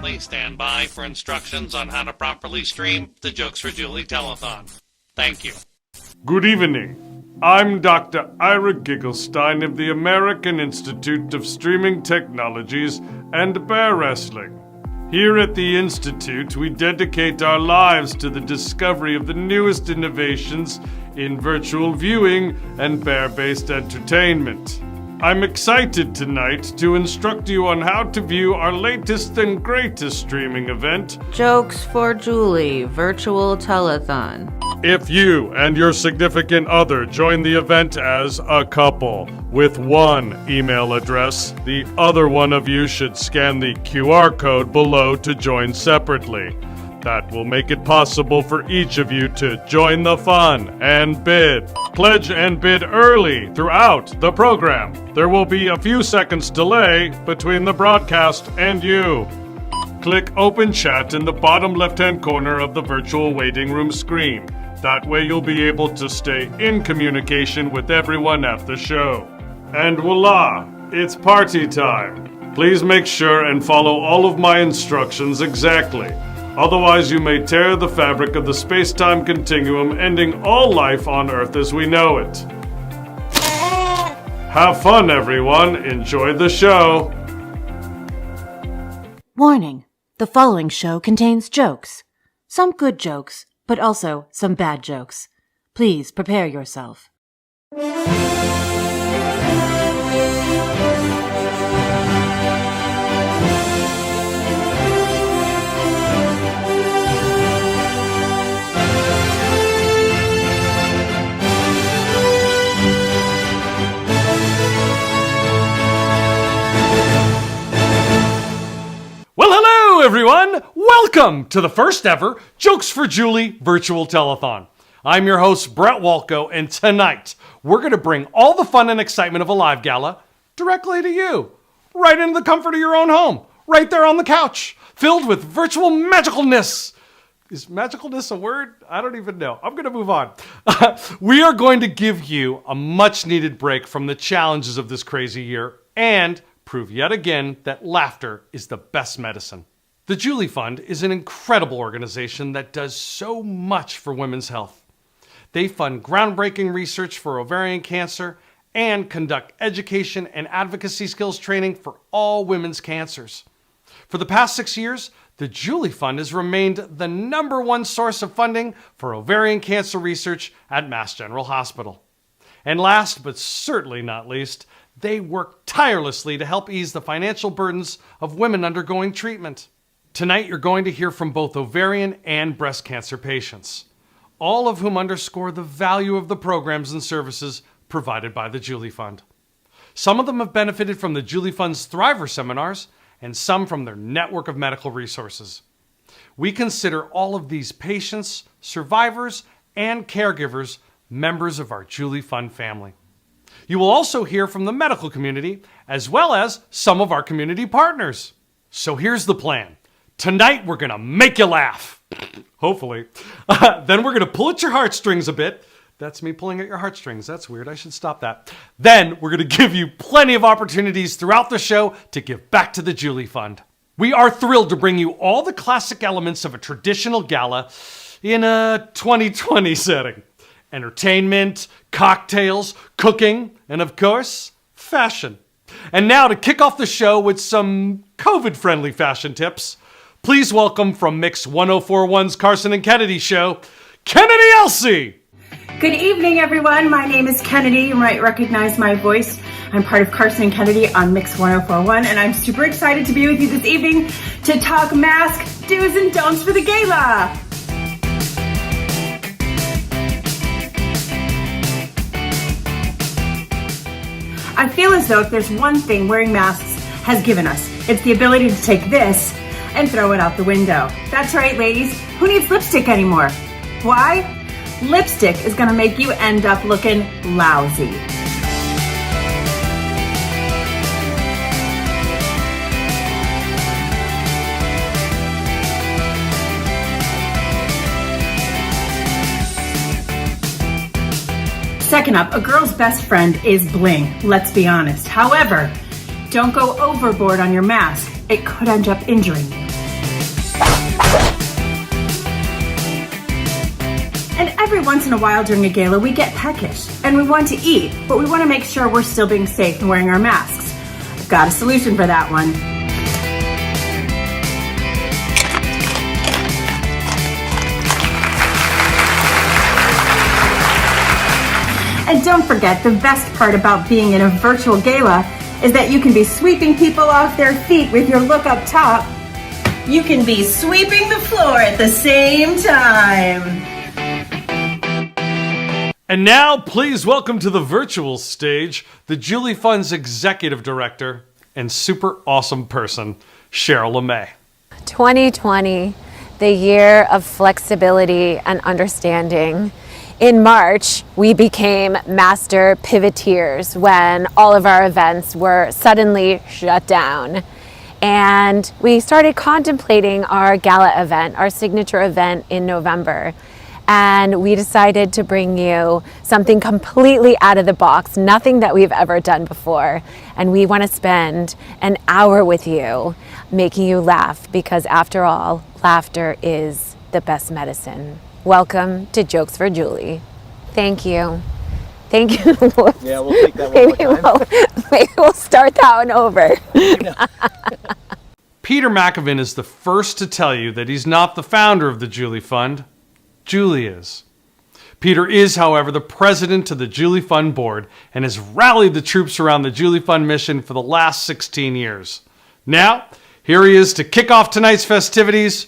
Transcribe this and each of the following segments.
Please stand by for instructions on how to properly stream the Jokes for Julie Telethon. Thank you. Good evening. I'm Dr. Ira Gigglestein of the American Institute of Streaming Technologies and Bear Wrestling. Here at the Institute, we dedicate our lives to the discovery of the newest innovations in virtual viewing and bear-based entertainment. I'm excited tonight to instruct you on how to view our latest and greatest streaming event, Jokes for Julie Virtual Telethon. If you and your significant other join the event as a couple with one email address, the other one of you should scan the QR code below to join separately. That will make it possible for each of you to join the fun and bid. Pledge and bid early throughout the program. There will be a few seconds delay between the broadcast and you. Click Open Chat in the bottom left-hand corner of the virtual waiting room screen. That way you'll be able to stay in communication with everyone at the show. And voila, it's party time. Please make sure and follow all of my instructions exactly. Otherwise, you may tear the fabric of the space-time continuum, ending all life on Earth as we know it. Have fun, everyone. Enjoy the show. Warning. The following show contains jokes. Some good jokes, but also some bad jokes. Please prepare yourself. Well, hello, everyone. Welcome to the first ever Jokes for Julie Virtual Telethon. I'm your host, Brett Walco, and tonight we're going to bring all the fun and excitement of a live gala directly to you, right into the comfort of your own home, right there on the couch, filled with virtual magicalness. Is magicalness a word? I don't even know. I'm going to move on. We are going to give you a much-needed break from the challenges of this crazy year and prove yet again that laughter is the best medicine. The Julie Fund is an incredible organization that does so much for women's health. They fund groundbreaking research for ovarian cancer and conduct education and advocacy skills training for all women's cancers. For the past 6 years, the Julie Fund has remained the #1 source of funding for ovarian cancer research at Mass General Hospital. And last but certainly not least, they work tirelessly to help ease the financial burdens of women undergoing treatment. Tonight, you're going to hear from both ovarian and breast cancer patients, all of whom underscore the value of the programs and services provided by the Julie Fund. Some of them have benefited from the Julie Fund's Thriver seminars, and some from their network of medical resources. We consider all of these patients, survivors, and caregivers members of our Julie Fund family. You will also hear from the medical community, as well as some of our community partners. So here's the plan. Tonight, we're going to make you laugh. Hopefully. Then we're going to pull at your heartstrings a bit. That's me pulling at your heartstrings. That's weird. I should stop that. Then we're going to give you plenty of opportunities throughout the show to give back to the Julie Fund. We are thrilled to bring you all the classic elements of a traditional gala in a 2020 setting. Entertainment, cocktails, cooking, and of course, fashion. And now to kick off the show with some COVID-friendly fashion tips, please welcome from Mix 1041's Carson and Kennedy show, Kennedy Elsie. Good evening, everyone. My name is Kennedy. You might recognize my voice. I'm part of Carson and Kennedy on Mix 1041, and I'm super excited to be with you this evening to talk mask do's and don'ts for the gala. I feel as though if there's one thing wearing masks has given us, it's the ability to take this and throw it out the window. That's right, ladies. Who needs lipstick anymore? Why? Lipstick is gonna make you end up looking lousy. Second up, a girl's best friend is bling, let's be honest. However, don't go overboard on your mask. It could end up injuring you. Every once in a while during a gala, we get peckish and we want to eat, but we want to make sure we're still being safe and wearing our masks. I've got a solution for that one. And don't forget, the best part about being in a virtual gala is that you can be sweeping people off their feet with your look up top. You can be sweeping the floor at the same time. And now, please welcome to the virtual stage the Julie Fund's executive director and super awesome person, Cheryl LeMay. 2020, the year of flexibility and understanding. In March, we became master pivoteers when all of our events were suddenly shut down. And we started contemplating our gala event, our signature event in November. And we decided to bring you something completely out of the box, nothing that we've ever done before. And we want to spend an hour with you, making you laugh, because after all, laughter is the best medicine. Welcome to Jokes for Julie. Thank you. Thank you. Yeah, we'll take that one more time. Maybe we'll start that one over. Peter McAvin is the first to tell you that he's not the founder of the Julie Fund. Julie is. Peter is, however, the president of the Julie Fund board and has rallied the troops around the Julie Fund mission for the last 16 years. Now, here he is to kick off tonight's festivities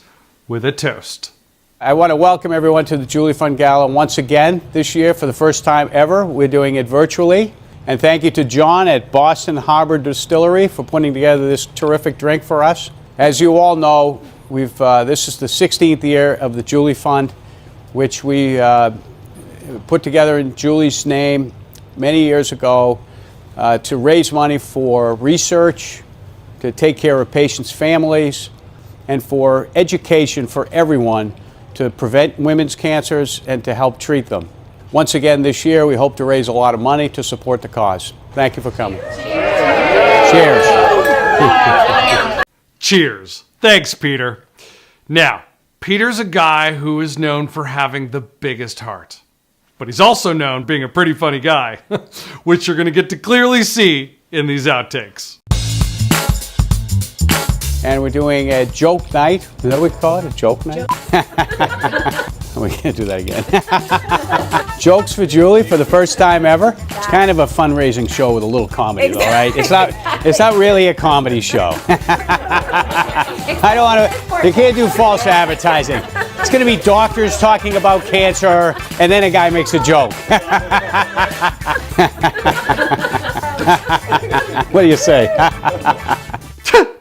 with a toast. I want to welcome everyone to the Julie Fund Gala once again this year for the first time ever. We're doing it virtually. And thank you to John at Boston Harbor Distillery for putting together this terrific drink for us. As you all know, this is the 16th year of the Julie Fund, which we put together in Julie's name many years ago to raise money for research, to take care of patients' families, and for education for everyone to prevent women's cancers and to help treat them. Once again this year, we hope to raise a lot of money to support the cause. Thank you for coming. Cheers. Cheers. Thanks, Peter. Now, Peter's a guy who is known for having the biggest heart. But he's also known being a pretty funny guy, which you're going to get to clearly see in these outtakes. And we're doing a joke night. Is that what we call it? A joke night? We can't do that again. Jokes for Julie for the first time ever. It's kind of a fundraising show with a little comedy, though, right? It's not really a comedy show. I don't want to. You can't do false advertising. It's going to be doctors talking about cancer, and then a guy makes a joke. What do you say?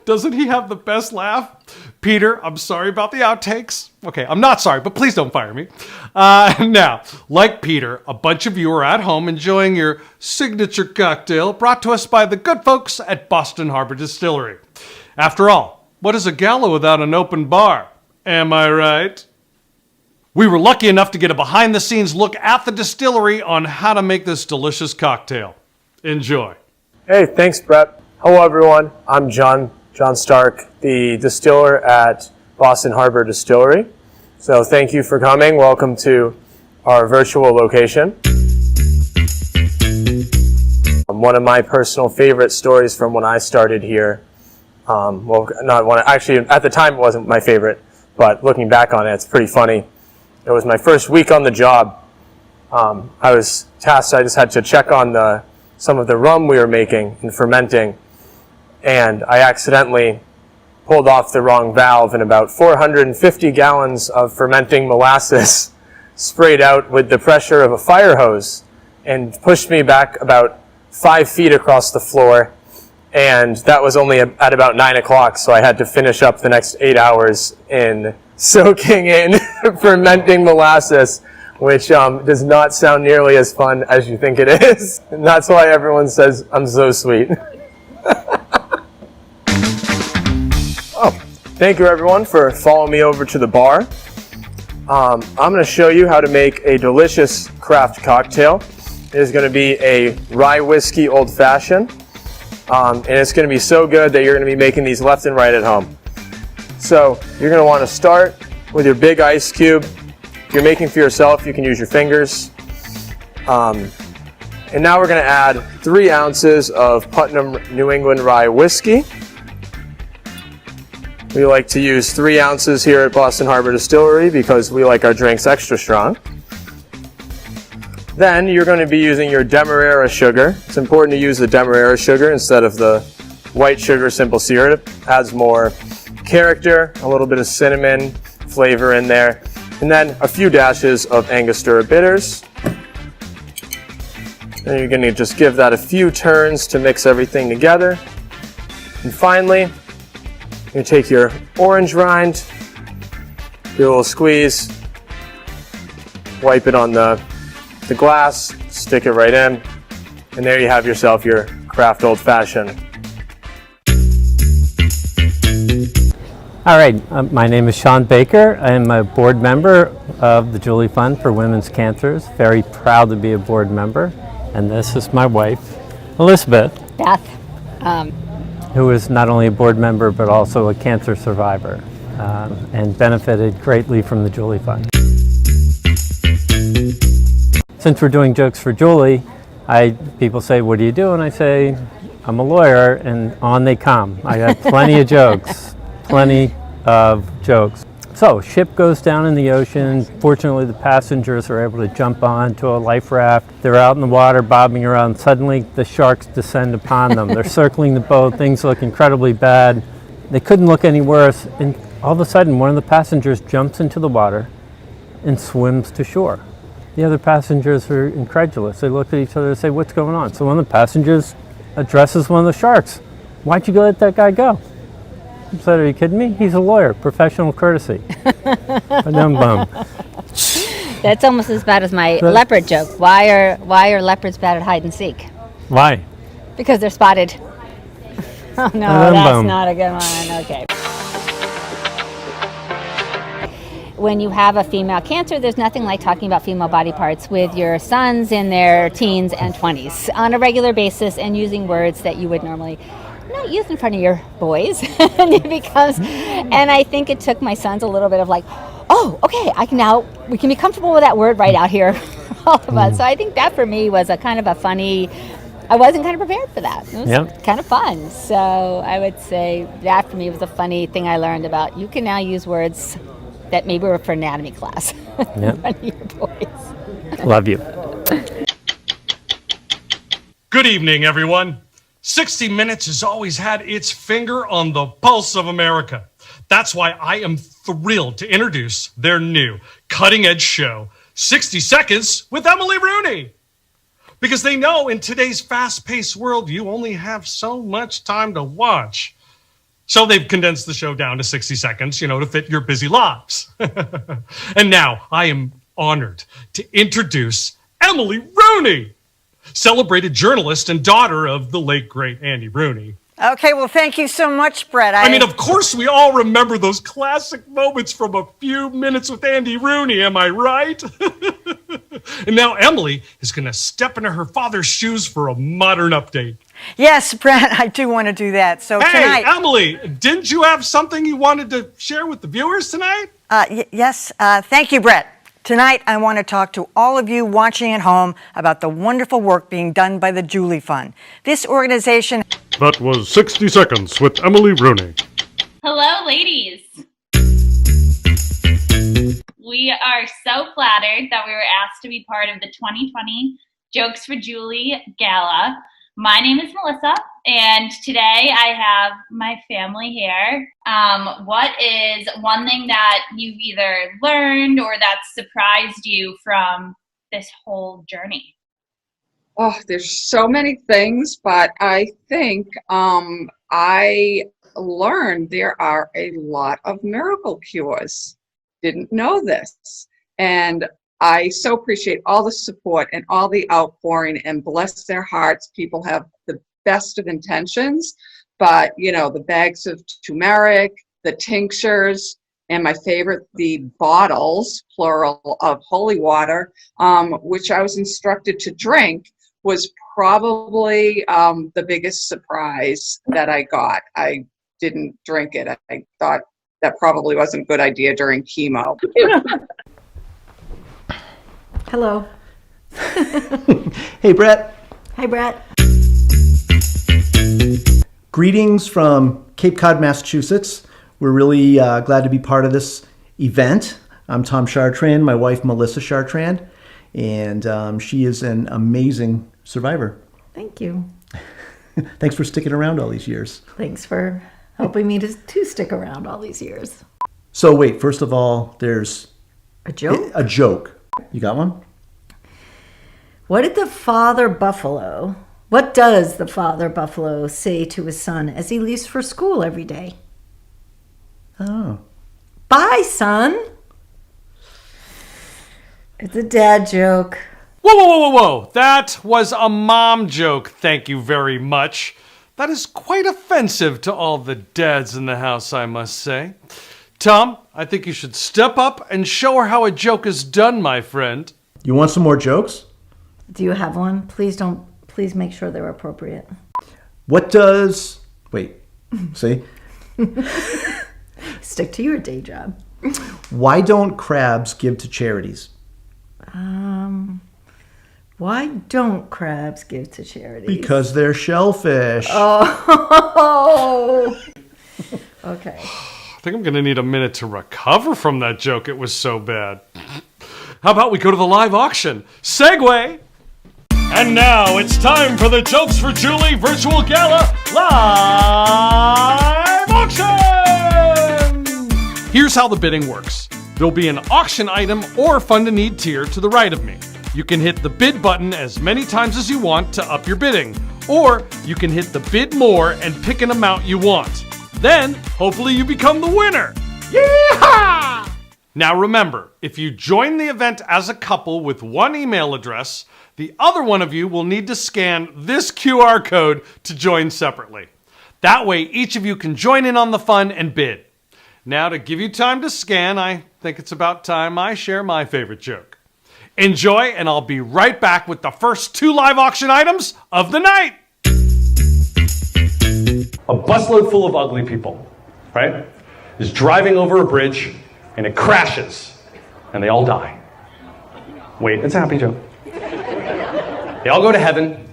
Doesn't he have the best laugh? Peter, I'm sorry about the outtakes. Okay, I'm not sorry, but please don't fire me. Now, like Peter, a bunch of you are at home enjoying your signature cocktail brought to us by the good folks at Boston Harbor Distillery. After all, what is a gala without an open bar? Am I right? We were lucky enough to get a behind-the-scenes look at the distillery on how to make this delicious cocktail. Enjoy. Hey, thanks, Brett. Hello, everyone. I'm John Stark, the distiller at Boston Harbor Distillery. So thank you for coming. Welcome to our virtual location. One of my personal favorite stories from when I started here, actually at the time it wasn't my favorite, but looking back on it, it's pretty funny. It was my first week on the job. I was tasked, I just had to check on some of the rum we were making and fermenting, and I accidentally pulled off the wrong valve, and about 450 gallons of fermenting molasses sprayed out with the pressure of a fire hose and pushed me back about 5 feet across the floor. And that was only at about 9 o'clock, so I had to finish up the next 8 hours in soaking in fermenting molasses, which does not sound nearly as fun as you think it is. And that's why everyone says I'm so sweet. Thank you, everyone, for following me over to the bar. I'm going to show you how to make a delicious craft cocktail. It is going to be a rye whiskey old fashioned, and it's going to be so good that you're going to be making these left and right at home. So you're going to want to start with your big ice cube If you're making for yourself, you can use your fingers. And now we're going to add 3 ounces of Putnam New England Rye Whiskey. We like to use 3 ounces here at Boston Harbor Distillery because we like our drinks extra strong. Then you're going to be using your Demerara sugar. It's important to use the Demerara sugar instead of the white sugar simple syrup. It adds more character, a little bit of cinnamon flavor in there. And then a few dashes of Angostura bitters. And you're going to just give that a few turns to mix everything together. And finally, you're going to take your orange rind, do a little squeeze, wipe it on the glass, stick it right in, and there you have yourself your craft old fashioned. All right, my name is Sean Baker. I am a board member of the Julie Fund for Women's Cancers. Very proud to be a board member. And this is my wife, Elizabeth. Beth. Who is not only a board member, but also a cancer survivor, and benefited greatly from the Julie Fund. Since we're doing Jokes for Julie, people say, what do you do? And I say, I'm a lawyer, and on they come. I got plenty of jokes, plenty of jokes. So, ship goes down in the ocean. Fortunately, the passengers are able to jump onto a life raft. They're out in the water, bobbing around. Suddenly, the sharks descend upon them. They're circling the boat. Things look incredibly bad. They couldn't look any worse. And all of a sudden, one of the passengers jumps into the water and swims to shore. The other passengers are incredulous. They look at each other and say, what's going on? So one of the passengers addresses one of the sharks. Why'd you let that guy go? I said, are you kidding me? He's a lawyer, professional courtesy. Bum. That's almost as bad as my leopard joke. Why are leopards bad at hide and seek? Why? Because they're spotted. Oh no, that's not a good one. Okay. When you have a female cancer, there's nothing like talking about female body parts with your sons in their teens and 20s on a regular basis and using words that you would normally not use in front of your boys. And I think it took my sons a little bit of like, oh, okay, we can be comfortable with that word right out here, all of us. So I think that for me was a kind of a funny, I wasn't kind of prepared for that. It was kind of fun. So I would say that for me was a funny thing I learned about. You can now use words that maybe were for anatomy class in front of your boys. Love you. Good evening, everyone. 60 Minutes has always had its finger on the pulse of America. That's why I am thrilled to introduce their new cutting-edge show, 60 Seconds with Emily Rooney. Because they know in today's fast-paced world, you only have so much time to watch. So they've condensed the show down to 60 seconds, to fit your busy lives. And now I am honored to introduce Emily Rooney, celebrated journalist and daughter of the late, great Andy Rooney. Okay, well, thank you so much, Brett. I mean, of course, we all remember those classic moments from A Few Minutes with Andy Rooney, am I right? And now Emily is going to step into her father's shoes for a modern update. Yes, Brett, I do want to do that. So hey, tonight... Emily, didn't you have something you wanted to share with the viewers tonight? Yes, thank you, Brett. Tonight, I want to talk to all of you watching at home about the wonderful work being done by the Julie Fund. This organization... That was 60 Seconds with Emily Rooney. Hello, ladies. We are so flattered that we were asked to be part of the 2020 Jokes for Julie Gala. My name is Melissa, and today I have my family here. What is one thing that you've either learned or that surprised you from this whole journey? Oh, there's so many things, but I think I learned there are a lot of miracle cures. Didn't know this. And I so appreciate all the support and all the outpouring, and bless their hearts. People have the best of intentions, but the bags of turmeric, the tinctures, and my favorite, the bottles, plural, of holy water, which I was instructed to drink, was probably the biggest surprise that I got. I didn't drink it. I thought that probably wasn't a good idea during chemo. Hello. Hey, Brett. Hi, Brett. Greetings from Cape Cod, Massachusetts. We're really glad to be part of this event. I'm Tom Chartrand, my wife Melissa Chartrand, and she is an amazing survivor. Thank you. Thanks for sticking around all these years. Thanks for helping me to stick around all these years. So wait, first of all, there's a joke. A joke. You got one? What does the father buffalo say to his son as he leaves for school every day? Oh. Bye, son. It's a dad joke. Whoa, whoa, whoa, whoa, whoa. That was a mom joke. Thank you very much. That is quite offensive to all the dads in the house, I must say. Tom, I think you should step up and show her how a joke is done, my friend. You want some more jokes? Do you have one? Please make sure they're appropriate. Wait, see? Stick to your day job. Why don't crabs give to charities? Why don't crabs give to charities? Because they're shellfish. Oh. Okay. I think I'm going to need a minute to recover from that joke. It was so bad. How about we go to the live auction? Segway! And now it's time for the Jokes for Julie Virtual Gala Live Auction! Here's how the bidding works. There'll be an auction item or fund a need tier to the right of me. You can hit the bid button as many times as you want to up your bidding, or you can hit the bid more and pick an amount you want. Then, hopefully you become the winner. Yeehaw! Now remember, if you join the event as a couple with one email address, the other one of you will need to scan this QR code to join separately. That way, each of you can join in on the fun and bid. Now, to give you time to scan, I think it's about time I share my favorite joke. Enjoy, and I'll be right back with the first 2 live auction items of the night. A busload full of ugly people, right, is driving over a bridge, and it crashes, and they all die. Wait, it's a happy joke. They all go to heaven,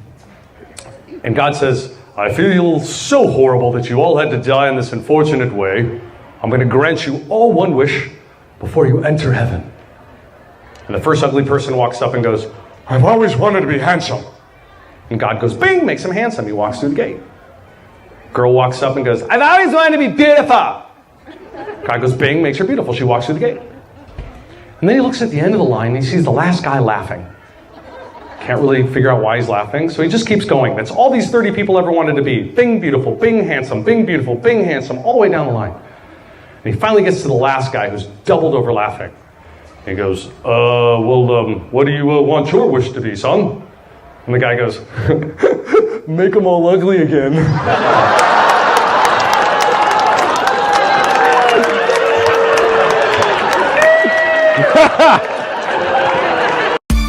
and God says, I feel so horrible that you all had to die in this unfortunate way. I'm going to grant you all one wish before you enter heaven. And the first ugly person walks up and goes, I've always wanted to be handsome. And God goes, bing, makes him handsome. He walks through the gate. Girl walks up and goes, I've always wanted to be beautiful. God goes, bing, makes her beautiful. She walks through the gate. And then he looks at the end of the line and he sees the last guy laughing. Can't really figure out why he's laughing, so he just keeps going. That's all these 30 people ever wanted to be. Bing, beautiful, bing, handsome, bing, beautiful, bing, handsome, all the way down the line. And he finally gets to the last guy who's doubled over laughing. And he goes, what do you want your wish to be, son? And the guy goes, make them all ugly again.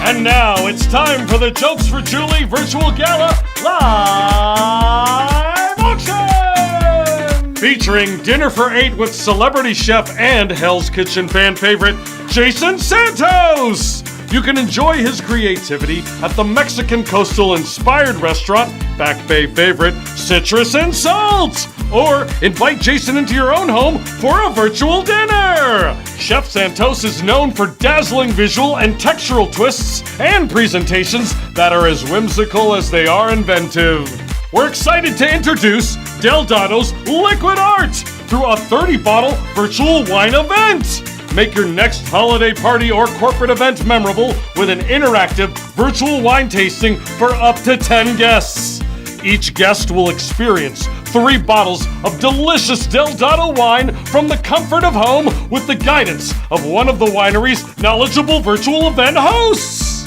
And now it's time for the Jokes for Julie Virtual Gala Live Auction! Featuring Dinner for 8 with celebrity chef and Hell's Kitchen fan favorite, Jason Santos! You can enjoy his creativity at the Mexican coastal inspired restaurant, Back Bay favorite, Citrus and Salt! Or invite Jason into your own home for a virtual dinner! Chef Santos is known for dazzling visual and textural twists and presentations that are as whimsical as they are inventive. We're excited to introduce Del Dotto's Liquid Art through a 30-bottle virtual wine event. Make your next holiday party or corporate event memorable with an interactive virtual wine tasting for up to 10 guests. Each guest will experience 3 bottles of delicious Del Dotto wine from the comfort of home with the guidance of one of the winery's knowledgeable virtual event hosts.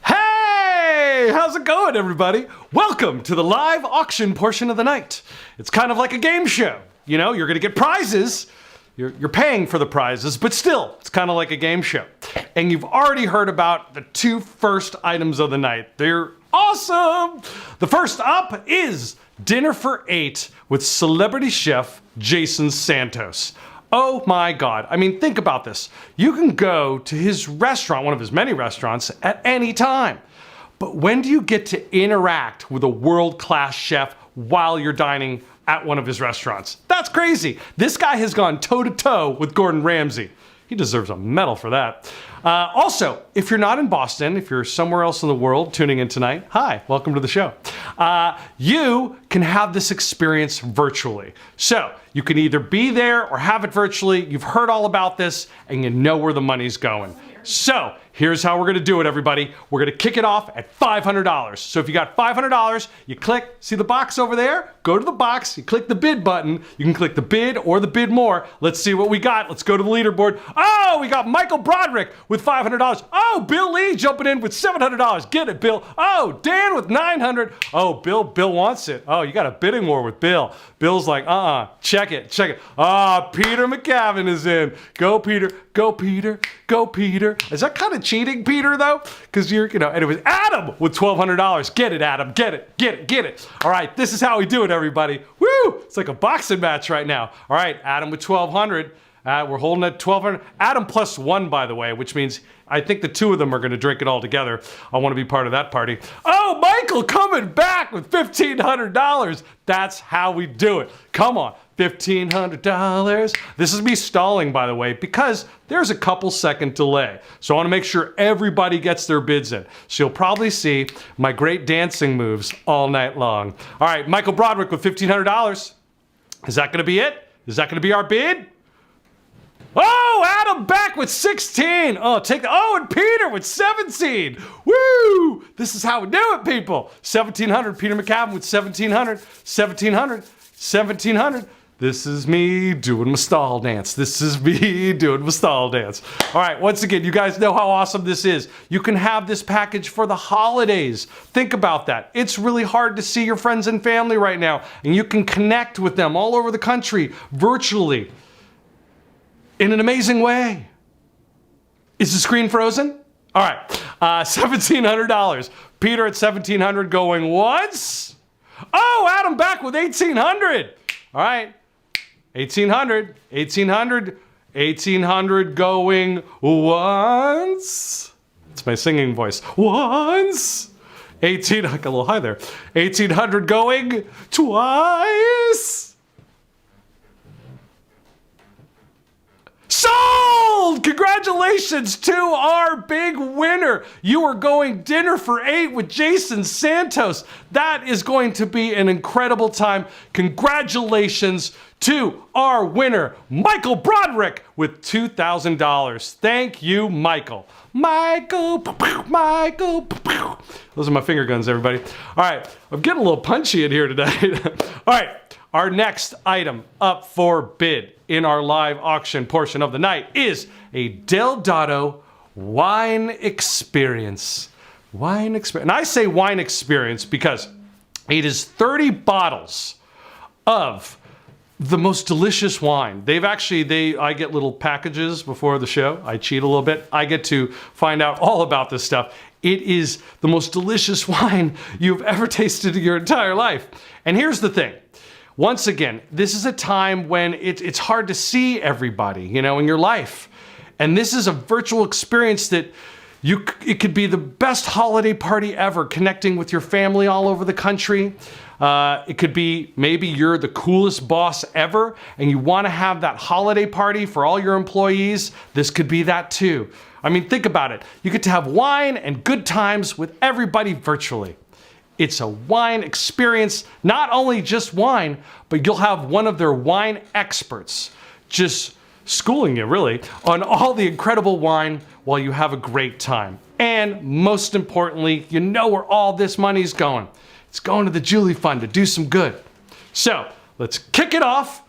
Hey, how's it going, everybody? Welcome to the live auction portion of the night. It's kind of like a game show. You know, you're going to get prizes. You're paying for the prizes, but still, it's kind of like a game show. And you've already heard about the 2 first items of the night. They're awesome! The first up is Dinner for 8 with celebrity chef Jason Santos. Oh my God. I mean, think about this. You can go to his restaurant, one of his many restaurants, at any time. But when do you get to interact with a world-class chef while you're dining at one of his restaurants? That's crazy. This guy has gone toe-to-toe with Gordon Ramsay. He deserves a medal for that. Also, if you're not in Boston, if you're somewhere else in the world tuning in tonight, hi, welcome to the show. You can have this experience virtually. So you can either be there or have it virtually. You've heard all about this and you know where the money's going. So here's how we're gonna do it, everybody. We're gonna kick it off at $500. So if you got $500, you click, see the box over there? Go to the box, you click the bid button. You can click the bid or the bid more. Let's see what we got. Let's go to the leaderboard. Oh, we got Michael Broderick with $500. Oh, Bill Lee jumping in with $700. Get it, Bill. Oh, Dan with $900. Oh, Bill wants it. Oh, you got a bidding war with Bill. Bill's like, check it. Peter McCavin is in. Go, Peter. Go, Peter. Go, Peter. Is that kind of cheating, Peter, though? Because and it was Adam with $1,200. Get it, Adam. Get it. All right, this is how we do it, everybody. Woo! It's like a boxing match right now. All right, Adam with $1,200. We're holding at $1,200. Adam plus one, by the way, which means I think the two of them are going to drink it all together. I want to be part of that party. Oh, Michael coming back with $1,500. That's how we do it. Come on, $1,500. This is me stalling, by the way, because there's a couple second delay. So I want to make sure everybody gets their bids in. So you'll probably see my great dancing moves all night long. All right, Michael Broderick with $1,500. Is that going to be it? Is that going to be our bid? Oh, Adam back with 16. And Peter with 17. Woo! This is how we do it, people. 1,700. Peter McCavin with 1,700. 1,700. 1,700. This is me doing my stall dance. All right, once again, you guys know how awesome this is. You can have this package for the holidays. Think about that. It's really hard to see your friends and family right now, and you can connect with them all over the country virtually in an amazing way. Is the screen frozen? All right, $1,700. Peter at $1,700 going once. Oh, Adam back with $1,800. All right. 1,800, 1,800, 1,800 going once. It's my singing voice. Once. I got a little high there. 1,800 going twice. Sold! Congratulations to our big winner. You are going dinner for 8 with Jason Santos. That is going to be an incredible time. Congratulations to our winner, Michael Broderick, with $2,000. Thank you, Michael. Michael. Those are my finger guns, everybody. All right, I'm getting a little punchy in here tonight. All right, our next item up for bid in our live auction portion of the night is a Del Dotto wine experience. And I say wine experience because it is 30 bottles of the most delicious wine. I get little packages before the show. I cheat a little bit. I get to find out all about this stuff. It is the most delicious wine you've ever tasted in your entire life. And here's the thing. Once again, this is a time when it's hard to see everybody, in your life. And this is a virtual experience that it could be the best holiday party ever, connecting with your family all over the country. It could be maybe you're the coolest boss ever and you want to have that holiday party for all your employees. This could be that too. I mean, think about it. You get to have wine and good times with everybody virtually. It's a wine experience, not only just wine, but you'll have one of their wine experts just schooling you really on all the incredible wine while you have a great time. And most importantly, you know where all this money's going. It's going to the Julie Fund to do some good. So let's kick it off.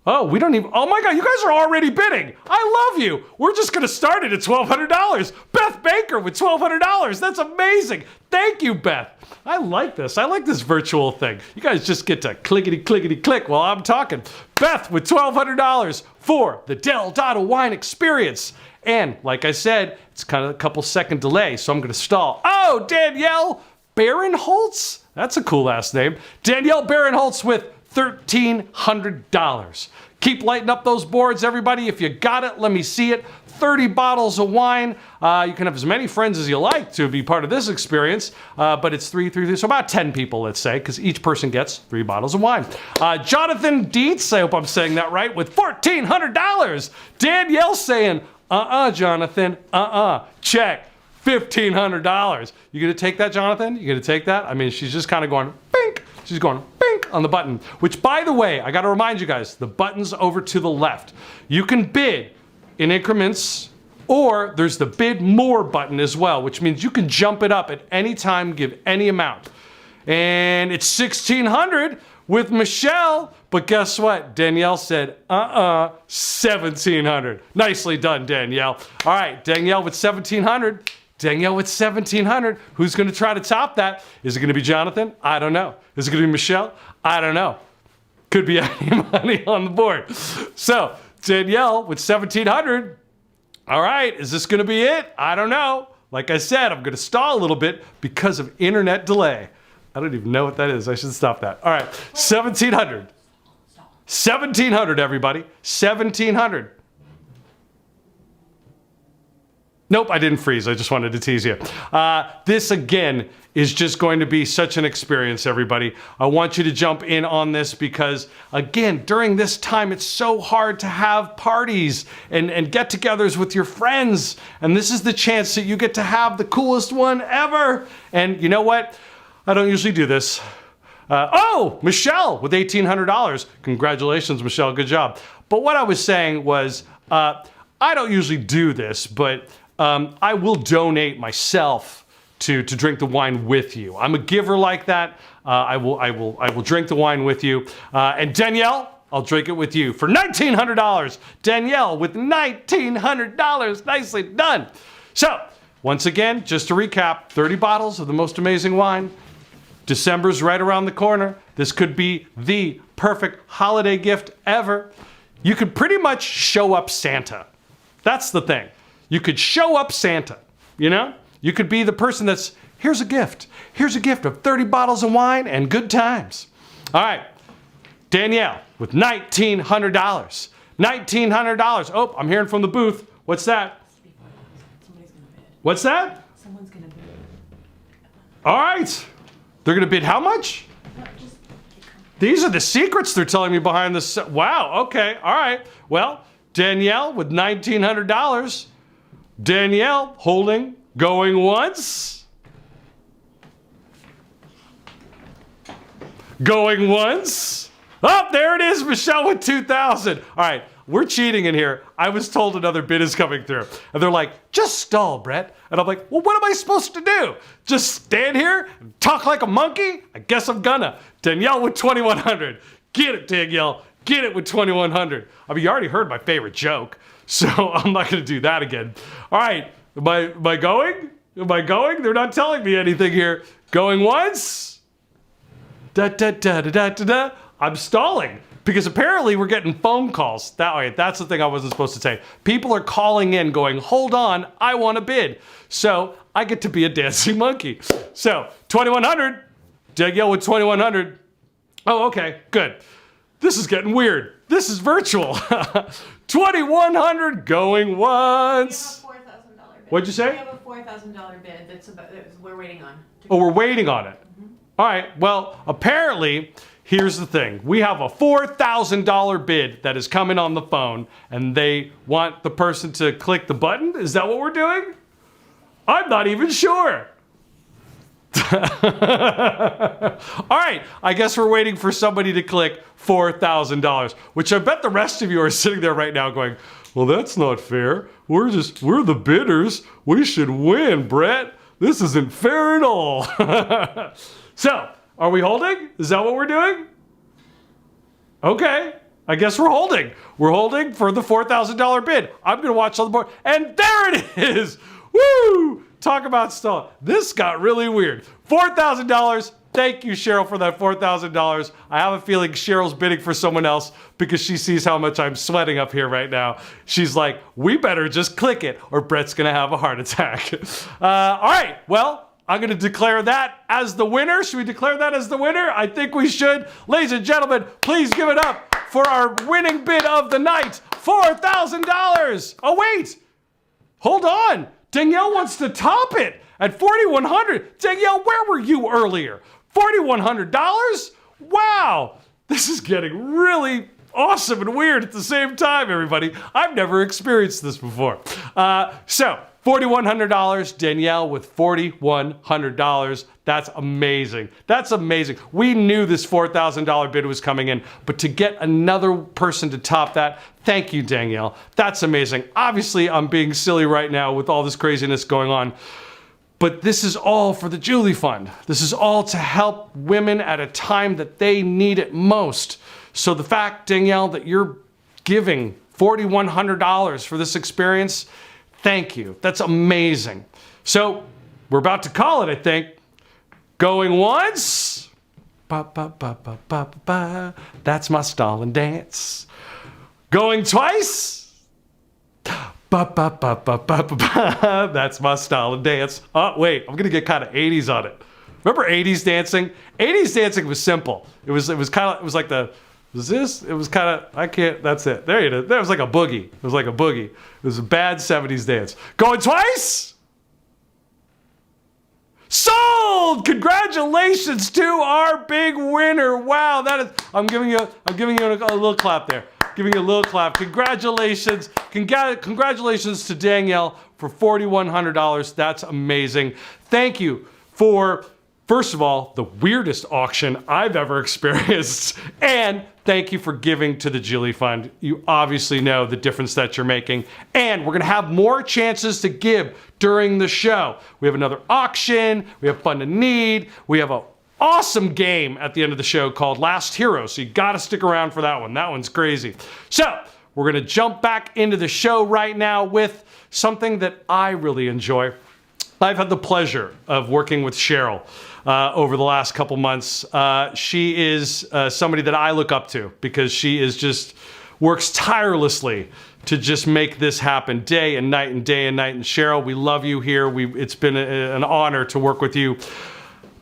Oh my God, you guys are already bidding. I love you. We're just gonna start it at $1,200. Beth Baker with $1,200. That's amazing. Thank you, Beth. I like this. I like this virtual thing. You guys just get to clickety click while I'm talking. Beth with $1,200 for the Del Dotto wine experience. And like I said, it's kind of a couple second delay, so I'm gonna stall. Oh, Danielle Barinholtz? That's a cool last name. Danielle Barinholtz with $1,300. Keep lighting up those boards, everybody. If you got it, let me see it. 30 bottles of wine. You can have as many friends as you like to be part of this experience, but it's three, so about 10 people, let's say, because each person gets 3 bottles of wine. Jonathan Dietz, I hope I'm saying that right, with $1,400. Danielle saying, Jonathan, check. $1,500. You gonna take that, Jonathan? You gonna take that? I mean, she's just kind of going, bink. She's going, bink, on the button. Which, by the way, I gotta remind you guys, the button's over to the left. You can bid in increments, or there's the bid more button as well, which means you can jump it up at any time, give any amount. And it's $1,600 with Michelle, but guess what? Danielle said, $1,700. Nicely done, Danielle. All right, Danielle with $1,700. Danielle with $1,700. Who's going to try to top that? Is it going to be Jonathan? I don't know. Is it going to be Michelle? I don't know. Could be any money on the board. So, Danielle with $1,700. All right, is this going to be it? I don't know. Like I said, I'm going to stall a little bit because of internet delay. I don't even know what that is. I should stop that. All right, $1,700. $1,700, everybody. $1,700. Nope, I didn't freeze. I just wanted to tease you. This, again, is just going to be such an experience, everybody. I want you to jump in on this because, again, during this time, it's so hard to have parties and get-togethers with your friends. And this is the chance that you get to have the coolest one ever. And you know what? I don't usually do this. Michelle with $1,800. Congratulations, Michelle. Good job. But what I was saying was, I don't usually do this, but I will donate myself to drink the wine with you. I'm a giver like that. I will drink the wine with you. And Danielle, I'll drink it with you for $1,900. Danielle with $1,900. Nicely done. So, once again, just to recap, 30 bottles of the most amazing wine. December's right around the corner. This could be the perfect holiday gift ever. You could pretty much show up Santa. That's the thing. You could show up Santa, you know? You could be the person that's, here's a gift. Here's a gift of 30 bottles of wine and good times. All right, Danielle with $1,900. $1,900. Oh, I'm hearing from the booth. What's that? What's that? Someone's gonna bid. All right. They're going to bid how much? These are the secrets they're telling me behind this. Wow, okay, all right. Well, Danielle with $1,900. Danielle holding, going once. Going once. Oh, there it is, Michelle with $2,000. All right, we're cheating in here. I was told another bid is coming through. And they're like, just stall, Brett. And I'm like, well, what am I supposed to do? Just stand here and talk like a monkey? I guess I'm gonna. Danielle with $2,100. Get it, Danielle. Get it with $2,100. I mean, you already heard my favorite joke, so I'm not gonna do that again. All right, am I going? Am I going? They're not telling me anything here. Going once? Da-da-da-da-da-da-da. I'm stalling because apparently we're getting phone calls. That's the thing I wasn't supposed to say. People are calling in going, hold on, I want to bid. So I get to be a dancing monkey. So $2,100, Danielle with $2,100. Oh, okay, good. This is getting weird. This is virtual. $2,100 going once. We have a $4,000 bid. What'd you say? We have a $4,000 bid that we're waiting on. Oh, we're waiting on it. All right, well, apparently, here's the thing. We have a $4,000 bid that is coming on the phone, and they want the person to click the button? Is that what we're doing? I'm not even sure. All right, I guess we're waiting for somebody to click $4,000, which I bet the rest of you are sitting there right now going, well, that's not fair. We're the bidders. We should win, Brett. This isn't fair at all. So, are we holding? Is that what we're doing? Okay, I guess we're holding. We're holding for the $4,000 bid. I'm gonna watch on the board, and there it is! Woo! Talk about stall. This got really weird. $4,000. Thank you, Cheryl, for that $4,000. I have a feeling Cheryl's bidding for someone else because she sees how much I'm sweating up here right now. She's like, we better just click it or Brett's gonna have a heart attack. All right, well, I'm going to declare that as the winner. Should we declare that as the winner? I think we should. Ladies and gentlemen, please give it up for our winning bid of the night, $4,000. Oh, wait. Hold on. Danielle wants to top it at $4,100. Danielle, where were you earlier? $4,100? Wow. This is getting really awesome and weird at the same time, everybody. I've never experienced this before. So, $4,100, Danielle with $4,100. That's amazing. That's amazing. We knew this $4,000 bid was coming in, but to get another person to top that, thank you, Danielle. That's amazing. Obviously, I'm being silly right now with all this craziness going on, but this is all for the Julie Fund. This is all to help women at a time that they need it most. So the fact, Danielle, that you're giving $4,100 for this experience, thank you. That's amazing. So we're about to call it, I think. Going once. Ba, ba, ba, ba, ba, ba, ba. That's my stalling dance. Going twice. Ba, ba, ba, ba, ba, ba, ba. That's my stalling dance. Oh, wait, I'm going to get kind of 80s on it. Remember 80s dancing? 80s dancing was simple. It was like the... Was this? It was kind of, I can't, that's it. There you go. There was like a boogie. It was like a boogie. It was a bad 70s dance. Going twice? Sold! Congratulations to our big winner. Wow, that is, I'm giving you a little clap there. Giving you a little clap. Congratulations. Congratulations to Danielle for $4,100. That's amazing. Thank you for, first of all, the weirdest auction I've ever experienced. And thank you for giving to the Julie Fund. You obviously know the difference that you're making. And we're going to have more chances to give during the show. We have another auction. We have Fund to Need. We have an awesome game at the end of the show called Last Hero. So you got to stick around for that one. That one's crazy. So we're going to jump back into the show right now with something that I really enjoy. I've had the pleasure of working with Cheryl over the last couple months. She is somebody that I look up to because she is just works tirelessly to just make this happen day and night and day and night. And Cheryl, we love you here. It's been an honor to work with you.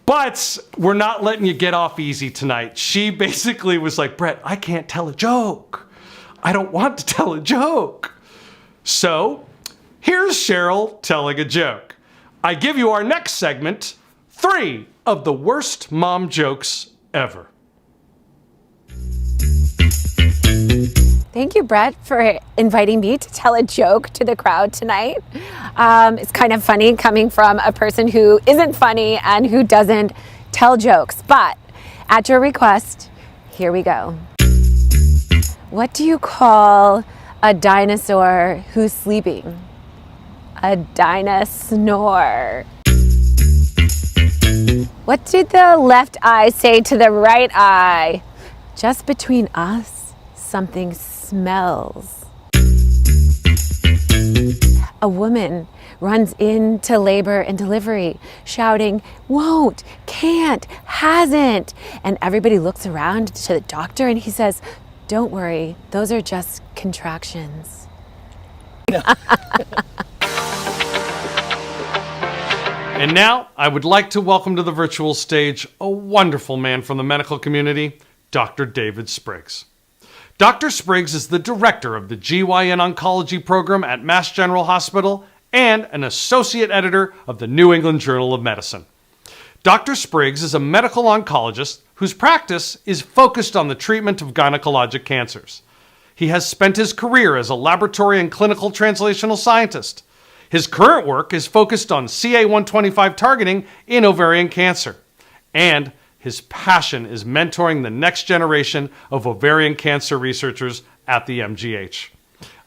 But we're not letting you get off easy tonight. She basically was like, Brett, I can't tell a joke. I don't want to tell a joke. So here's Cheryl telling a joke. I give you our next segment, 3 of the worst mom jokes ever. Thank you, Brett, for inviting me to tell a joke to the crowd tonight. It's kind of funny coming from a person who isn't funny and who doesn't tell jokes. But at your request, here we go. What do you call a dinosaur who's sleeping? A dinosaur. What did the left eye say to the right eye? Just between us, something smells. A woman runs into labor and delivery, shouting, won't, can't, hasn't. And everybody looks around to the doctor and he says, don't worry, those are just contractions. And now, I would like to welcome to the virtual stage a wonderful man from the medical community, Dr. David Spriggs. Dr. Spriggs is the director of the GYN Oncology program at Mass General Hospital and an associate editor of the New England Journal of Medicine. Dr. Spriggs is a medical oncologist whose practice is focused on the treatment of gynecologic cancers. He has spent his career as a laboratory and clinical translational scientist. His current work is focused on CA125 targeting in ovarian cancer. And his passion is mentoring the next generation of ovarian cancer researchers at the MGH.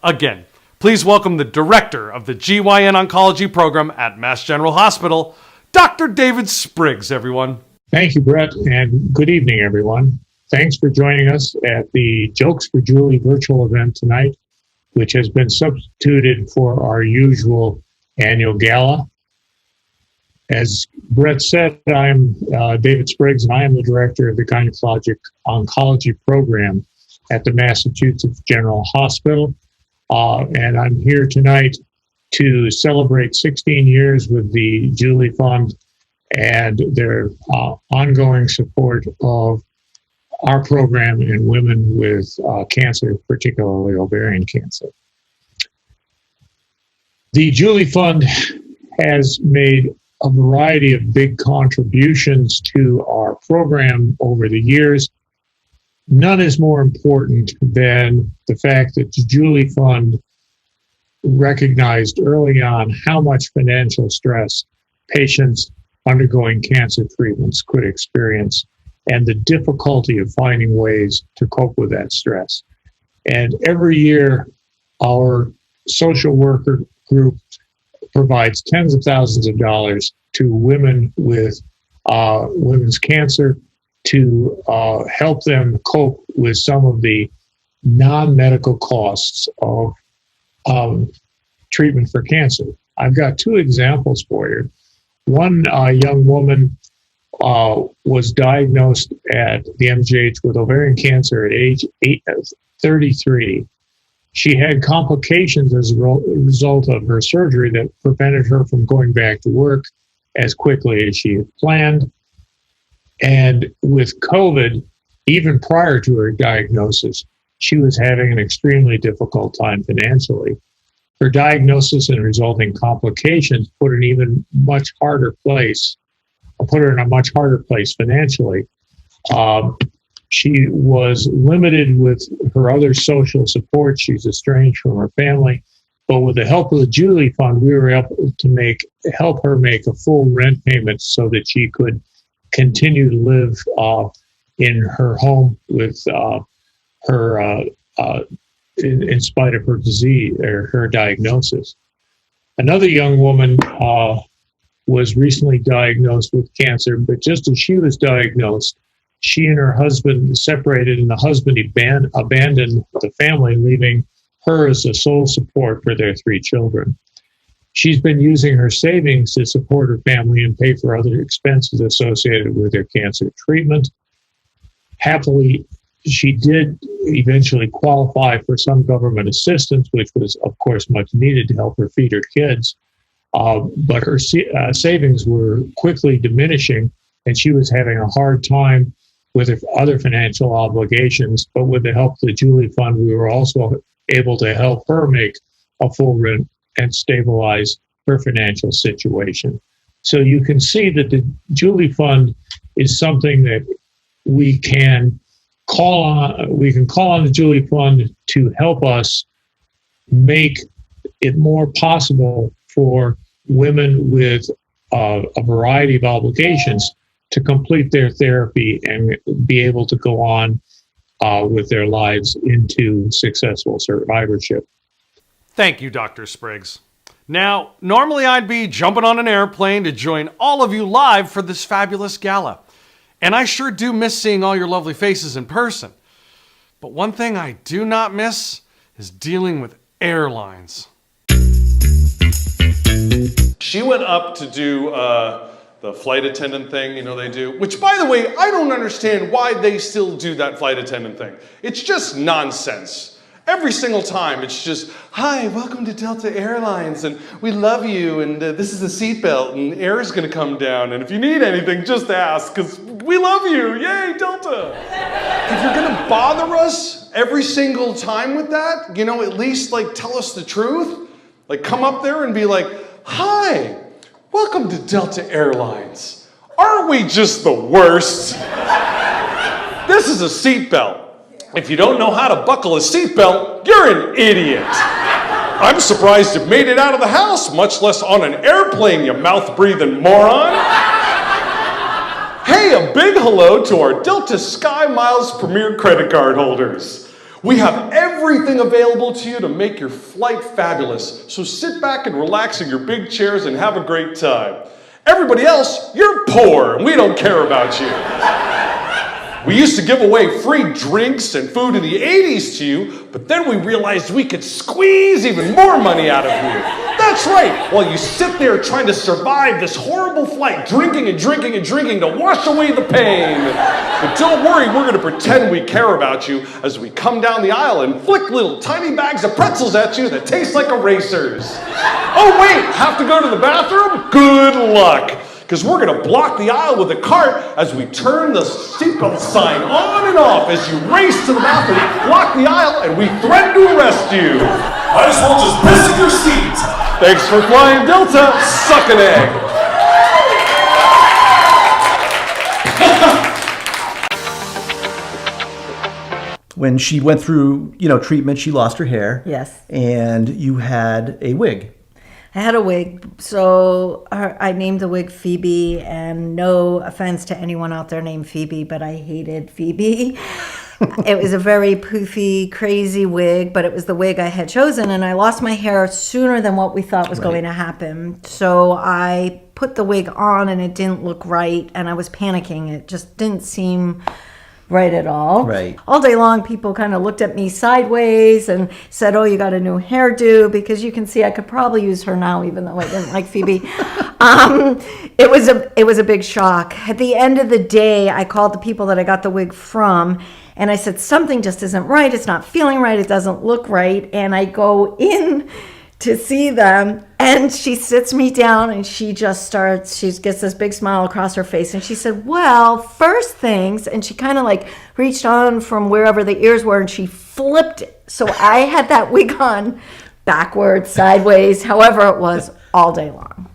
Again, please welcome the director of the GYN Oncology program at Mass General Hospital, Dr. David Spriggs, everyone. Thank you, Brett, and good evening, everyone. Thanks for joining us at the Jokes for Julie virtual event tonight, which has been substituted for our usual annual gala. As Brett said, I'm David Spriggs, and I am the director of the Gynecologic Oncology program at the Massachusetts General Hospital. And I'm here tonight to celebrate 16 years with the Julie Fund and their ongoing support of our program in women with cancer, particularly ovarian cancer. The Julie Fund has made a variety of big contributions to our program over the years. None is more important than the fact that the Julie Fund recognized early on how much financial stress patients undergoing cancer treatments could experience and the difficulty of finding ways to cope with that stress. And every year, our social worker group provides tens of thousands of dollars to women with women's cancer to help them cope with some of the non-medical costs of treatment for cancer. I've got two examples for you. One young woman was diagnosed at the MGH with ovarian cancer at age 33. She had complications as a result of her surgery that prevented her from going back to work as quickly as she had planned. And with COVID, even prior to her diagnosis, she was having an extremely difficult time financially. Her diagnosis and resulting complications put her in a much harder place financially. She was limited with her other social support. She's estranged from her family. But with the help of the Julie Fund, we were able to help her make a full rent payment so that she could continue to live in her home with in spite of her disease or her diagnosis. Another young woman was recently diagnosed with cancer, but just as she was diagnosed, she and her husband separated, and the husband abandoned the family, leaving her as the sole support for their 3 children. She's been using her savings to support her family and pay for other expenses associated with her cancer treatment. Happily, she did eventually qualify for some government assistance, which was, of course, much needed to help her feed her kids. But her savings were quickly diminishing, and she was having a hard time with her other financial obligations. But with the help of the Julie Fund, we were also able to help her make a full rent and stabilize her financial situation. So you can see that the Julie Fund is something that we can call on. We can call on the Julie Fund to help us make it more possible for women with a variety of obligations to complete their therapy and be able to go on with their lives into successful survivorship. Thank you, Dr. Spriggs. Now, normally I'd be jumping on an airplane to join all of you live for this fabulous gala. And I sure do miss seeing all your lovely faces in person. But one thing I do not miss is dealing with airlines. She went up to do the flight attendant thing, they do. Which, by the way, I don't understand why they still do that flight attendant thing. It's just nonsense. Every single time, it's just, hi, welcome to Delta Airlines, and we love you, and this is a seatbelt, and air is going to come down, and if you need anything, just ask, because we love you. Yay, Delta. If you're going to bother us every single time with that, at least, tell us the truth. Come up there and be like, hi, welcome to Delta Airlines. Aren't we just the worst? This is a seatbelt. If you don't know how to buckle a seatbelt, you're an idiot. I'm surprised you made it out of the house, much less on an airplane, you mouth-breathing moron. Hey, a big hello to our Delta Sky Miles Premier credit card holders. We have everything available to you to make your flight fabulous, so sit back and relax in your big chairs and have a great time. Everybody else, you're poor, and we don't care about you. We used to give away free drinks and food in the 80s to you, but then we realized we could squeeze even more money out of you. That's right, while you sit there trying to survive this horrible flight, drinking and drinking and drinking to wash away the pain. But don't worry, we're going to pretend we care about you as we come down the aisle and flick little tiny bags of pretzels at you that taste like erasers. Oh wait, have to go to the bathroom? Good luck. because we're going to block the aisle with a cart as we turn the seatbelt sign on and off as you race to the balcony, block the aisle, and we threaten to arrest you. Might as well just piss in your seat. Thanks for flying Delta. Suck an egg. When she went through, treatment, she lost her hair. Yes. And you had a wig. I had a wig, so I named the wig Phoebe, and no offense to anyone out there named Phoebe, but I hated Phoebe. It was a very poofy, crazy wig, but it was the wig I had chosen, and I lost my hair sooner than what we thought was going to happen. So I put the wig on, and it didn't look right, and I was panicking. It just didn't seem right at all. Right. All day long, people kind of looked at me sideways and said, "Oh, you got a new hairdo," because you can see I could probably use her now, even though I didn't like Phoebe. It was a big shock. At the end of the day, I called the people that I got the wig from, and I said, "Something just isn't right. It's not feeling right. It doesn't look right." And I go in to see them, and she sits me down, and she gets this big smile across her face, and she said, "Well, first things," and she kind of like reached on from wherever the ears were, and she flipped it. So I had that wig on backwards, sideways, however it was, all day long.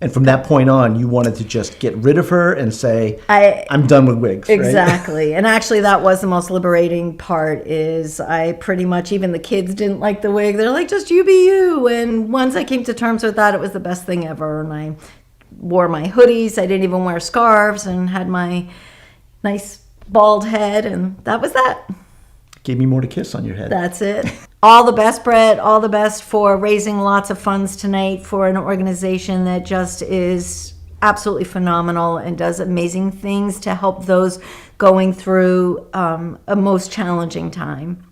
And from that point on, you wanted to just get rid of her and say, I'm done with wigs. Exactly. Right? And actually, that was the most liberating part, is I pretty much, even the kids didn't like the wig. They're like, "Just you be you." And once I came to terms with that, it was the best thing ever. And I wore my hoodies. I didn't even wear scarves, and had my nice bald head. And that was that. Gave me more to kiss on your head. That's it. All the best, Brett. All the best for raising lots of funds tonight for an organization that just is absolutely phenomenal and does amazing things to help those going through a most challenging time.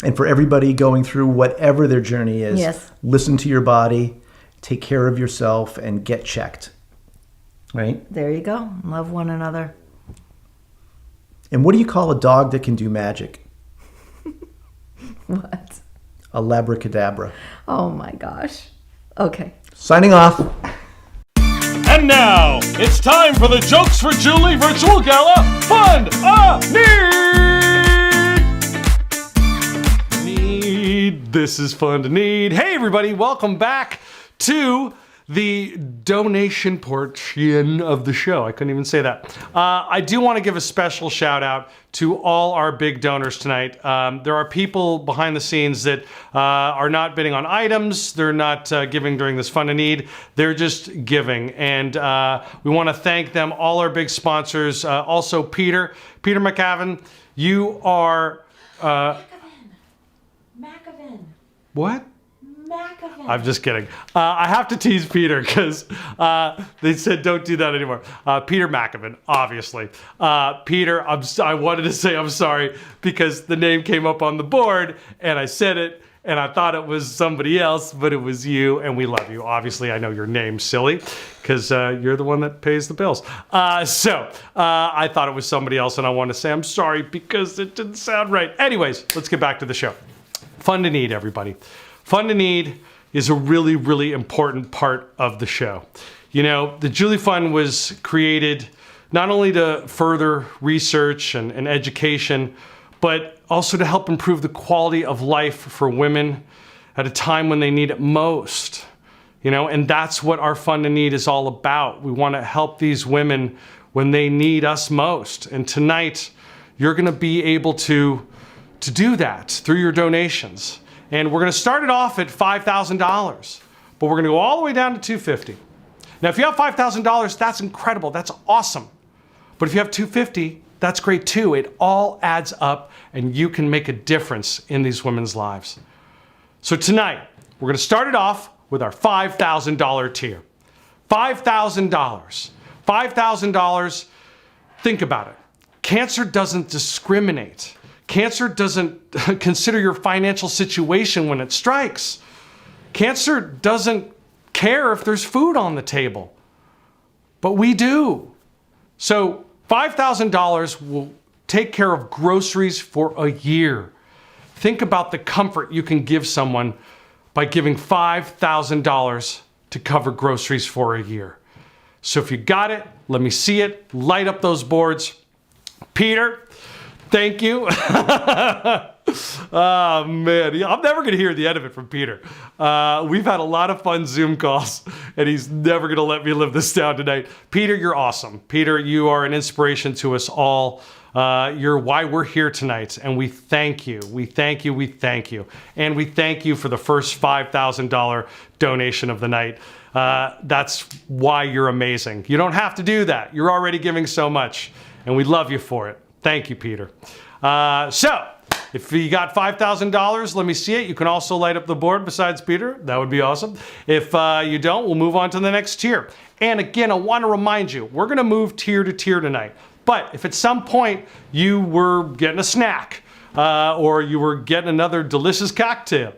And for everybody going through whatever their journey is, yes, listen to your body, take care of yourself, and get checked. Right? There you go. Love one another. And what do you call a dog that can do magic? What? A labracadabra. Oh my gosh. Okay. Signing off. And now, it's time for the Jokes for Julie Virtual Gala Fund a Need. This is Fun to Need. Hey everybody, welcome back to the donation portion of the show. I couldn't even say that. I do want to give a special shout out to all our big donors tonight. There are people behind the scenes that are not bidding on items. They're not giving during this Fun to Need. They're just giving. And we want to thank them, all our big sponsors. Also Peter McAvan, you are... Macavin. What? Macavin. I'm just kidding. I have to tease Peter because they said don't do that anymore. Peter McAvan, obviously. Peter, I wanted to say I'm sorry because the name came up on the board and I said it and I thought it was somebody else, but it was you, and we love you. Obviously, I know your name's silly because you're the one that pays the bills. So I thought it was somebody else, and I want to say I'm sorry because it didn't sound right. Anyways, let's get back to the show. Fun to Need, everybody. Fun to Need is a really, really important part of the show. You know, the Julie Fund was created not only to further research and education, but also to help improve the quality of life for women at a time when they need it most. You know, and that's what our Fun to Need is all about. We want to help these women when they need us most. And tonight, you're going to be able to do that through your donations. And we're going to start it off at $5,000, but we're going to go all the way down to $250. Now, if you have $5,000, that's incredible. That's awesome. But if you have $250, that's great too. It all adds up, and you can make a difference in these women's lives. So tonight, we're going to start it off with our $5,000 tier. $5,000. $5,000. Think about it. Cancer doesn't discriminate. Cancer doesn't consider your financial situation when it strikes. Cancer doesn't care if there's food on the table, but we do. So $5,000 will take care of groceries for a year. Think about the comfort you can give someone by giving $5,000 to cover groceries for a year. So if you got it, let me see it. Light up those boards. Peter, thank you. Oh, man. I'm never going to hear the end of it from Peter. We've had a lot of fun Zoom calls, and he's never going to let me live this down tonight. Peter, you're awesome. Peter, you are an inspiration to us all. You're why we're here tonight, and we thank you. We thank you. We thank you. And we thank you for the first $5,000 donation of the night. That's why you're amazing. You don't have to do that. You're already giving so much, and we love you for it. Thank you, Peter. So, if you got $5,000, let me see it. You can also light up the board besides Peter. That would be awesome. If you don't, we'll move on to the next tier. And again, I want to remind you, we're going to move tier to tier tonight. But if at some point you were getting a snack or you were getting another delicious cocktail,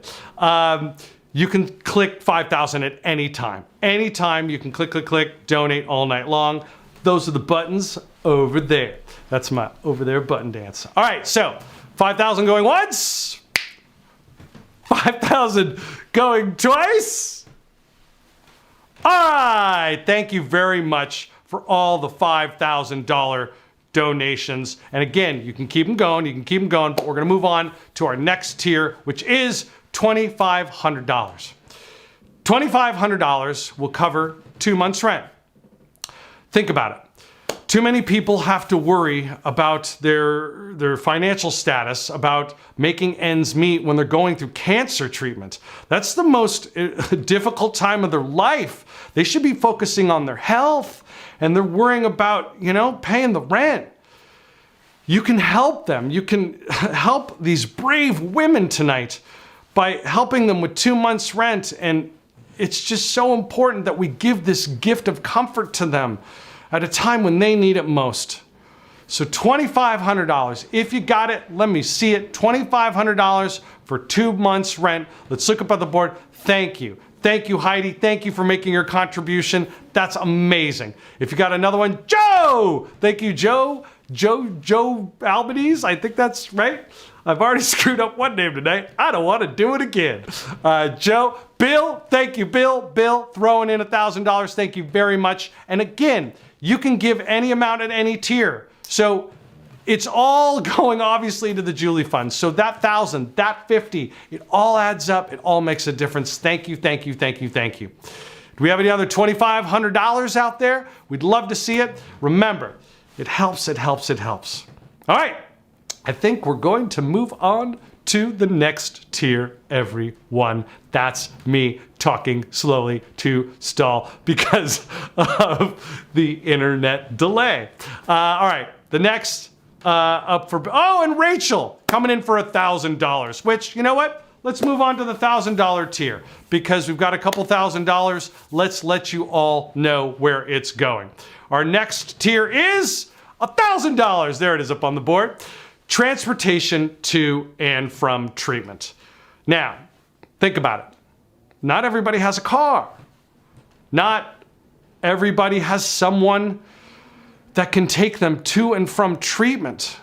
you can click 5,000 at any time. Anytime you can click, donate all night long. Those are the buttons over there. That's my over there button dance. All right, so 5,000 going once. 5,000 going twice. All right, thank you very much for all the $5,000 donations. And again, you can keep them going, but we're gonna move on to our next tier, which is $2,500. $2,500 will cover 2 months' rent. Think about it. Too many people have to worry about their financial status, about making ends meet when they're going through cancer treatment. That's the most difficult time of their life. They should be focusing on their health, and they're worrying about, paying the rent. You can help them. You can help these brave women tonight by helping them with 2 months' rent. And it's just so important that we give this gift of comfort to them at a time when they need it most. So $2,500. If you got it, let me see it. $2,500 for 2 months' rent. Let's look up on the board. Thank you. Thank you, Heidi. Thank you for making your contribution. That's amazing. If you got another one, Joe! Thank you, Joe. Joe Albanese, I think that's right. I've already screwed up one name tonight. I don't want to do it again. Joe, Bill, thank you, Bill. Bill, throwing in $1,000. Thank you very much. And again, you can give any amount at any tier. So it's all going obviously to the Julie Fund. So that 1,000, that 50, it all adds up. It all makes a difference. Thank you, thank you, thank you, thank you. Do we have any other $2,500 out there? We'd love to see it. Remember, it helps, it helps, it helps. All right, I think we're going to move on to the next tier, everyone. That's me talking slowly to stall because of the internet delay. All right, the next up for, and Rachel coming in for $1,000, which, you know what? Let's move on to the $1,000 tier because we've got a couple $1,000. Let's let you all know where it's going. Our next tier is $1,000. There it is up on the board. Transportation to and from treatment. Now, think about it. Not everybody has a car. Not everybody has someone that can take them to and from treatment.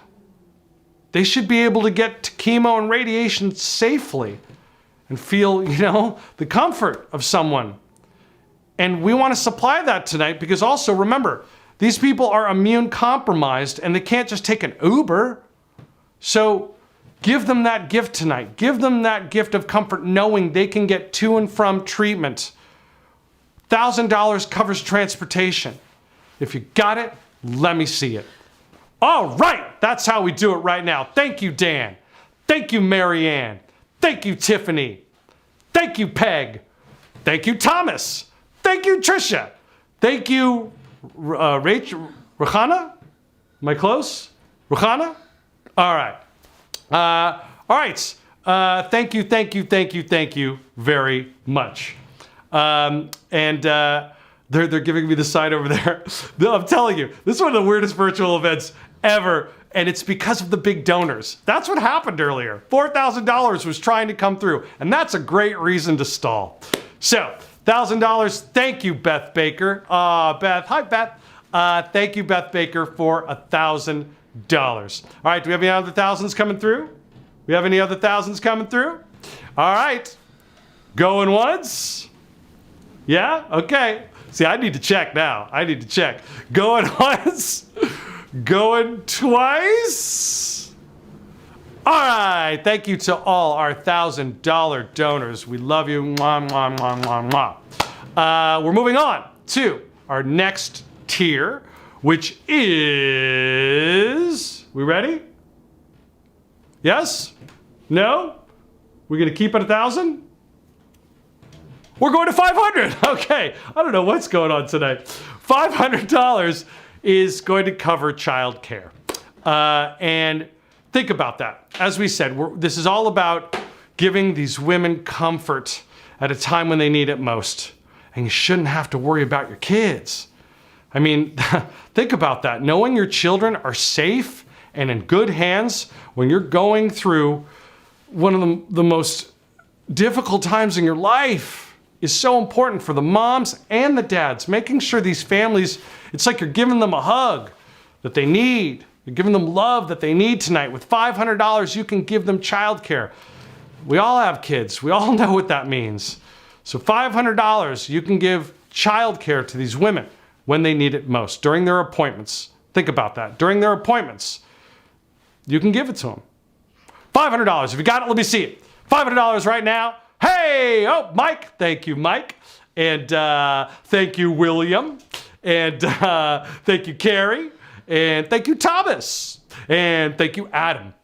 They should be able to get to chemo and radiation safely and feel, the comfort of someone. And we want to supply that tonight because also remember, these people are immune compromised and they can't just take an Uber. So give them that gift tonight. Give them that gift of comfort knowing they can get to and from treatment. $1,000 covers transportation. If you got it, let me see it. All right, that's how we do it right now. Thank you, Dan. Thank you, Marianne. Thank you, Tiffany. Thank you, Peg. Thank you, Thomas. Thank you, Trisha. Thank you, Rachel. Roxana? Am I close? Roxana? All right. All right. Thank you very much. They're giving me the sign over there. I'm telling you, this is one of the weirdest virtual events ever, and it's because of the big donors. That's what happened earlier. $4,000 was trying to come through, and that's a great reason to stall. So, $1,000. Thank you, Beth Baker. Beth. Hi, Beth. Thank you, Beth Baker, for $1,000. All right, do we have any other thousands coming through? We have any other thousands coming through? All right. Going once? Yeah? Okay. See, I need to check now. I need to check. Going once, going twice. All right. Thank you to all our $1,000 donors. We love you. Mwah, mwah, mwah, mwah, mwah. We're moving on to our next tier, which is, we ready? Yes? No? We're going to keep it 1,000? We're going to 500. Okay. I don't know what's going on tonight. $500 is going to cover childcare. And think about that. As we said, this is all about giving these women comfort at a time when they need it most. And you shouldn't have to worry about your kids. I mean, think about that. Knowing your children are safe and in good hands when you're going through one of the most difficult times in your life is so important for the moms and the dads. Making sure these families, it's like you're giving them a hug that they need. You're giving them love that they need tonight. With $500, you can give them childcare. We all have kids. We all know what that means. So $500, you can give childcare to these women when they need it most, during their appointments. Think about that. During their appointments, you can give it to them. $500. If you got it, let me see it. $500 right now. Hey, oh, Mike. Thank you, Mike. And thank you, William. And thank you, Carrie. And thank you, Thomas. And thank you, Adam.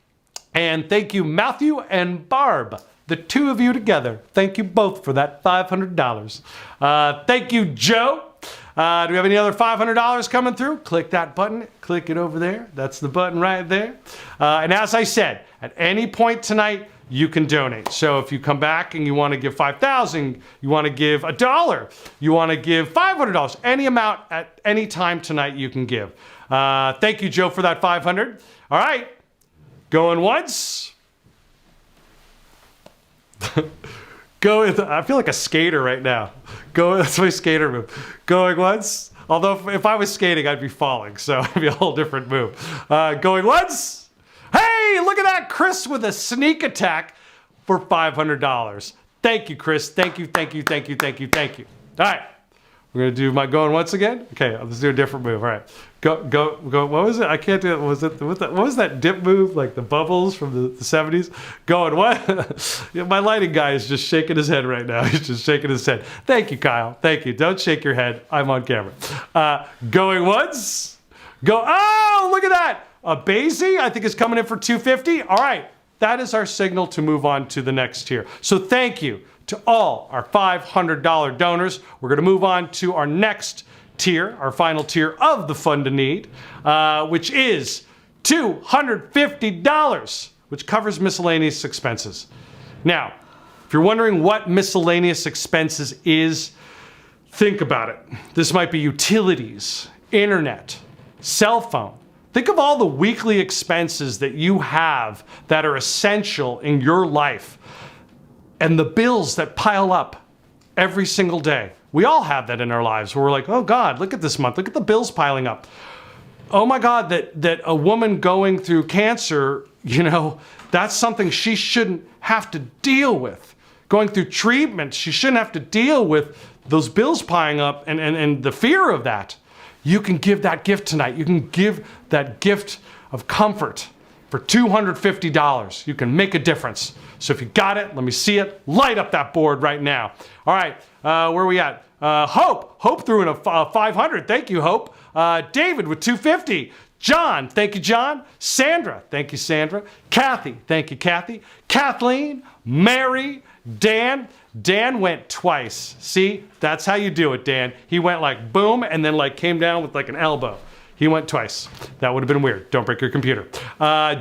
And thank you, Matthew and Barb. The two of you together. Thank you both for that $500. Thank you, Joe. Do we have any other $500 coming through? Click that button. Click it over there. That's the button right there. And as I said, at any point tonight, you can donate. So if you come back and you want to give $5,000, you want to give $1, you want to give $500, any amount at any time tonight you can give. Thank you, Joe, for that $500. All right, going once. I feel like a skater right now. That's my skater move. Going once. Although if I was skating, I'd be falling, so it'd be a whole different move. Going once. Hey, look at that, Chris with a sneak attack for $500. Thank you, Chris. Thank you, thank you, thank you, thank you, thank you. All right, we're gonna do my going once again. Okay, let's do a different move. All right, go. What was it? I can't do it. What was that dip move? Like the bubbles from the 70s? Going what? Yeah, my lighting guy is just shaking his head right now. He's just shaking his head. Thank you, Kyle. Thank you. Don't shake your head. I'm on camera. Going once. Go. Oh, look at that. A Basie, I think, is coming in for $250. All right, that is our signal to move on to the next tier. So thank you to all our $500 donors. We're going to move on to our next tier, our final tier of the Fund to Need, which is $250, which covers miscellaneous expenses. Now, if you're wondering what miscellaneous expenses is, think about it. This might be utilities, internet, cell phone. Think of all the weekly expenses that you have that are essential in your life and the bills that pile up every single day. We all have that in our lives where we're like, oh God, look at this month. Look at the bills piling up. Oh my God, that a woman going through cancer, that's something she shouldn't have to deal with. Going through treatment, she shouldn't have to deal with those bills piling up and the fear of that. You can give that gift tonight. You can give that gift of comfort for $250. You can make a difference. So if you got it, let me see it. Light up that board right now. All right, where are we at? Hope threw in a 500. Thank you, Hope. David with $250. John, thank you, John. Sandra, thank you, Sandra. Kathy, thank you, Kathy. Kathleen, Mary, Dan. Dan went twice. See, that's how you do it, Dan. He went like boom and then like came down with like an elbow. He went twice. That would have been weird. Don't break your computer.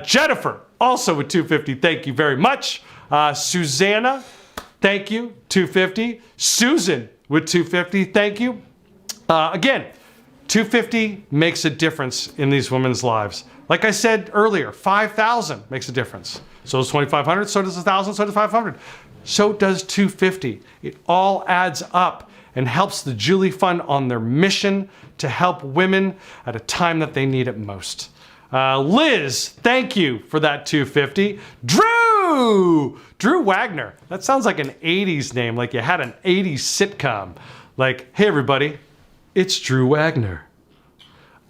Jennifer, also with $250. Thank you very much. Susanna, thank you, $250. Susan with $250. Thank you. Again, $250 makes a difference in these women's lives. Like I said earlier, $5,000 makes a difference. So does $2,500, so does $1,000, so does $500. So does $250. It all adds up and helps the Julie Fund on their mission to help women at a time that they need it most. Liz, thank you for that $250. Drew Wagner. That sounds like an 80s name, like you had an 80s sitcom. Like, hey everybody, it's Drew Wagner.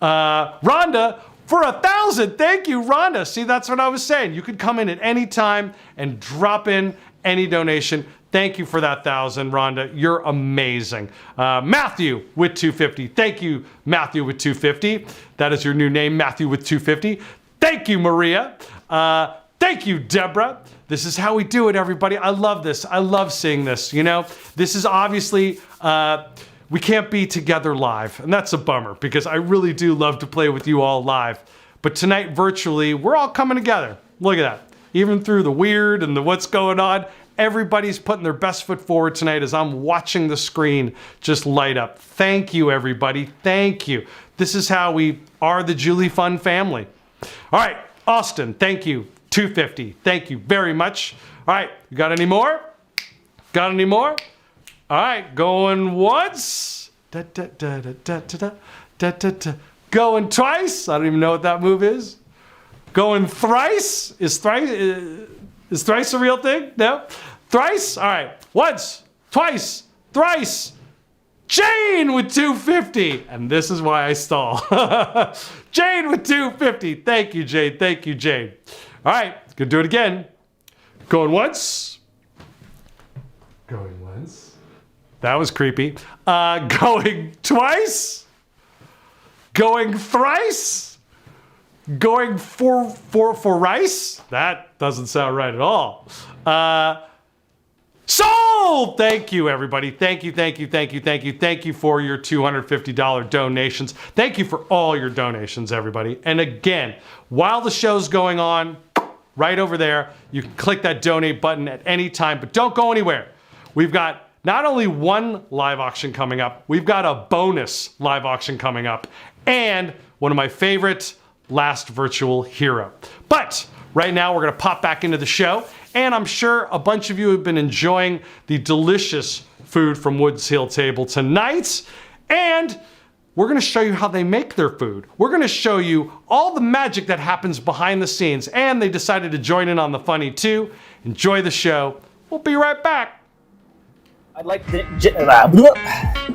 Rhonda, for 1,000. Thank you, Rhonda. See, that's what I was saying. You could come in at any time and drop in any donation. Thank you for that 1,000, Rhonda. You're amazing. Matthew with 250. Thank you, Matthew with 250. That is your new name, Matthew with 250. Thank you, Maria. Thank you, Deborah. This is how we do it, everybody. I love this. I love seeing this. You know, this is obviously, we can't be together live, and that's a bummer because I really do love to play with you all live. But tonight, virtually, we're all coming together. Look at that. Even through the weird and the what's going on, everybody's putting their best foot forward tonight as I'm watching the screen just light up. Thank you, everybody. Thank you. This is how we are the Julie Fun family. All right, Austin, thank you. 250. Thank you very much. All right, you got any more? Got any more? All right, going once. Going twice. I don't even know what that move is. Going thrice. Is thrice a real thing? No? Thrice? All right. Once, twice, thrice. Jane with 250. And this is why I stall. Jane with 250. Thank you, Jane. Thank you, Jane. All right, gonna do it again. Going once. Going once. That was creepy. Going twice. Going thrice. Going for rice. That doesn't sound right at all. Sold! Thank you, everybody. Thank you, thank you, thank you, thank you. Thank you for your $250 donations. Thank you for all your donations, everybody. And again, while the show's going on, right over there, you can click that donate button at any time, but don't go anywhere. We've got not only one live auction coming up, we've got a bonus live auction coming up, and one of my favorite last virtual hero. But right now we're gonna pop back into the show, and I'm sure a bunch of you have been enjoying the delicious food from Woods Hill Table tonight, and we're gonna show you how they make their food. We're gonna show you all the magic that happens behind the scenes, and they decided to join in on the funny too. Enjoy the show. We'll be right back. I'd like to...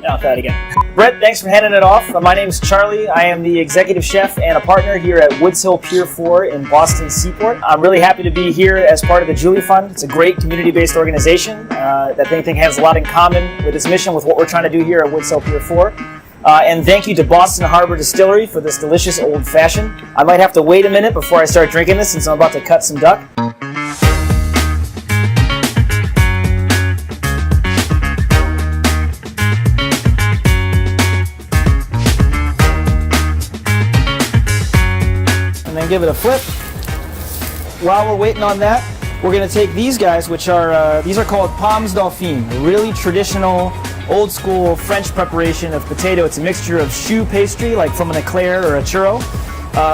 I'll try it again. Brett, thanks for handing it off. My name's Charlie. I am the executive chef and a partner here at Woods Hill Pier 4 in Boston Seaport. I'm really happy to be here as part of the Julie Fund. It's a great community-based organization that I think has a lot in common with its mission with what we're trying to do here at Woods Hill Pier 4. And thank you to Boston Harbor Distillery for this delicious old fashioned. I might have to wait a minute before I start drinking this since I'm about to cut some duck. Give it a flip. While we're waiting on that, we're going to take these guys, which are these are called pommes dauphines, a really traditional, old school French preparation of potato. It's a mixture of choux pastry, like from an eclair or a churro,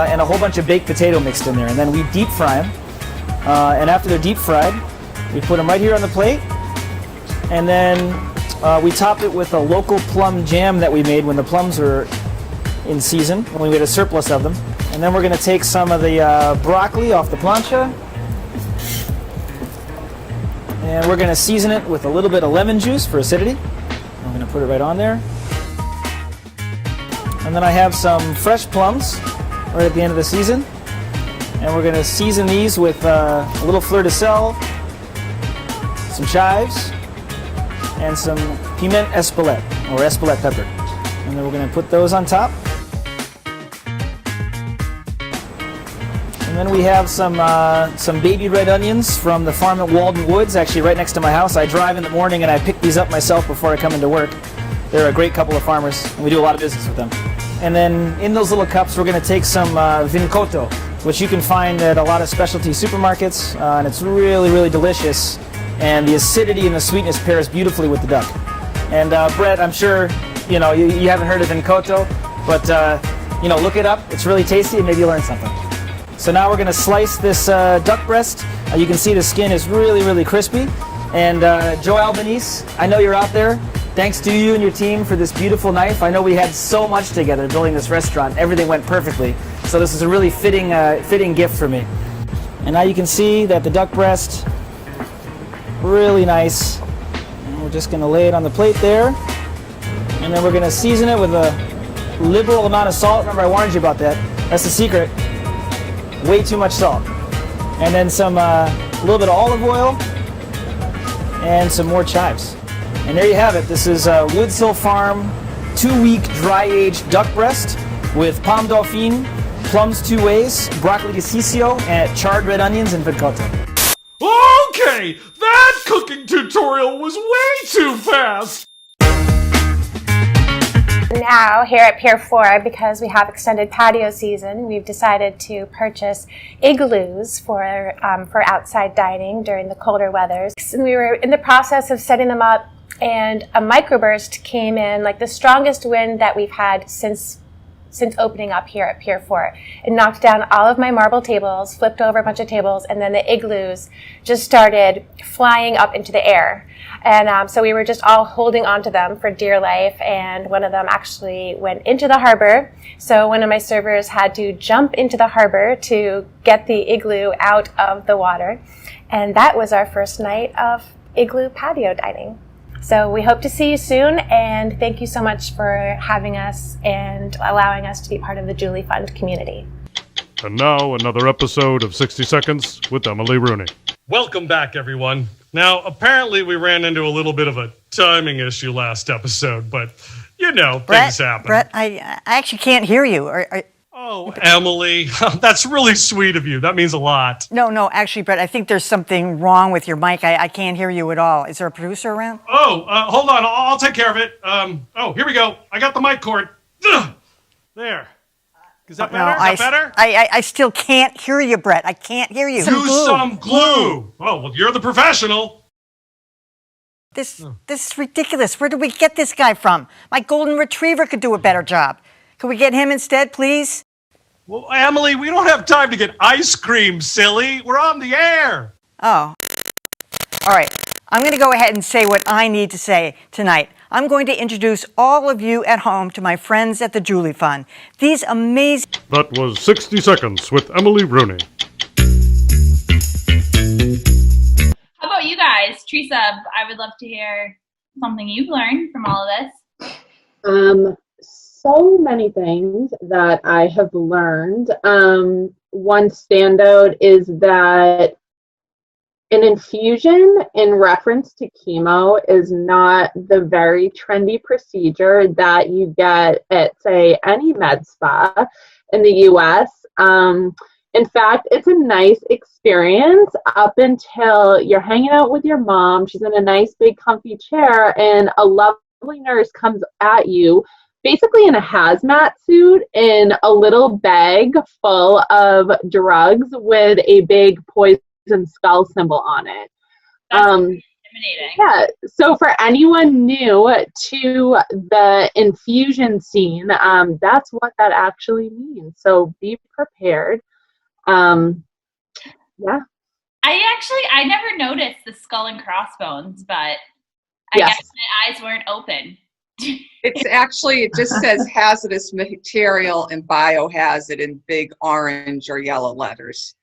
and a whole bunch of baked potato mixed in there. And then we deep fry them. And after they're deep fried, we put them right here on the plate. And then we top it with a local plum jam that we made when the plums were in season, when we had a surplus of them. And then we're going to take some of the broccoli off the plancha. And we're going to season it with a little bit of lemon juice for acidity. I'm going to put it right on there. And then I have some fresh plums right at the end of the season. And we're going to season these with a little fleur de sel, some chives, and some piment espelette, or espelette pepper. And then we're going to put those on top. And then we have some baby red onions from the farm at Walden Woods, actually right next to my house. I drive in the morning and I pick these up myself before I come into work. They're a great couple of farmers, and we do a lot of business with them. And then in those little cups, we're going to take some vincotto, which you can find at a lot of specialty supermarkets, and it's really, really delicious. And the acidity and the sweetness pairs beautifully with the duck. And Brett, I'm sure you haven't heard of vincotto, but look it up. It's really tasty, and maybe you'll learn something. So now we're going to slice this duck breast. You can see the skin is really, really crispy. And Joe Albanese, I know you're out there. Thanks to you and your team for this beautiful knife. I know we had so much together building this restaurant. Everything went perfectly. So this is a really fitting gift for me. And now you can see that the duck breast, really nice. And we're just going to lay it on the plate there. And then we're gonna season it with a liberal amount of salt. Remember, I warned you about that. That's the secret. Way too much salt. And then some, a little bit of olive oil and some more chives. And there you have it. This is Woods Hill Farm 2-week dry-aged duck breast with pomme dauphine, plums 2 ways, broccoli di Sisio, and charred red onions and ricotta. Okay, that cooking tutorial was way too fast. Now, here at Pier 4, because we have extended patio season, we've decided to purchase igloos for outside dining during the colder weathers. And we were in the process of setting them up, and a microburst came in, like the strongest wind that we've had since opening up here at Pier 4. It knocked down all of my marble tables, flipped over a bunch of tables, and then the igloos just started flying up into the air. And so we were just all holding on to them for dear life, and one of them actually went into the harbor. So one of my servers had to jump into the harbor to get the igloo out of the water. And that was our first night of igloo patio dining. So we hope to see you soon, and thank you so much for having us and allowing us to be part of the Julie Fund community. And now another episode of 60 Seconds with Emily Rooney. Welcome back, everyone. Now, apparently we ran into a little bit of a timing issue last episode, but you know, things happen. Brett, I actually can't hear you. Oh, Emily, that's really sweet of you. That means a lot. No, actually, Brett, I think there's something wrong with your mic. I can't hear you at all. Is there a producer around? Oh, hold on. I'll take care of it. Oh, here we go. I got the mic cord. Ugh. There. Is that better? Is that better? I still can't hear you, Brett. I can't hear you. Use some glue. Oh, well, you're the professional. This is ridiculous. Where did we get this guy from? My golden retriever could do a better job. Can we get him instead, please? Well, Emily, we don't have time to get ice cream, silly. We're on the air. Oh. All right. I'm going to go ahead and say what I need to say tonight. I'm going to introduce all of you at home to my friends at the Julie Fund. These amazing... That was 60 Seconds with Emily Rooney. How about you guys? Teresa, I would love to hear something you've learned from all of this. So many things that I have learned. One standout is that an infusion in reference to chemo is not the very trendy procedure that you get at, say, any med spa in the US. In fact, it's a nice experience up until you're hanging out with your mom. She's in a nice big comfy chair, and a lovely nurse comes at you basically in a hazmat suit in a little bag full of drugs with a big poison skull symbol on it. That's intimidating. Yeah, so for anyone new to the infusion scene, that's what that actually means. So be prepared. Yeah. I never noticed the skull and crossbones, but I Yes. guess my eyes weren't open. It's actually, it just says hazardous material and biohazard in big orange or yellow letters.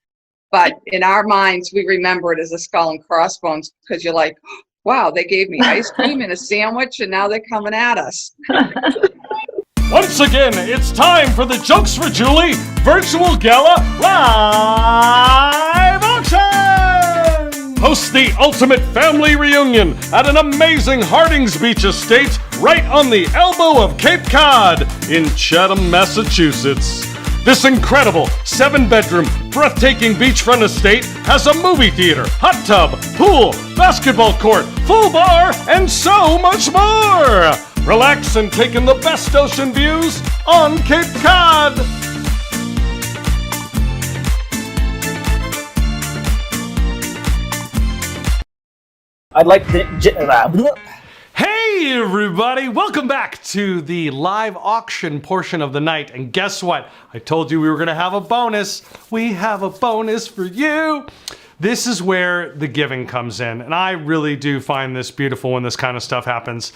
But in our minds, we remember it as a skull and crossbones because you're like, wow, they gave me ice cream and a sandwich and now they're coming at us. Once again, it's time for the Jokes for Julie Virtual Gala Live Auction! Host the ultimate family reunion at an amazing Hardings Beach estate right on the elbow of Cape Cod in Chatham, Massachusetts. This incredible 7-bedroom, breathtaking beachfront estate has a movie theater, hot tub, pool, basketball court, full bar, and so much more! Relax and take in the best ocean views on Cape Cod! I'd like to... Hey everybody, welcome back to the live auction portion of the night. And guess what? I told you we were going to have a bonus. We have a bonus for you. This is where the giving comes in. And I really do find this beautiful when this kind of stuff happens.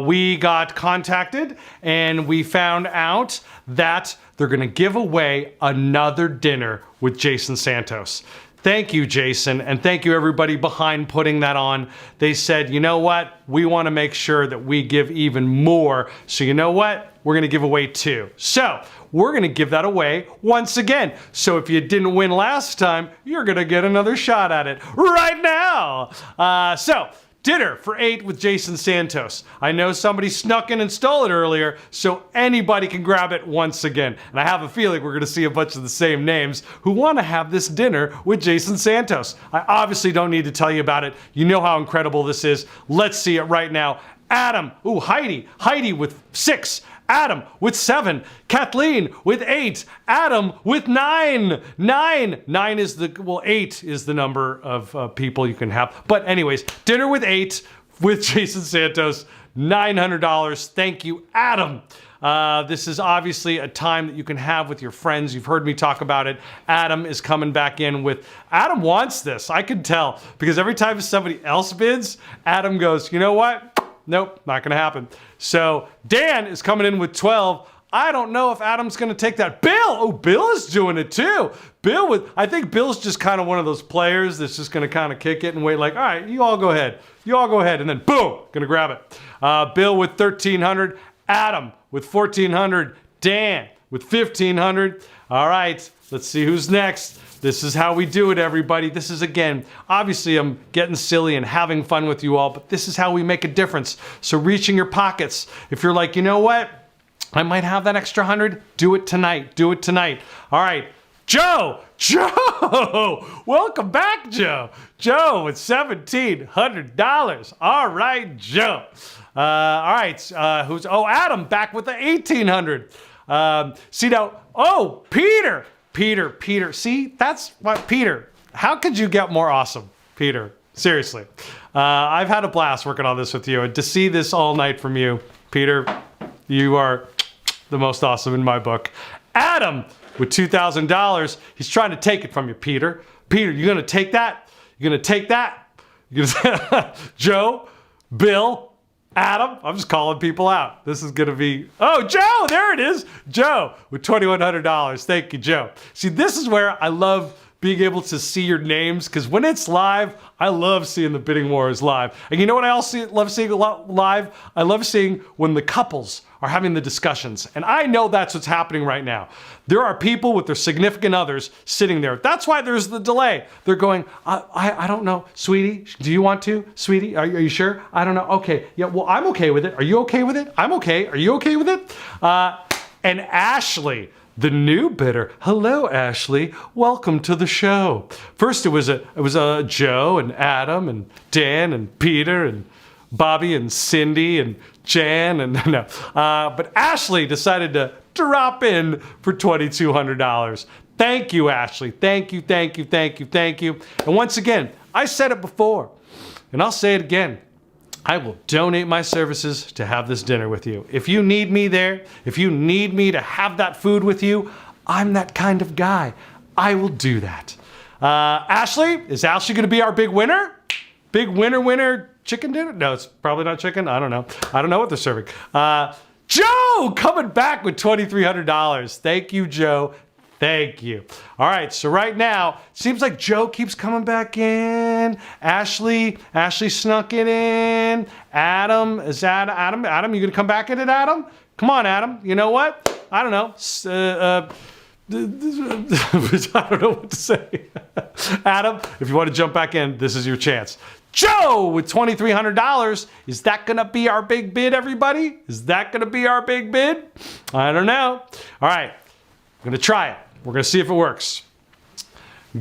We got contacted and we found out that they're going to give away another dinner with Jason Santos. Thank you, Jason, and thank you everybody behind putting that on. They said, you know what? We want to make sure that we give even more. So you know what? We're going to give away 2. So we're going to give that away once again. So if you didn't win last time, you're going to get another shot at it right now. So dinner for 8 with Jason Santos. I know somebody snuck in and stole it earlier, so anybody can grab it once again. And I have a feeling we're going to see a bunch of the same names who want to have this dinner with Jason Santos. I obviously don't need to tell you about it. You know how incredible this is. Let's see it right now. Adam, Heidi with 6. Adam with 7, Kathleen with 8, Adam with 9. 9 is the, 8 is the number of people you can have. But anyways, dinner with 8 with Jason Santos, $900. Thank you, Adam. This is obviously a time that you can have with your friends. You've heard me talk about it. Adam is coming back in with, Adam wants this, I can tell, because every time somebody else bids, Adam goes, you know what? Nope, not gonna happen. So Dan is coming in with 12. I don't know if Adam's gonna take that. Bill is doing it too. I think Bill's just kind of one of those players that's just gonna kind of kick it and wait like, all right, you all go ahead. And then boom, gonna grab it. Bill with 1,300, Adam with 1,400, Dan with 1,500. All right, let's see who's next. This is how we do it, everybody. This is, again, obviously I'm getting silly and having fun with you all, but this is how we make a difference. So reach in your pockets. If you're like, you know what? I might have that extra 100. Do it tonight. All right, Joe, welcome back, Joe. Joe with $1,700. All right, Joe. All right, Adam back with the 1,800. See now, Peter, see, that's what, Peter, how could you get more awesome, Peter? Seriously. I've had a blast working on this with you, and to see this all night from you, Peter, you are the most awesome in my book. Adam with $2,000, he's trying to take it from you, Peter. Peter, you gonna take that? Joe, Bill, Adam, I'm just calling people out. This is gonna be, oh, Joe, there it is. Joe with $2,100. Thank you, Joe. See, this is where I love being able to see your names, because when it's live, I love seeing the bidding wars live. And you know what I also love seeing a lot live? I love seeing when the couples are having the discussions. And I know that's what's happening right now. There are people with their significant others sitting there. That's why there's the delay. They're going, I don't know, sweetie, do you want to? Sweetie, are you sure? I don't know. Okay, yeah, well, I'm okay with it. Are you okay with it? I'm okay. Are you okay with it? And Ashley, the new bidder. Hello, Ashley. Welcome to the show. First, it was Joe and Adam and Dan and Peter and Bobby and Cindy and Jan and no. But Ashley decided to drop in for $2,200. Thank you, Ashley. Thank you. And once again, I said it before, and I'll say it again. I will donate my services to have this dinner with you. If you need me there, if you need me to have that food with you, I'm that kind of guy. I will do that. Ashley, is Ashley going to be our big winner? Big winner chicken dinner? No, it's probably not chicken. I don't know. I don't know what they're serving. Joe coming back with $2,300. Thank you, Joe. Thank you. All right, so right now, seems like Joe keeps coming back in. Ashley snuck it in. Adam, Adam, you gonna come back in it, Adam? Come on, Adam. You know what? I don't know. I don't know what to say. Adam, if you want to jump back in, this is your chance. Joe with $2,300. Is that gonna be our big bid, everybody? Is that gonna be our big bid? I don't know. All right, I'm gonna try it. We're going to see if it works.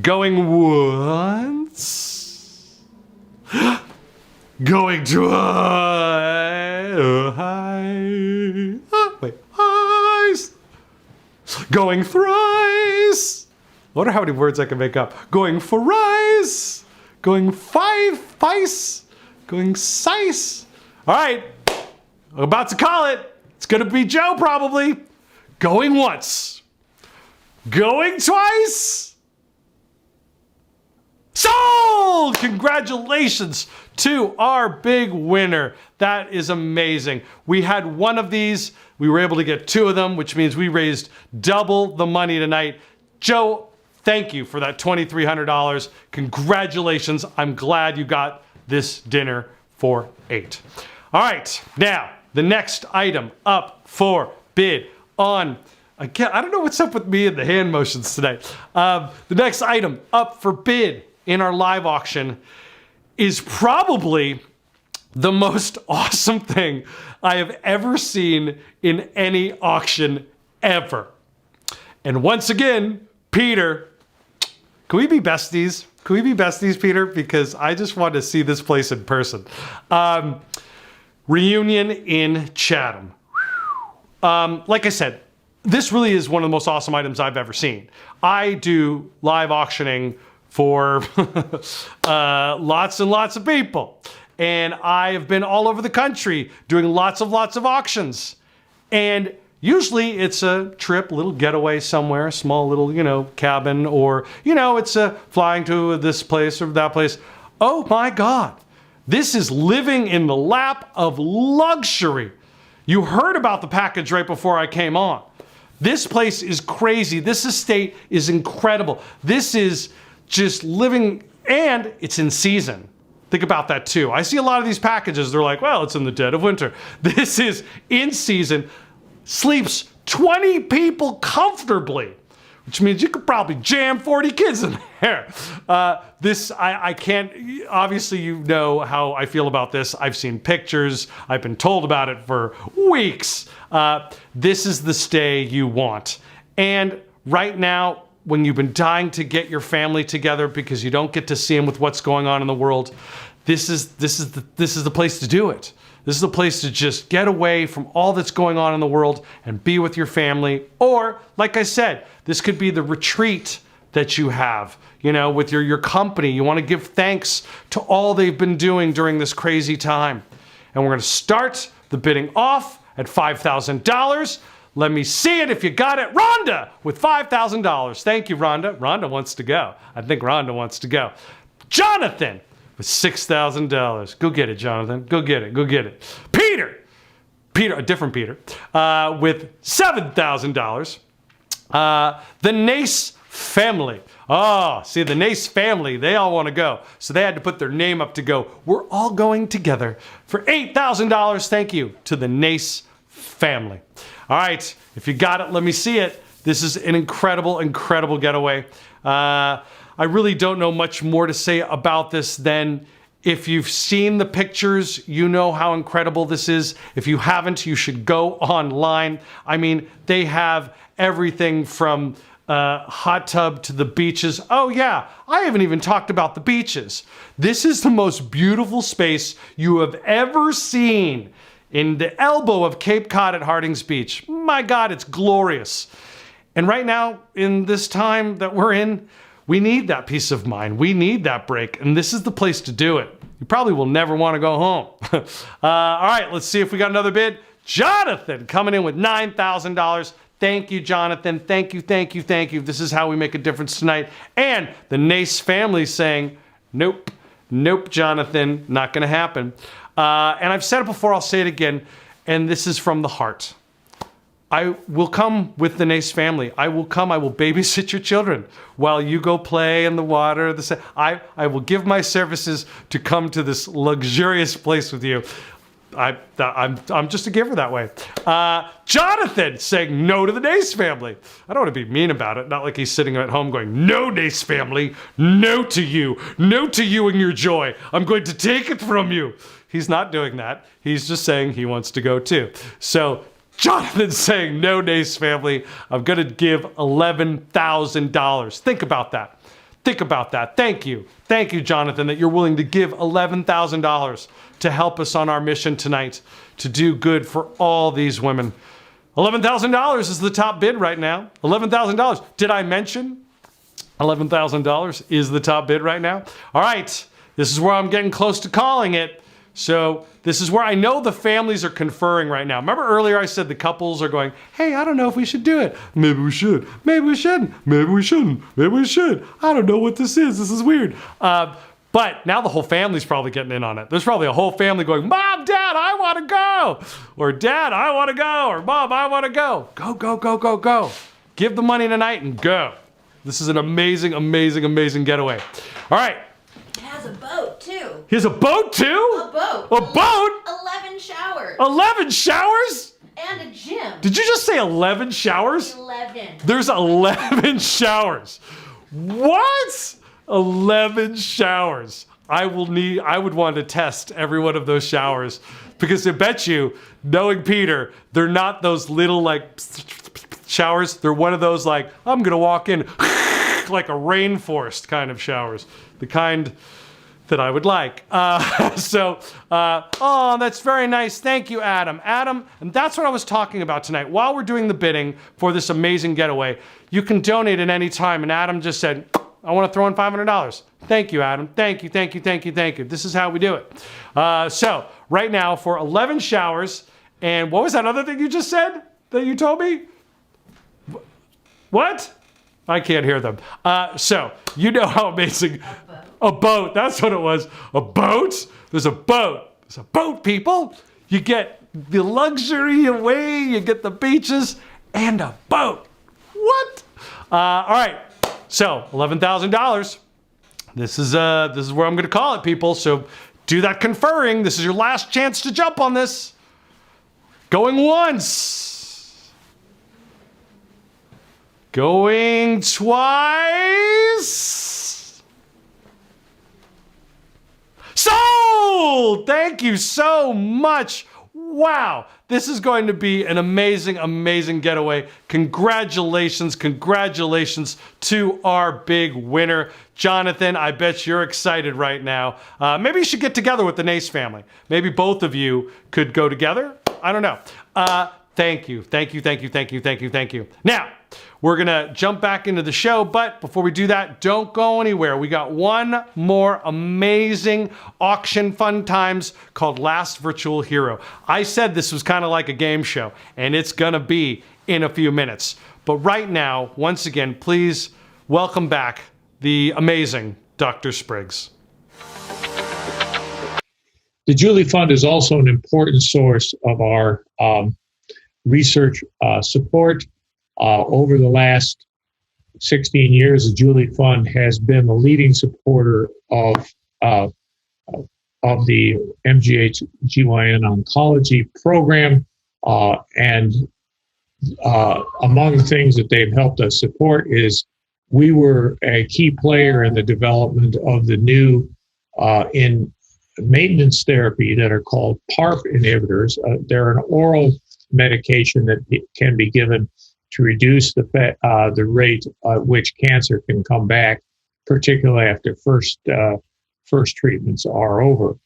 Going once. Going twice. Going thrice. I wonder how many words I can make up. Going thrice. Going five-fice. Going sice. All right. I'm about to call it. It's going to be Joe probably. Going once. Going twice. Sold! Congratulations to our big winner. That is amazing. We had one of these. We were able to get 2 of them, which means we raised double the money tonight. Joe, thank you for that $2,300. Congratulations. I'm glad you got this dinner for 8. All right, now the next item up for bid on, again, I don't know what's up with me and the hand motions tonight. The next item up for bid in our live auction is probably the most awesome thing I have ever seen in any auction ever. And once again, Peter, can we be besties? Can we be besties, Peter? Because I just want to see this place in person. Reunion in Chatham. Like I said, this really is one of the most awesome items I've ever seen. I do live auctioning for lots and lots of people. And I have been all over the country doing lots of auctions. And usually it's a trip, a little getaway somewhere, a small little, cabin, or, it's a flying to this place or that place. Oh my God. This is living in the lap of luxury. You heard about the package right before I came on. This place is crazy. This estate is incredible. This is just living, and it's in season. Think about that too. I see a lot of these packages, they're like, well, it's in the dead of winter. This is in season, sleeps 20 people comfortably, which means you could probably jam 40 kids in there. I can't, obviously you know how I feel about this. I've seen pictures, I've been told about it for weeks. This is the stay you want. And right now, when you've been dying to get your family together because you don't get to see them with what's going on in the world, this is the place to do it. This is the place to just get away from all that's going on in the world and be with your family. Or, like I said, this could be the retreat that you have, with your company. You want to give thanks to all they've been doing during this crazy time. And we're going to start the bidding off at $5,000. Let me see it if you got it. Rhonda with $5,000. Thank you, Rhonda. Rhonda wants to go. I think Rhonda wants to go. Jonathan with $6,000. Go get it, Jonathan. Go get it. Go get it. Peter, a different Peter, with $7,000. The Nace family. Oh, see, the Nace family, they all want to go. So they had to put their name up to go. We're all going together for $8,000. Thank you to the Nace family. All right, if you got it, let me see it. This is an incredible, incredible getaway. I really don't know much more to say about this than if you've seen the pictures, you know how incredible this is. If you haven't, you should go online. I mean, they have everything from hot tub to the beaches. Oh yeah, I haven't even talked about the beaches. This is the most beautiful space you have ever seen. In the elbow of Cape Cod at Hardings Beach. My God, it's glorious. And right now, in this time that we're in, we need that peace of mind. We need that break, and this is the place to do it. You probably will never want to go home. All right, let's see if we got another bid. Jonathan coming in with $9,000. Thank you, Jonathan. Thank you, thank you, thank you. This is how we make a difference tonight. And the Nace family saying, nope, nope, Jonathan, not going to happen. And I've said it before, I'll say it again, and this is from the heart. I will come with the Nace family. I will come, I will babysit your children while you go play in the water. I will give my services to come to this luxurious place with you. I'm just a giver that way. Jonathan saying no to the Nace family. I don't want to be mean about it. Not like he's sitting at home going, no, Nace family, no to you and your joy. I'm going to take it from you. He's not doing that. He's just saying he wants to go too. So Jonathan's saying, no, Nace family, I'm going to give $11,000. Think about that. Think about that. Thank you. Thank you, Jonathan, that you're willing to give $11,000 to help us on our mission tonight to do good for all these women. $11,000 is the top bid right now. $11,000. Did I mention $11,000 is the top bid right now? All right. This is where I'm getting close to calling it. So this is where I know the families are conferring right now. Remember earlier I said the couples are going, hey, I don't know if we should do it. Maybe we should. Maybe we shouldn't. Maybe we shouldn't. Maybe we should. I don't know what this is. This is weird. But now the whole family's probably getting in on it. There's probably a whole family going, Mom, Dad, I want to go. Or Dad, I want to go. Or Mom, I want to go. Go, go, go, go, go. Give the money tonight and go. This is an amazing, amazing, amazing getaway. All right. It has a boat, too. He has a boat, too? A boat. A boat? 11 showers. 11 showers? And a gym. Did you just say 11 showers? 11. There's 11 showers. What? 11 showers. I would want to test every one of those showers, because I bet you, knowing Peter, they're not those little like showers. They're one of those like, I'm gonna walk in like a rainforest kind of showers. The kind that I would like. Oh, that's very nice. Thank you, Adam. Adam, and that's what I was talking about tonight. While we're doing the bidding for this amazing getaway, you can donate at any time. And Adam just said, I want to throw in $500. Thank you, Adam. Thank you, thank you, thank you, thank you. This is how we do it. So right now for 11 showers, and what was that other thing you just said that you told me? What? I can't hear them. So you know how amazing. A boat. That's what it was. A boat? There's a boat. There's a boat, people. You get the luxury away, you get the beaches, and a boat. What? All right. So $11,000. This is where I'm going to call it, people. So do that conferring. This is your last chance to jump on this. Going once. Going twice. Sold! Thank you so much. Wow, this is going to be an amazing, amazing getaway. Congratulations, congratulations to our big winner. Jonathan, I bet you're excited right now. Maybe you should get together with the Nace family. Maybe both of you could go together. I don't know. Thank you, thank you, thank you, thank you, thank you, thank you. Now, we're gonna jump back into the show, but before we do that, don't go anywhere. We got one more amazing auction fun times called Last Virtual Hero. I said this was kind of like a game show, and it's gonna be in a few minutes. But right now, once again, please welcome back the amazing Dr. Spriggs. The Julie Fund is also an important source of our research support. Over the last 16 years, the Julie Fund has been the leading supporter of the MGH-GYN oncology program. And among the things that they've helped us support is we were a key player in the development of the new in maintenance therapy that are called PARP inhibitors. They're an oral medication that can be given to reduce the rate at which cancer can come back, particularly after first treatments are over.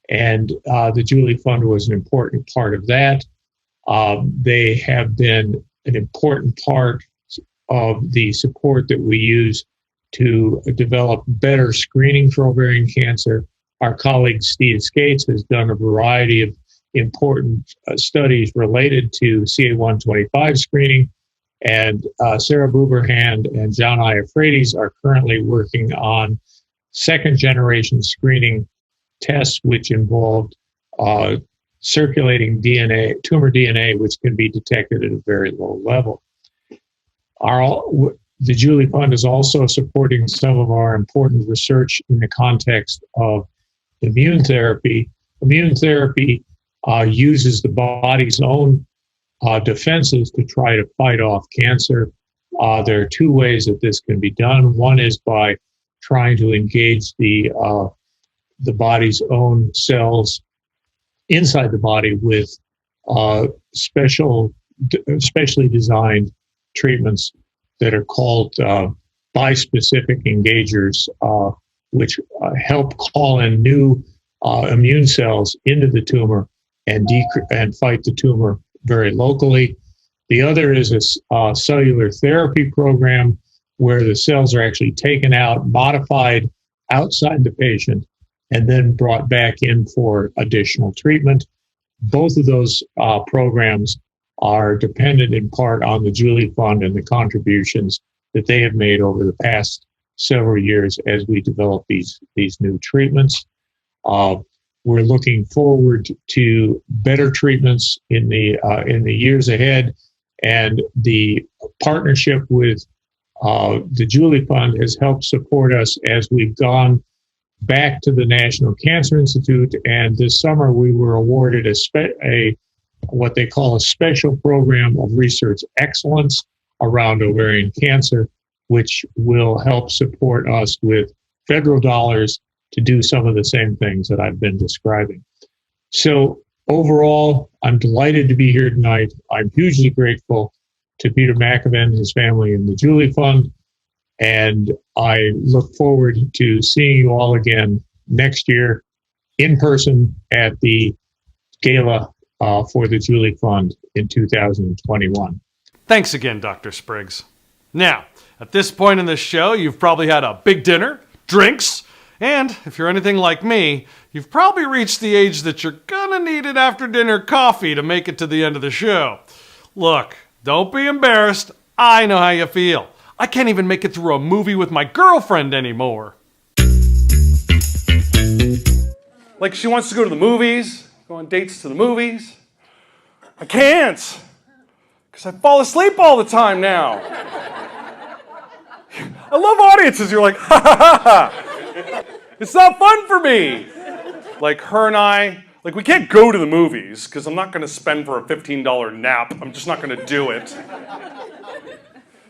And the Julie Fund was an important part of that. They have been an important part of the support that we use to develop better screening for ovarian cancer. Our colleague Steve Skates has done a variety of important studies related to CA125 screening. And Sarah Buberhand and John Iafrades are currently working on second-generation screening tests, which involved circulating DNA, tumor DNA, which can be detected at a very low level. The Julie Fund is also supporting some of our important research in the context of immune therapy. Immune therapy uses the body's own defenses to try to fight off cancer. There are two ways that this can be done. One is by trying to engage the body's own cells inside the body with specially designed treatments that are called bispecific engagers, which help call in new immune cells into the tumor and fight the tumor very locally. The other is a cellular therapy program where the cells are actually taken out, modified outside the patient, and then brought back in for additional treatment. Both of those programs are dependent in part on the Julie Fund and the contributions that they have made over the past several years as we develop these new treatments. We're looking forward to better treatments in the years ahead, and the partnership with The Julie Fund has helped support us as we've gone back to the National Cancer Institute, and this summer we were awarded what they call a special program of research excellence around ovarian cancer, which will help support us with federal dollars to do some of the same things that I've been describing. So overall, I'm delighted to be here tonight. I'm hugely grateful to Peter McAven, his family, and the Julie Fund, and I look forward to seeing you all again next year in person at the gala for the Julie Fund in 2021. Thanks again, Dr. Spriggs. Now, at this point in the show, you've probably had a big dinner, drinks, and if you're anything like me, you've probably reached the age that you're gonna need an after-dinner coffee to make it to the end of the show. Look, don't be embarrassed. I know how you feel. I can't even make it through a movie with my girlfriend anymore. Like, she wants to go to the movies, go on dates to the movies. I can't, because I fall asleep all the time now. I love audiences. You're like, ha ha ha ha. It's not fun for me. Like, her and I, like, we can't go to the movies because I'm not going to spend for a $15 nap. I'm just not going to do it.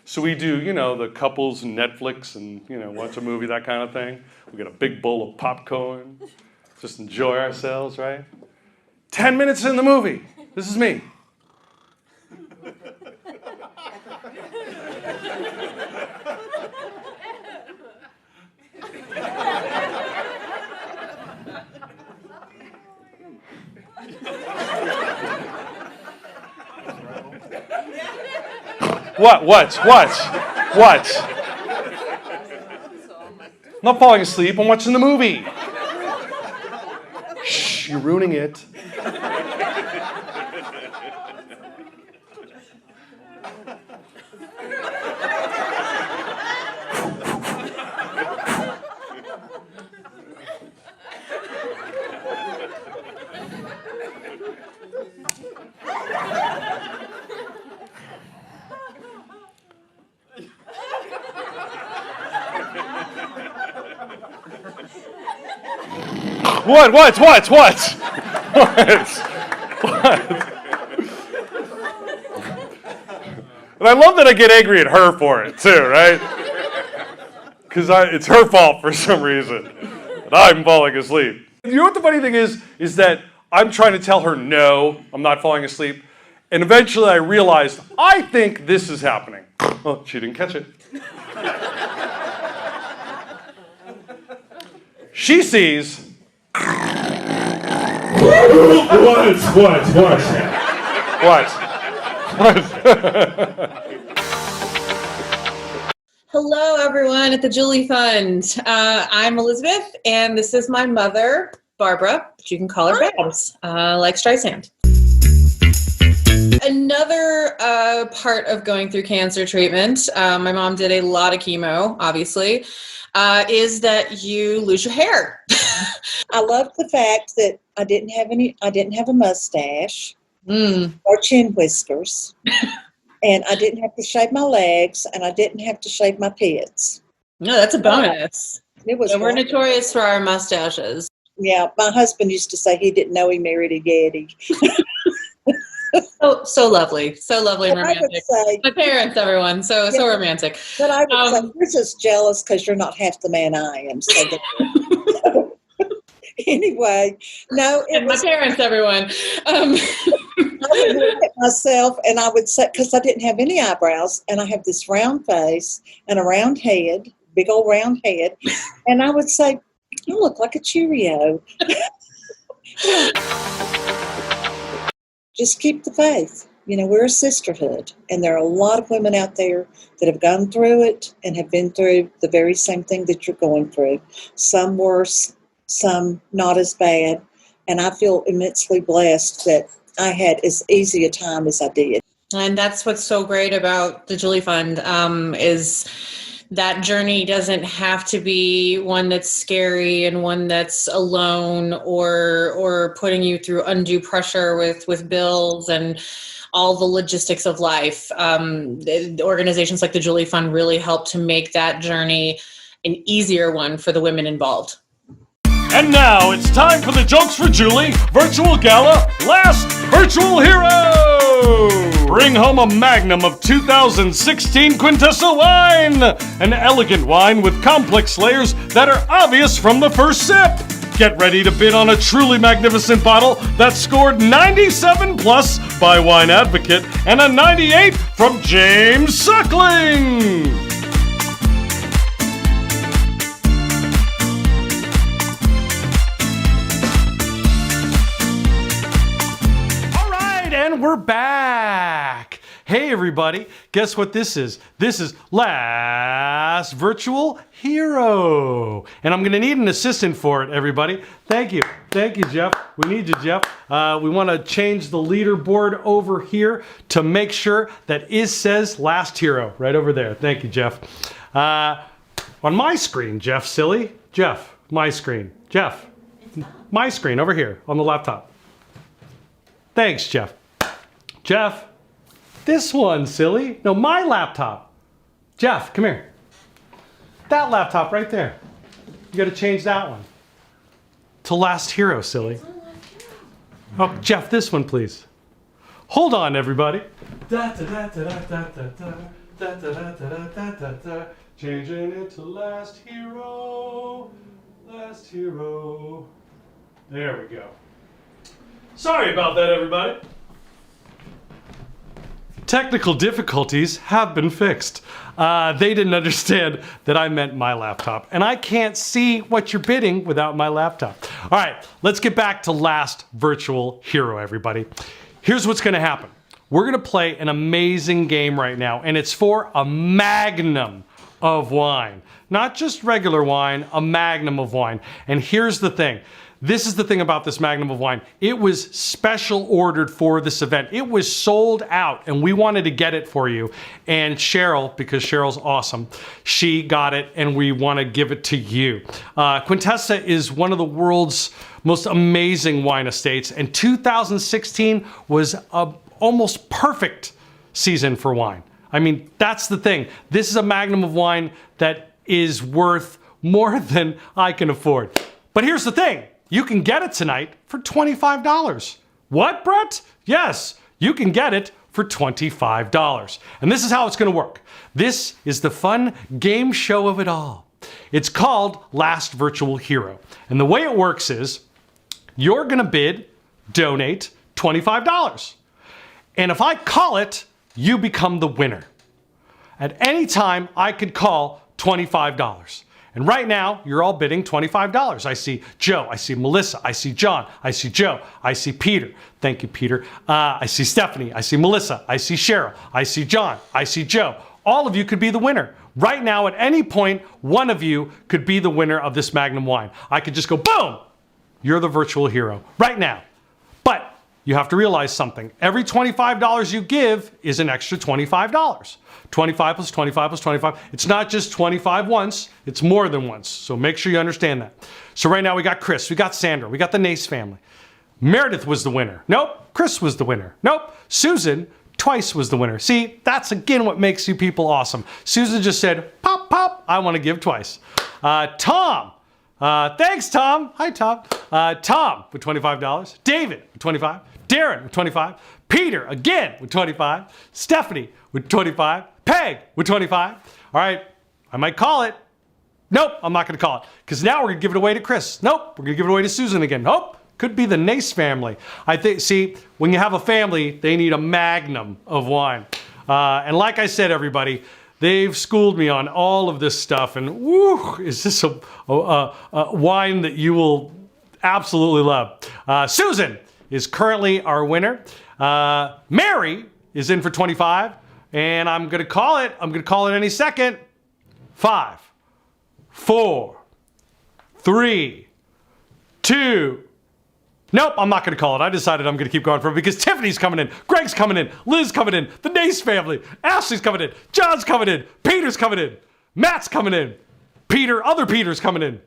So we do, the couples and Netflix and, watch a movie, that kind of thing. We get a big bowl of popcorn, just enjoy ourselves, right? 10 minutes in the movie. This is me. What? I'm not falling asleep. I'm watching the movie. Shh, you're ruining it. What? And I love that I get angry at her for it too, right? Because it's her fault for some reason. And I'm falling asleep. You know what the funny thing is that I'm trying to tell her no, I'm not falling asleep. And eventually I realized, I think this is happening. Oh, she didn't catch it. She sees... What? Hello, everyone at the Julie Fund. I'm Elizabeth, and this is my mother, Barbara, but you can call her Babs, like Streisand. Another part of going through cancer treatment, my mom did a lot of chemo, obviously, is that you lose your hair. I loved the fact that I didn't have a mustache or chin whiskers, and I didn't have to shave my legs, and I didn't have to shave my pits. No, that's a bonus. It was. We're notorious for our mustaches. Yeah, my husband used to say he didn't know he married a Yeti. So lovely. So lovely and But romantic. My parents, everyone. So romantic. But I would say you're just jealous because you're not half the man I am. So anyway, no. And my parents, everyone. I would look at myself and I would say, because I didn't have any eyebrows and I have this round face and a round head, big old round head, and I would say, you look like a Cheerio. Just keep the faith. We're a sisterhood, and there are a lot of women out there that have gone through it and have been through the very same thing that you're going through. Some worse, some not as bad, and I feel immensely blessed that I had as easy a time as I did. And that's what's so great about the Julie Fund, is that journey doesn't have to be one that's scary and one that's alone or putting you through undue pressure with bills and all the logistics of life. The organizations like the Julie Fund really help to make that journey an easier one for the women involved. And now it's time for the Jokes for Julie Virtual Gala Last Virtual Hero! Bring home a magnum of 2016 quintessential wine! An elegant wine with complex layers that are obvious from the first sip! Get ready to bid on a truly magnificent bottle that scored 97 plus by Wine Advocate and a 98 from James Suckling! And we're back. Hey everybody, guess what this is? This is Last Virtual Hero. And I'm gonna need an assistant for it, everybody. Thank you, Jeff. We need you, Jeff. We wanna change the leaderboard over here to make sure that it says Last Hero, right over there. Thank you, Jeff. On my screen, Jeff, silly. Jeff, my screen. Jeff, my screen over here on the laptop. Thanks, Jeff. Jeff, this one, silly. No, my laptop. Jeff, come here. That laptop right there. You gotta change that one to Last Hero, silly. Oh, Jeff, this one, please. Hold on, everybody. Changing it to Last Hero. Last Hero. There we go. Sorry about that, everybody. Technical difficulties have been fixed. They didn't understand that I meant my laptop, and I can't see what you're bidding without my laptop. All right, let's get back to Last Virtual Hero, everybody. Here's what's gonna happen. We're gonna play an amazing game right now, and it's for a magnum of wine. Not just regular wine, a magnum of wine. And here's the thing. This is the thing about this magnum of wine. It was special ordered for this event. It was sold out, and we wanted to get it for you. And Cheryl, because Cheryl's awesome, she got it, and we want to give it to you. Quintessa is one of the world's most amazing wine estates, and 2016 was a almost perfect season for wine. I mean, that's the thing. This is a magnum of wine that is worth more than I can afford. But here's the thing. You can get it tonight for $25. What, Brett? Yes, you can get it for $25. And this is how it's going to work. This is the fun game show of it all. It's called Last Virtual Hero. And the way it works is you're going to bid, donate $25. And if I call it, you become the winner. At any time, I could call $25. And right now, you're all bidding $25. I see Joe, I see Melissa, I see John, I see Joe, I see Peter. Thank you, Peter. I see Stephanie, I see Melissa, I see Cheryl, I see John, I see Joe. All of you could be the winner. Right now, at any point, one of you could be the winner of this Magnum wine. I could just go, boom! You're the virtual hero, right now. But you have to realize something. Every $25 you give is an extra $25. 25 plus 25 plus 25. It's not just 25 once, it's more than once. So make sure you understand that. So right now we got Chris, we got Sandra, we got the Nace family. Meredith was the winner. Nope. Chris was the winner. Nope. Susan twice was the winner. See, that's again what makes you people awesome. Susan just said, pop, pop, I want to give twice. Tom. Thanks, Tom. Hi, Tom. Tom with $25. David with $25. Darren with $25. Peter again with $25. Stephanie with $25. Peg with $25. All right, I might call it. Nope, I'm not going to call it because now we're going to give it away to Chris. Nope, we're going to give it away to Susan again. Nope, could be the Nace family. I think, see, when you have a family, they need a magnum of wine. And like I said, everybody, they've schooled me on all of this stuff. And woo, is this a wine that you will absolutely love. Susan is currently our winner. Mary is in for 25. And I'm going to call it. I'm going to call it any second. 5, 4, 3, 2. Nope, I'm not going to call it. I decided I'm going to keep going for it because Tiffany's coming in, Greg's coming in, Liz coming in, the Nace family, Ashley's coming in, John's coming in, Peter's coming in, Matt's coming in, other Peter's coming in.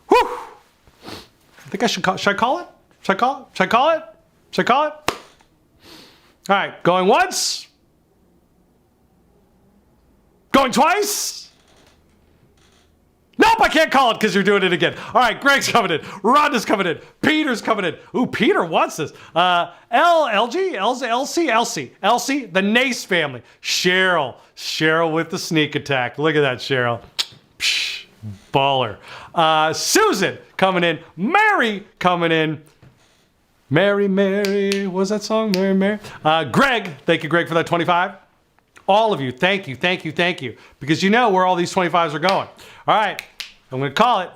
Whew. I think I should call. Should I call it? Should I call it? Should I call it? Should I call it? All right, going once. Going twice. Nope, I can't call it because you're doing it again. All right, Greg's coming in. Rhonda's coming in. Peter's coming in. Ooh, Peter wants this. LG, Elsie, the Nace family. Cheryl with the sneak attack. Look at that, Cheryl. Psh, baller. Susan coming in. Mary coming in. Mary, what was that song? Mary. Greg, thank you, Greg, for that 25. All of you, thank you. Because you know where all these 25s are going. All right, I'm going to call it.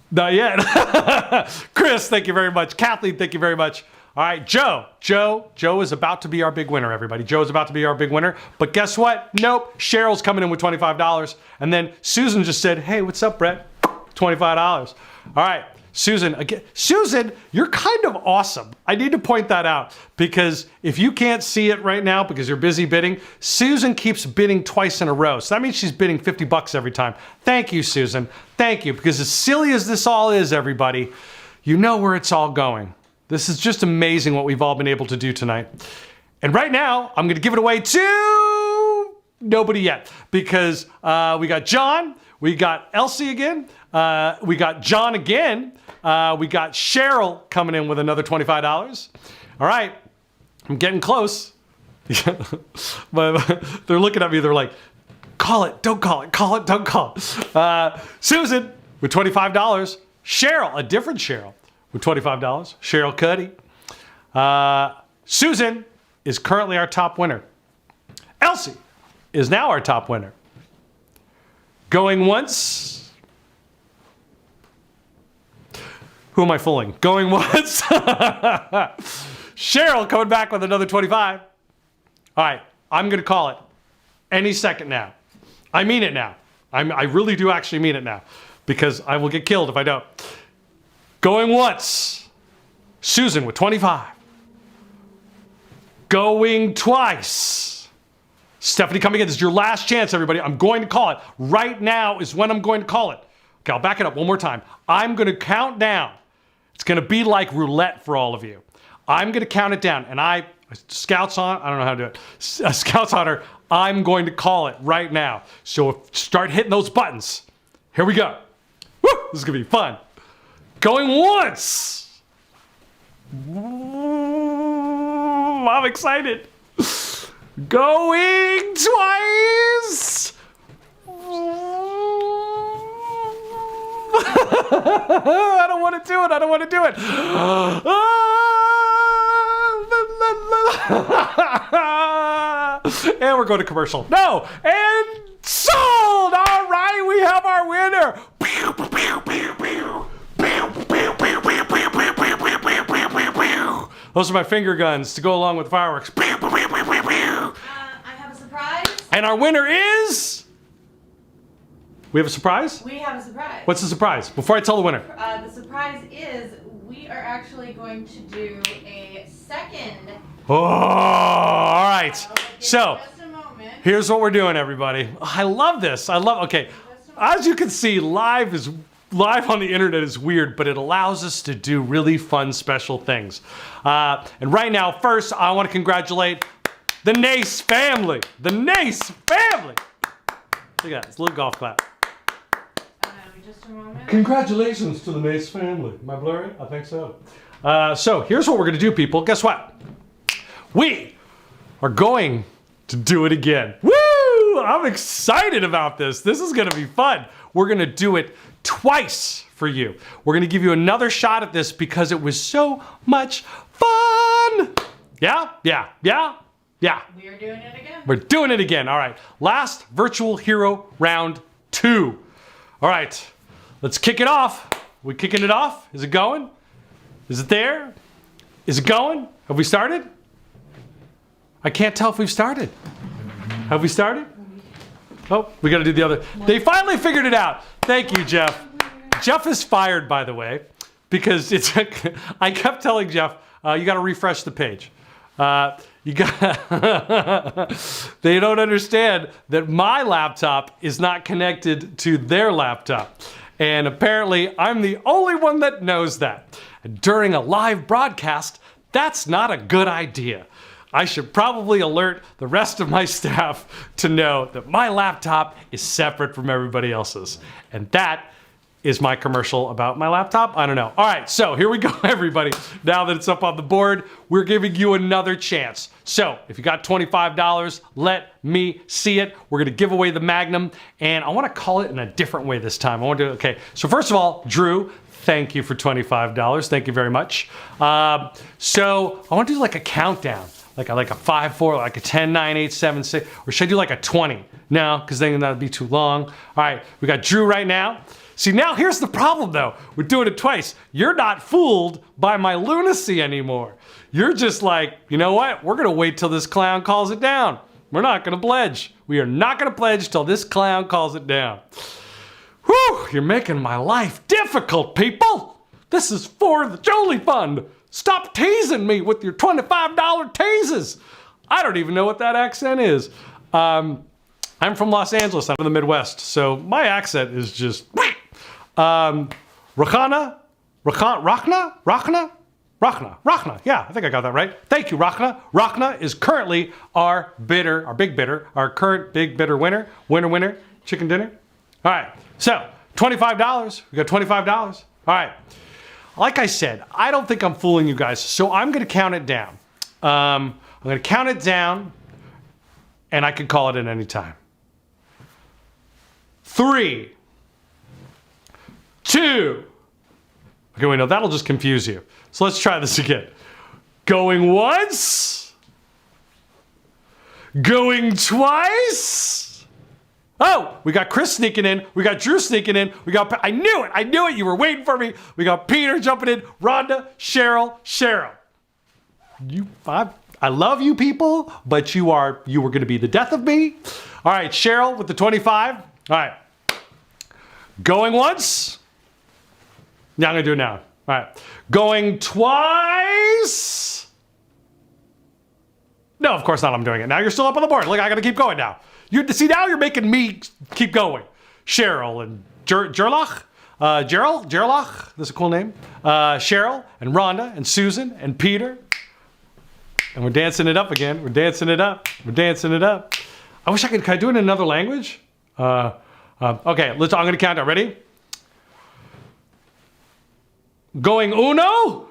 Not yet. Chris, thank you very much. Kathleen, thank you very much. All right, Joe is about to be our big winner, everybody. Joe is about to be our big winner. But guess what? Nope, Cheryl's coming in with $25. And then Susan just said, hey, what's up, Brett? $25. All right. Susan, you're kind of awesome. I need to point that out because if you can't see it right now because you're busy bidding, Susan keeps bidding twice in a row. So that means she's bidding $50 every time. Thank you, Susan. Thank you. Because as silly as this all is, everybody, you know where it's all going. This is just amazing what we've all been able to do tonight. And right now, I'm going to give it away to nobody yet because we got John, we got Elsie again, we got John again. We got Cheryl coming in with another $25. All right, I'm getting close. But they're looking at me, they're like, call it, don't call it, call it, don't call it. Susan with $25. Cheryl, a different Cheryl, with $25. Cheryl Cuddy. Susan is currently our top winner. Elsie is now our top winner. Going once. Who am I fooling? Going once. Cheryl coming back with another 25. All right, I'm going to call it any second now. I mean it now. I really do actually mean it now because I will get killed if I don't. Going once. Susan with 25. Going twice. Stephanie coming in. This is your last chance, everybody. I'm going to call it. Right now is when I'm going to call it. Okay, I'll back it up one more time. I'm going to count down. It's going to be like roulette for all of you. I'm going to count it down. And Scouts on, I don't know how to do it. Scouts Honor, I'm going to call it right now. So start hitting those buttons. Here we go. Woo, this is going to be fun. Going once. I'm excited. Going twice. I don't want to do it. And we're going to commercial. No, and sold. All right, we have our winner. Those are my finger guns to go along with fireworks. I have a surprise. And our winner is... We have a surprise? We have a surprise. What's the surprise? Before I tell the winner. The surprise is we are actually going to do a second. Oh, all right. So, here's what we're doing, everybody. I love this. Okay. As you can see, live on the internet is weird, but it allows us to do really fun, special things. And right now, first, I want to congratulate the Nace family. The Nace family. Look at that. It's a little golf clap. Just a moment. Congratulations to the Nace family. Am I blurry? I think so. So here's what we're going to do, people. Guess what? We are going to do it again. Woo! I'm excited about this. This is going to be fun. We're going to do it twice for you. We're going to give you another shot at this because it was so much fun. Yeah. We are doing it again. We're doing it again. All right. Last Virtual Hero Round 2. All right. Let's kick it off. We kicking it off? Is it going? Is it there? Is it going? Have we started? I can't tell if we've started. Have we started? Oh, we got to do the other. They finally figured it out. Thank you, Jeff. Jeff is fired, by the way, because I kept telling Jeff, you got to refresh the page. They don't understand that my laptop is not connected to their laptop. And apparently, I'm the only one that knows that. And during a live broadcast, That's not a good idea. I should probably alert the rest of my staff to know that my laptop is separate from everybody else's. And that is my commercial about my laptop. I don't know. All right, so here we go, everybody. Now that it's up on the board, we're giving you another chance. So if you got $25, let me see it. We're gonna give away the Magnum, and I wanna call it in a different way this time. I wanna do, okay, so first of all, Drew, thank you for $25. Thank you very much. So I wanna do like a countdown. Like a 5, 4, like a 10, 9, 8, 7, 6, or should I do like a 20? No, because then that'd be too long. All right, we got Drew right now. See, now here's the problem though, with doing it twice. You're not fooled by my lunacy anymore. You're just like, you know what? We're gonna wait till this clown calls it down. We're not gonna pledge. We are not gonna pledge till this clown calls it down. Whew, you're making my life difficult, people. This is for the Julie Fund. Stop teasing me with your $25 teases. I don't even know what that accent is. I'm from Los Angeles. I'm from the Midwest, so my accent is just Rachna. Yeah, I think I got that right. Thank you, Rachna. Rachna is currently our big bidder, our current big bidder winner. Winner, chicken dinner. All right, so $25. We got $25. All right. Like I said, I don't think I'm fooling you guys, so I'm going to count it down. I'm going to count it down, and I can call it at any time. 3, 2. Okay, wait, no, that'll just confuse you. So let's try this again. Going once. Going twice. Oh, we got Chris sneaking in. We got Drew sneaking in. We got, I knew it. You were waiting for me. We got Peter jumping in. Rhonda, Cheryl. I love you people, but you were going to be the death of me. All right, Cheryl with the 25. All right. Going once. Now I'm going to do it now. All right. Going twice. No, of course not. I'm doing it. Now you're still up on the board. Look, I got to keep going now. See, now you're making me keep going. Cheryl and Gerlach. Gerlach. That's a cool name. Cheryl and Rhonda and Susan and Peter. And we're dancing it up again. We're dancing it up. I wish I could. Can I do it in another language? Okay, I'm going to count down. Ready? Going uno.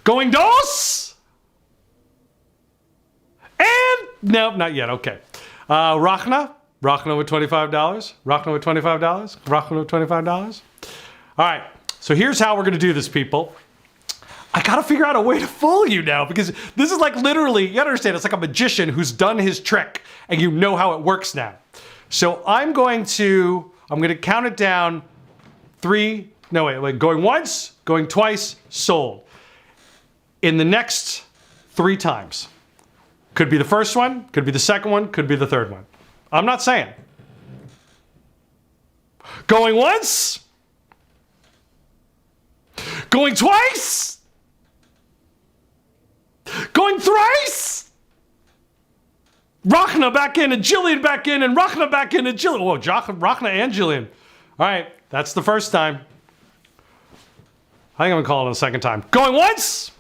Going dos. And, nope, not yet. Okay. Rachna with $25. Rachna with $25. All right. So here's how we're going to do this, people. I got to figure out a way to fool you now, because this is like literally, you gotta understand, it's like a magician who's done his trick and you know how it works now. So I'm going to count it down. Going once, going twice, sold. In the next 3 times. Could be the first one, could be the second one, could be the third one. I'm not saying. Going once. Going twice. Going thrice. Rachna back in and Jillian back in and Rachna back in and Jillian. Whoa, Rachna and Jillian. All right, that's the first time. I think I'm gonna call it the second time. Going once.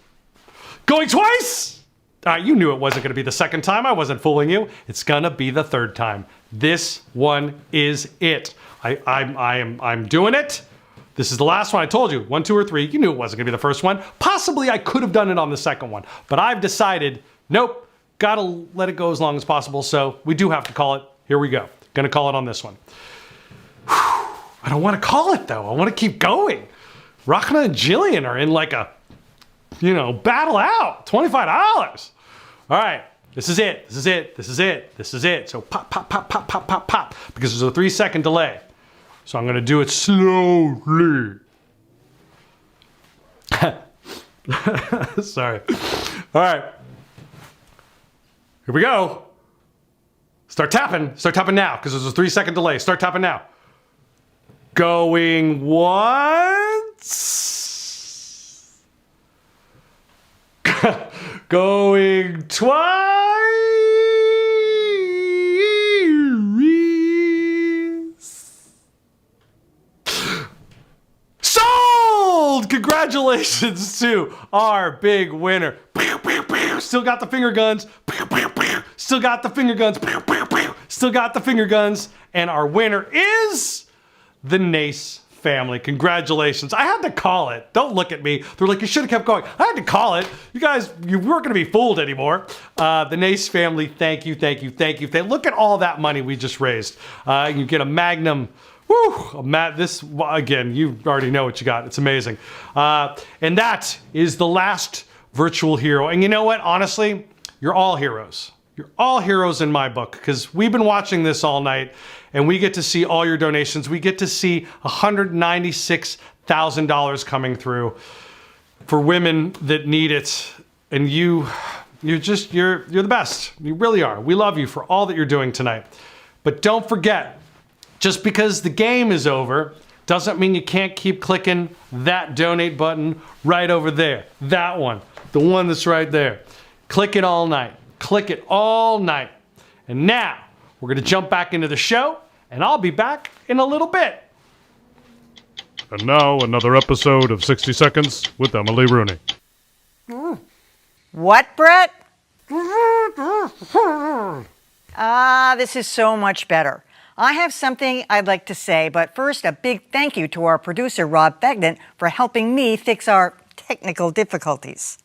Going twice. You knew it wasn't going to be the second time. I wasn't fooling you. It's going to be the third time. This one is it. I'm doing it. This is the last one. I told you. 1, 2, or 3. You knew it wasn't going to be the first one. Possibly I could have done it on the second one. But I've decided, nope, got to let it go as long as possible. So we do have to call it. Here we go. Going to call it on this one. Whew. I don't want to call it, though. I want to keep going. Rachna and Jillian are in like a, battle out. $25. All right, this is it. So pop, because there's a 3-second delay. So I'm gonna do it slowly. Sorry. All right, here we go. Start tapping now, because there's a 3-second delay. Start tapping now. Going once. Going twice. Sold! Congratulations to our big winner. Still got the finger guns. Still got the finger guns. Still got the finger guns. And our winner is the Nace family. Congratulations. I had to call it. Don't look at me. They're like, you should have kept going. I had to call it. You guys, you weren't going to be fooled anymore. The Nace family, thank you, thank you, thank you. Look at all that money we just raised. You get a Magnum. Woo! This, again, you already know what you got. It's amazing. And that is the last virtual hero. And you know what? Honestly, you're all heroes. You're all heroes in my book because we've been watching this all night and we get to see all your donations. We get to see $196,000 coming through for women that need it. And you're the best. You really are. We love you for all that you're doing tonight. But don't forget, just because the game is over doesn't mean you can't keep clicking that donate button right over there. That one, the one that's right there. Click it all night. Click it all night. And now we're going to jump back into the show, and I'll be back in a little bit. And now another episode of 60 Seconds with Emily Rooney. What, Brett? This is so much better. I have something I'd like to say, but first, a big thank you to our producer, Rob Fegnan, for helping me fix our technical difficulties.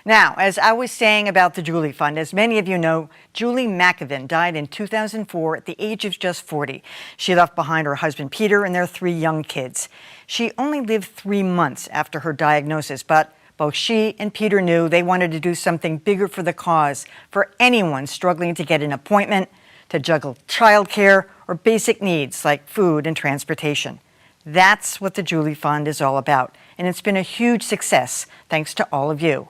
Now, as I was saying about the Julie Fund, as many of you know, Julie McAvin died in 2004 at the age of just 40. She left behind her husband, Peter, and their 3 young kids. She only lived 3 months after her diagnosis, but both she and Peter knew they wanted to do something bigger for the cause, for anyone struggling to get an appointment, to juggle childcare, or basic needs like food and transportation. That's what the Julie Fund is all about, and it's been a huge success thanks to all of you.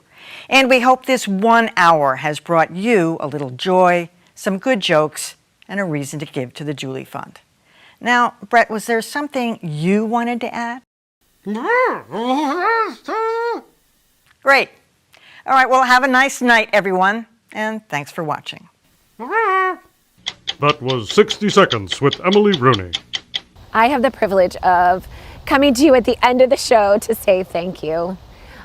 And we hope this 1 hour has brought you a little joy, some good jokes, and a reason to give to the Julie Fund. Now, Brett, was there something you wanted to add? Great. All right, well, have a nice night, everyone, and thanks for watching. That was 60 Seconds with Emily Rooney. I have the privilege of coming to you at the end of the show to say thank you.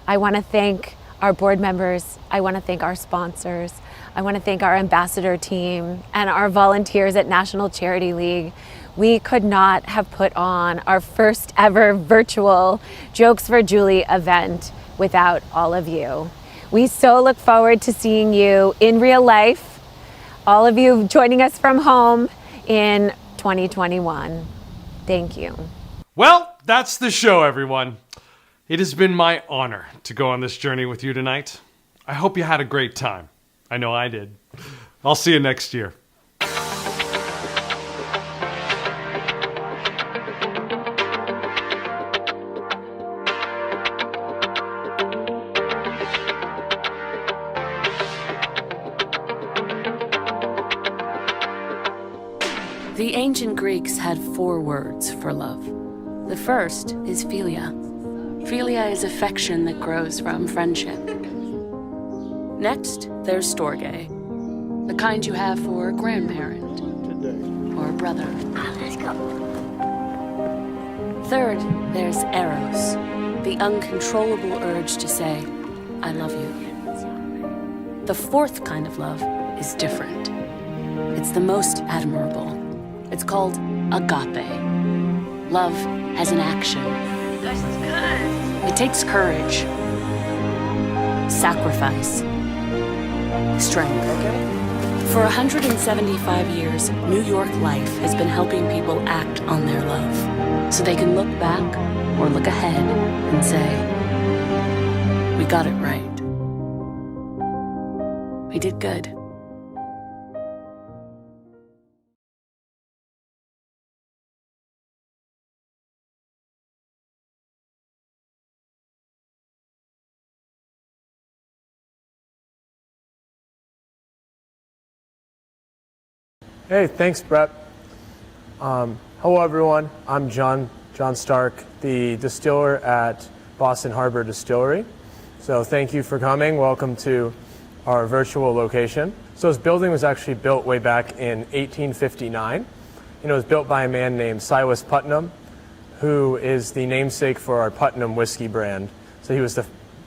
I want to thank our board members. I want to thank our sponsors. I want to thank our ambassador team and our volunteers at National Charity League. We could not have put on our first ever virtual Jokes for Julie event without all of you. We so look forward to seeing you in real life, all of you joining us from home in 2021. Thank you. Well, that's the show, everyone. It has been my honor to go on this journey with you tonight. I hope you had a great time. I know I did. I'll see you next year. The ancient Greeks had 4 words for love. The first is philia. Philia is affection that grows from friendship. Next, there's storge, the kind you have for a grandparent or a brother. Let's go. Third, there's eros, the uncontrollable urge to say, I love you. The fourth kind of love is different. It's the most admirable. It's called agape. Love as an action. This is good. It takes courage, sacrifice, strength. For 175 years, New York Life has been helping people act on their love so they can look back or look ahead and say, we got it right. We did good. Hey, thanks, Brett. Hello, everyone. I'm John Stark, the distiller at Boston Harbor Distillery. So thank you for coming. Welcome to our virtual location. So this building was actually built way back in 1859. It was built by a man named Silas Putnam, who is the namesake for our Putnam whiskey brand. So he was the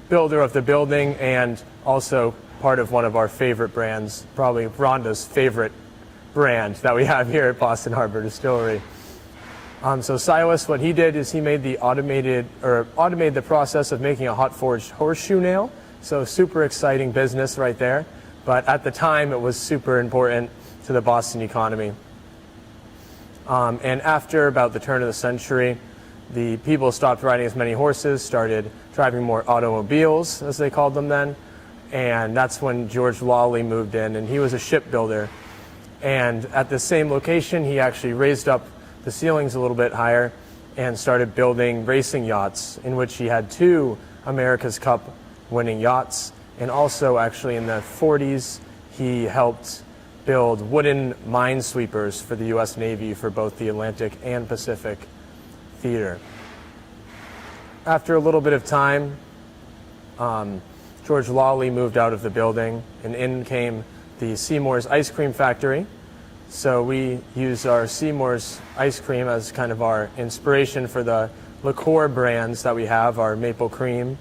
builder of the building and also part of one of our favorite brands, probably Rhonda's favorite brand that we have here at Boston Harbor Distillery. So Silas, what he did is he made the automated the process of making a hot forged horseshoe nail. So super exciting business right there. But at the time, it was super important to the Boston economy. And after about the turn of the century, the people stopped riding as many horses, started driving more automobiles, as they called them then. And that's when George Lawley moved in, and he was a shipbuilder. And at the same location, he actually raised up the ceilings a little bit higher and started building racing yachts, in which he had 2 America's Cup winning yachts. And also actually in the 40s, he helped build wooden minesweepers for the U.S. Navy for both the Atlantic and Pacific theater. After a little bit of time, George Lawley moved out of the building, and in came the Seymour's Ice Cream Factory. So we use our Seymour's ice cream as kind of our inspiration for the liqueur brands that we have, our maple cream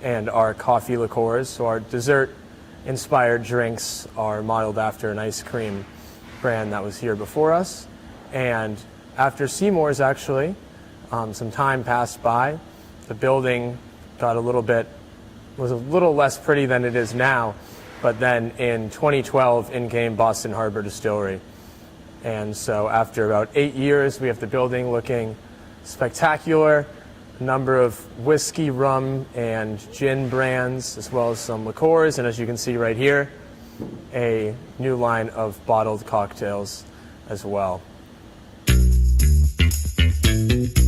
and our coffee liqueurs. So our dessert-inspired drinks are modeled after an ice cream brand that was here before us. And after Seymour's, actually, some time passed by. The building got was a little less pretty than it is now. But then in 2012, in came Boston Harbor Distillery. And so after about 8 years, we have the building looking spectacular. A number of whiskey, rum, and gin brands, as well as some liqueurs. And as you can see right here, a new line of bottled cocktails as well.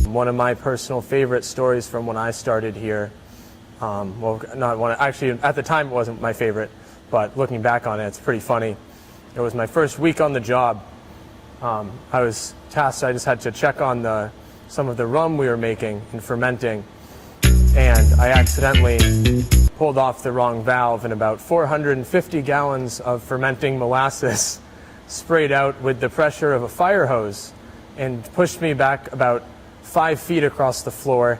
One of my personal favorite stories from when I started here, actually at the time it wasn't my favorite, but looking back on it, it's pretty funny. It was my first week on the job. I was tasked, I just had to check on some of the rum we were making and fermenting, and I accidentally pulled off the wrong valve, and about 450 gallons of fermenting molasses sprayed out with the pressure of a fire hose and pushed me back about 5 feet across the floor,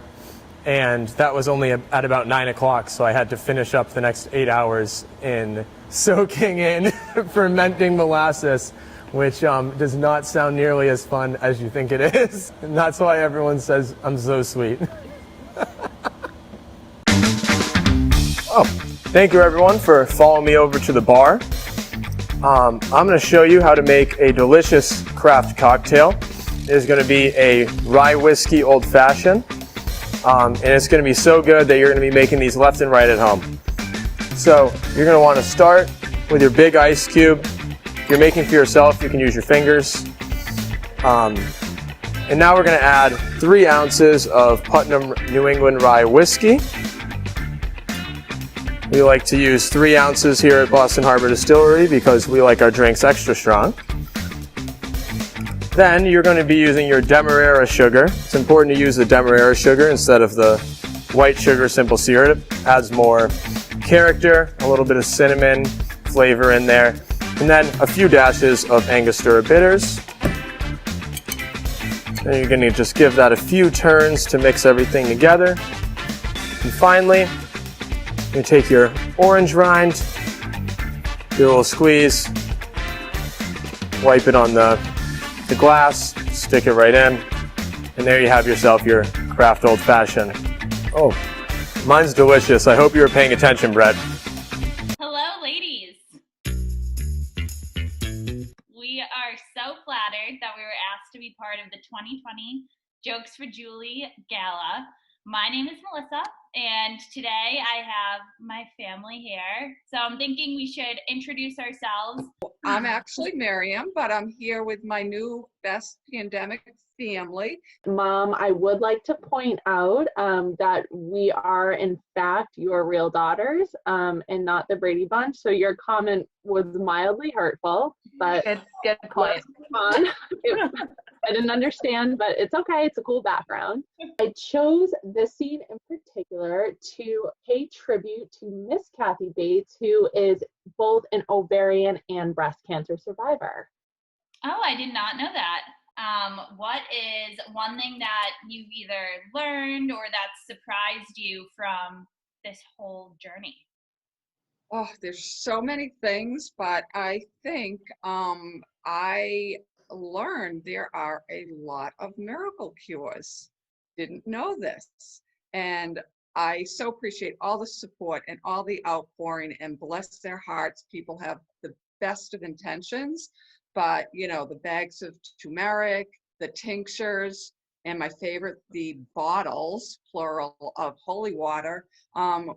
and that was only at about 9 o'clock, so I had to finish up the next 8 hours in soaking in fermenting molasses, which does not sound nearly as fun as you think it is. And that's why everyone says I'm so sweet. Oh, thank you everyone for following me over to the bar. I'm going to show you how to make a delicious craft cocktail. It is going to be a rye whiskey old fashioned. And it's going to be so good that you're going to be making these left and right at home. So you're going to want to start with your big ice cube. If you're making for yourself, you can use your fingers. And now we're going to add 3 ounces of Putnam New England rye whiskey. We like to use 3 ounces here at Boston Harbor Distillery because we like our drinks extra strong. Then you're going to be using your Demerara sugar. It's important to use the Demerara sugar instead of the white sugar simple syrup. It adds more character, a little bit of cinnamon flavor in there. And then a few dashes of Angostura bitters. And you're going to just give that a few turns to mix everything together. And finally, you take your orange rind, do a little squeeze, wipe it on the glass, stick it right in, and there you have yourself your craft old fashioned. Oh, mine's delicious. I hope you were paying attention, Brett. Hello, ladies. We are so flattered that we were asked to be part of the 2020 Jokes for Julie Gala. My name is Melissa, and today I have my family here. So I'm thinking we should introduce ourselves. I'm actually Miriam, but I'm here with my new best pandemic family. Mom, I would like to point out that we are, in fact, your real daughters and not the Brady Bunch. So your comment was mildly hurtful, but good point. I didn't understand, but it's okay. It's a cool background. I chose this scene in particular to pay tribute to Miss Kathy Bates, who is both an ovarian and breast cancer survivor. Oh, I did not know that. what is one thing that you've either learned or that surprised you from this whole journey? Oh, there's so many things, but I think I learned there are a lot of miracle cures. Didn't know this. And I so appreciate all the support and all the outpouring, and bless their hearts. People have the best of intentions, but the bags of turmeric, the tinctures, and my favorite, the bottles, plural, of holy water,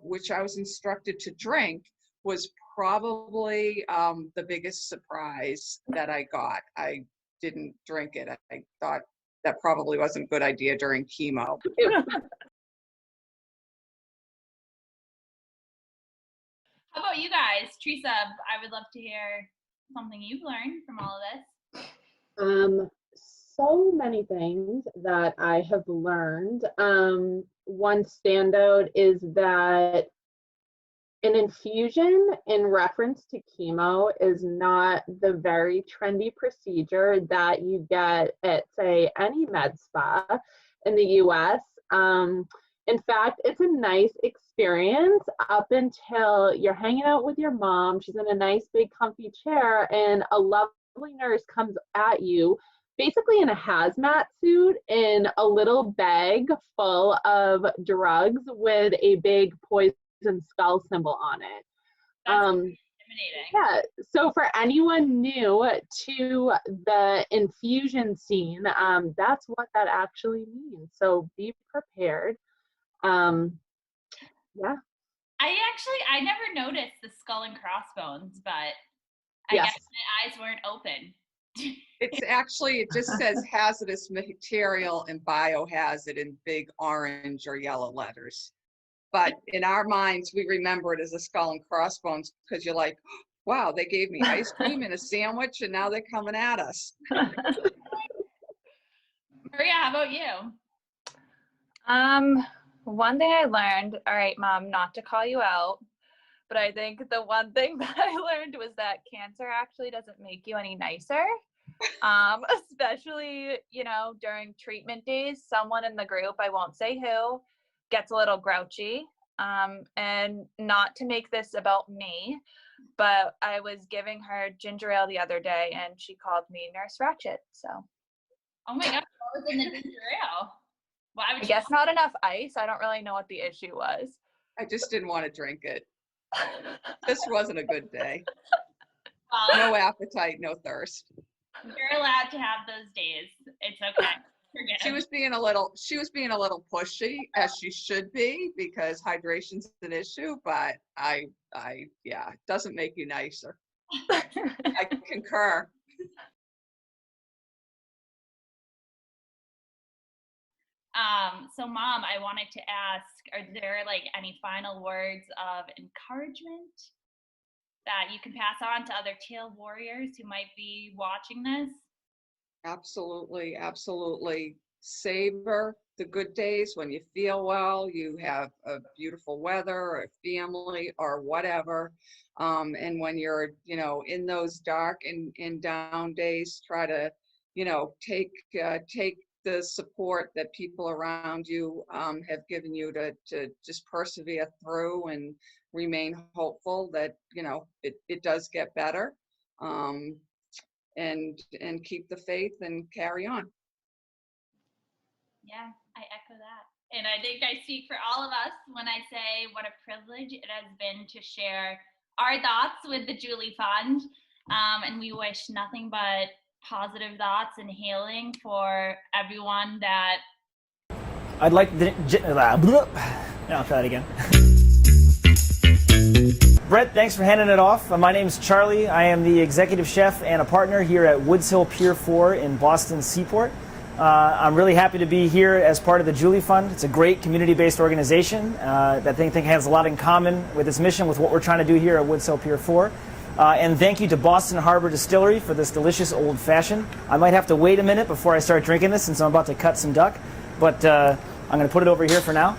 which I was instructed to drink, was probably the biggest surprise that I got. I didn't drink it. I thought that probably wasn't a good idea during chemo. How about you guys? Teresa, I would love to hear something you've learned from all of this. So many things that I have learned. One standout is that an infusion in reference to chemo is not the very trendy procedure that you get at, say, any med spa in the US. In fact, it's a nice experience up until you're hanging out with your mom. She's in a nice big comfy chair, and a lovely nurse comes at you basically in a hazmat suit in a little bag full of drugs with a big poison skull symbol on it. Intimidating. Yeah, so for anyone new to the infusion scene, that's what that actually means. So be prepared. Yeah. I never noticed the skull and crossbones, but I Yes. guess my eyes weren't open. It's actually, it just says hazardous material and biohazard in big orange or yellow letters. But in our minds, we remember it as a skull and crossbones, because you're like, wow, they gave me ice cream and a sandwich, and now they're coming at us. Maria, how about you? One thing I learned, all right, Mom, not to call you out, but I think the one thing that I learned was that cancer actually doesn't make you any nicer. Especially, during treatment days, someone in the group, I won't say who, gets a little grouchy. And not to make this about me, but I was giving her ginger ale the other day and she called me Nurse Ratchet. So, oh my God, what was in the ginger ale? Why would I guess not enough ice. I don't really know what the issue was. I just didn't want to drink it. This wasn't a good day. Well, No appetite, no thirst. you're allowed to have those days. It's okay. Forget She it. was being a little pushy, as she should be, because hydration's an issue, but yeah, it doesn't make you nicer. I concur. So Mom, I wanted to ask, are there any final words of encouragement that you can pass on to other tail warriors who might be watching this? Absolutely, absolutely. Savor the good days when you feel well, you have a beautiful weather, or a family, or whatever. And when you're, in those dark and down days, try to, take the support that people around you have given you to just persevere through and remain hopeful that, it does get better. And keep the faith and carry on. Yeah, I echo that. And I think I speak for all of us when I say what a privilege it has been to share our thoughts with the Julie Fund. And we wish nothing but positive thoughts and healing for everyone that. I'd like to. I'll try that again. Brett, thanks for handing it off. My name's Charlie. I am the executive chef and a partner here at Woods Hill Pier 4 in Boston Seaport. I'm really happy to be here as part of the Julie Fund. It's a great community-based organization that I think has a lot in common with its mission with what we're trying to do here at Woods Hill Pier 4. And thank you to Boston Harbor Distillery for this delicious old fashioned. I might have to wait a minute before I start drinking this since I'm about to cut some duck, but I'm going to put it over here for now.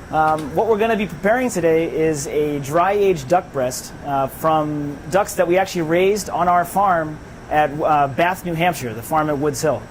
What we're going to be preparing today is a dry-aged duck breast from ducks that we actually raised on our farm at Bath, New Hampshire, the farm at Woods Hill.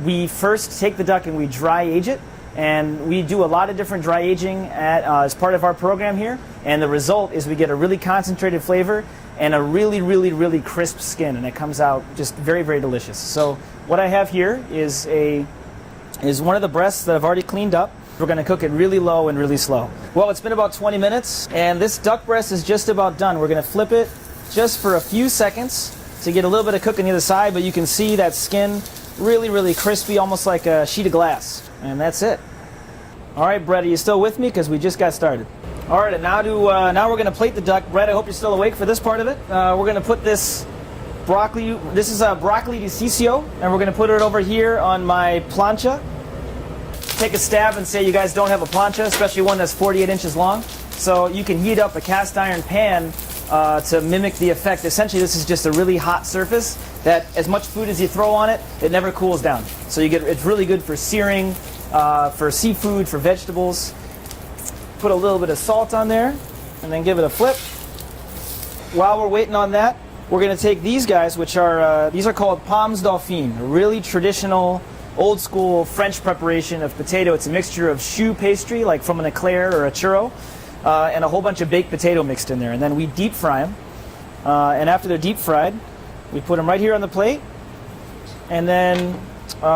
We first take the duck and we dry age it, and we do a lot of different dry aging as part of our program here, and the result is we get a really concentrated flavor and a really crisp skin, and it comes out just very delicious. So what I have here is one of the breasts that I've already cleaned up. We're going to cook it really low and really slow. Well, it's been about 20 minutes, and this duck breast is just about done. We're going to flip it just for a few seconds to get a little bit of cook on the other side, but you can see that skin really crispy, almost like a sheet of glass. And that's it. All right, Brett, are you still with me? Because we just got started. All right, and now we're going to plate the duck. Brett, I hope you're still awake for this part of it. We're going to put this broccoli, this is broccoli di sisio, and we're going to put it over here on my plancha. Take a stab and say you guys don't have a plancha, especially one that's 48 inches long. So you can heat up a cast iron pan to mimic the effect. Essentially, this is just a really hot surface that as much food as you throw on it, it never cools down. So it's really good for searing, for seafood, for vegetables. Put a little bit of salt on there and then give it a flip. While we're waiting on that, we're going to take these guys, which are, these are called pommes dauphines, a really traditional, old school French preparation of potato. It's a mixture of choux pastry, like from an eclair or a churro, and a whole bunch of baked potato mixed in there. And then we deep fry them. And after they're deep fried, we put them right here on the plate. And then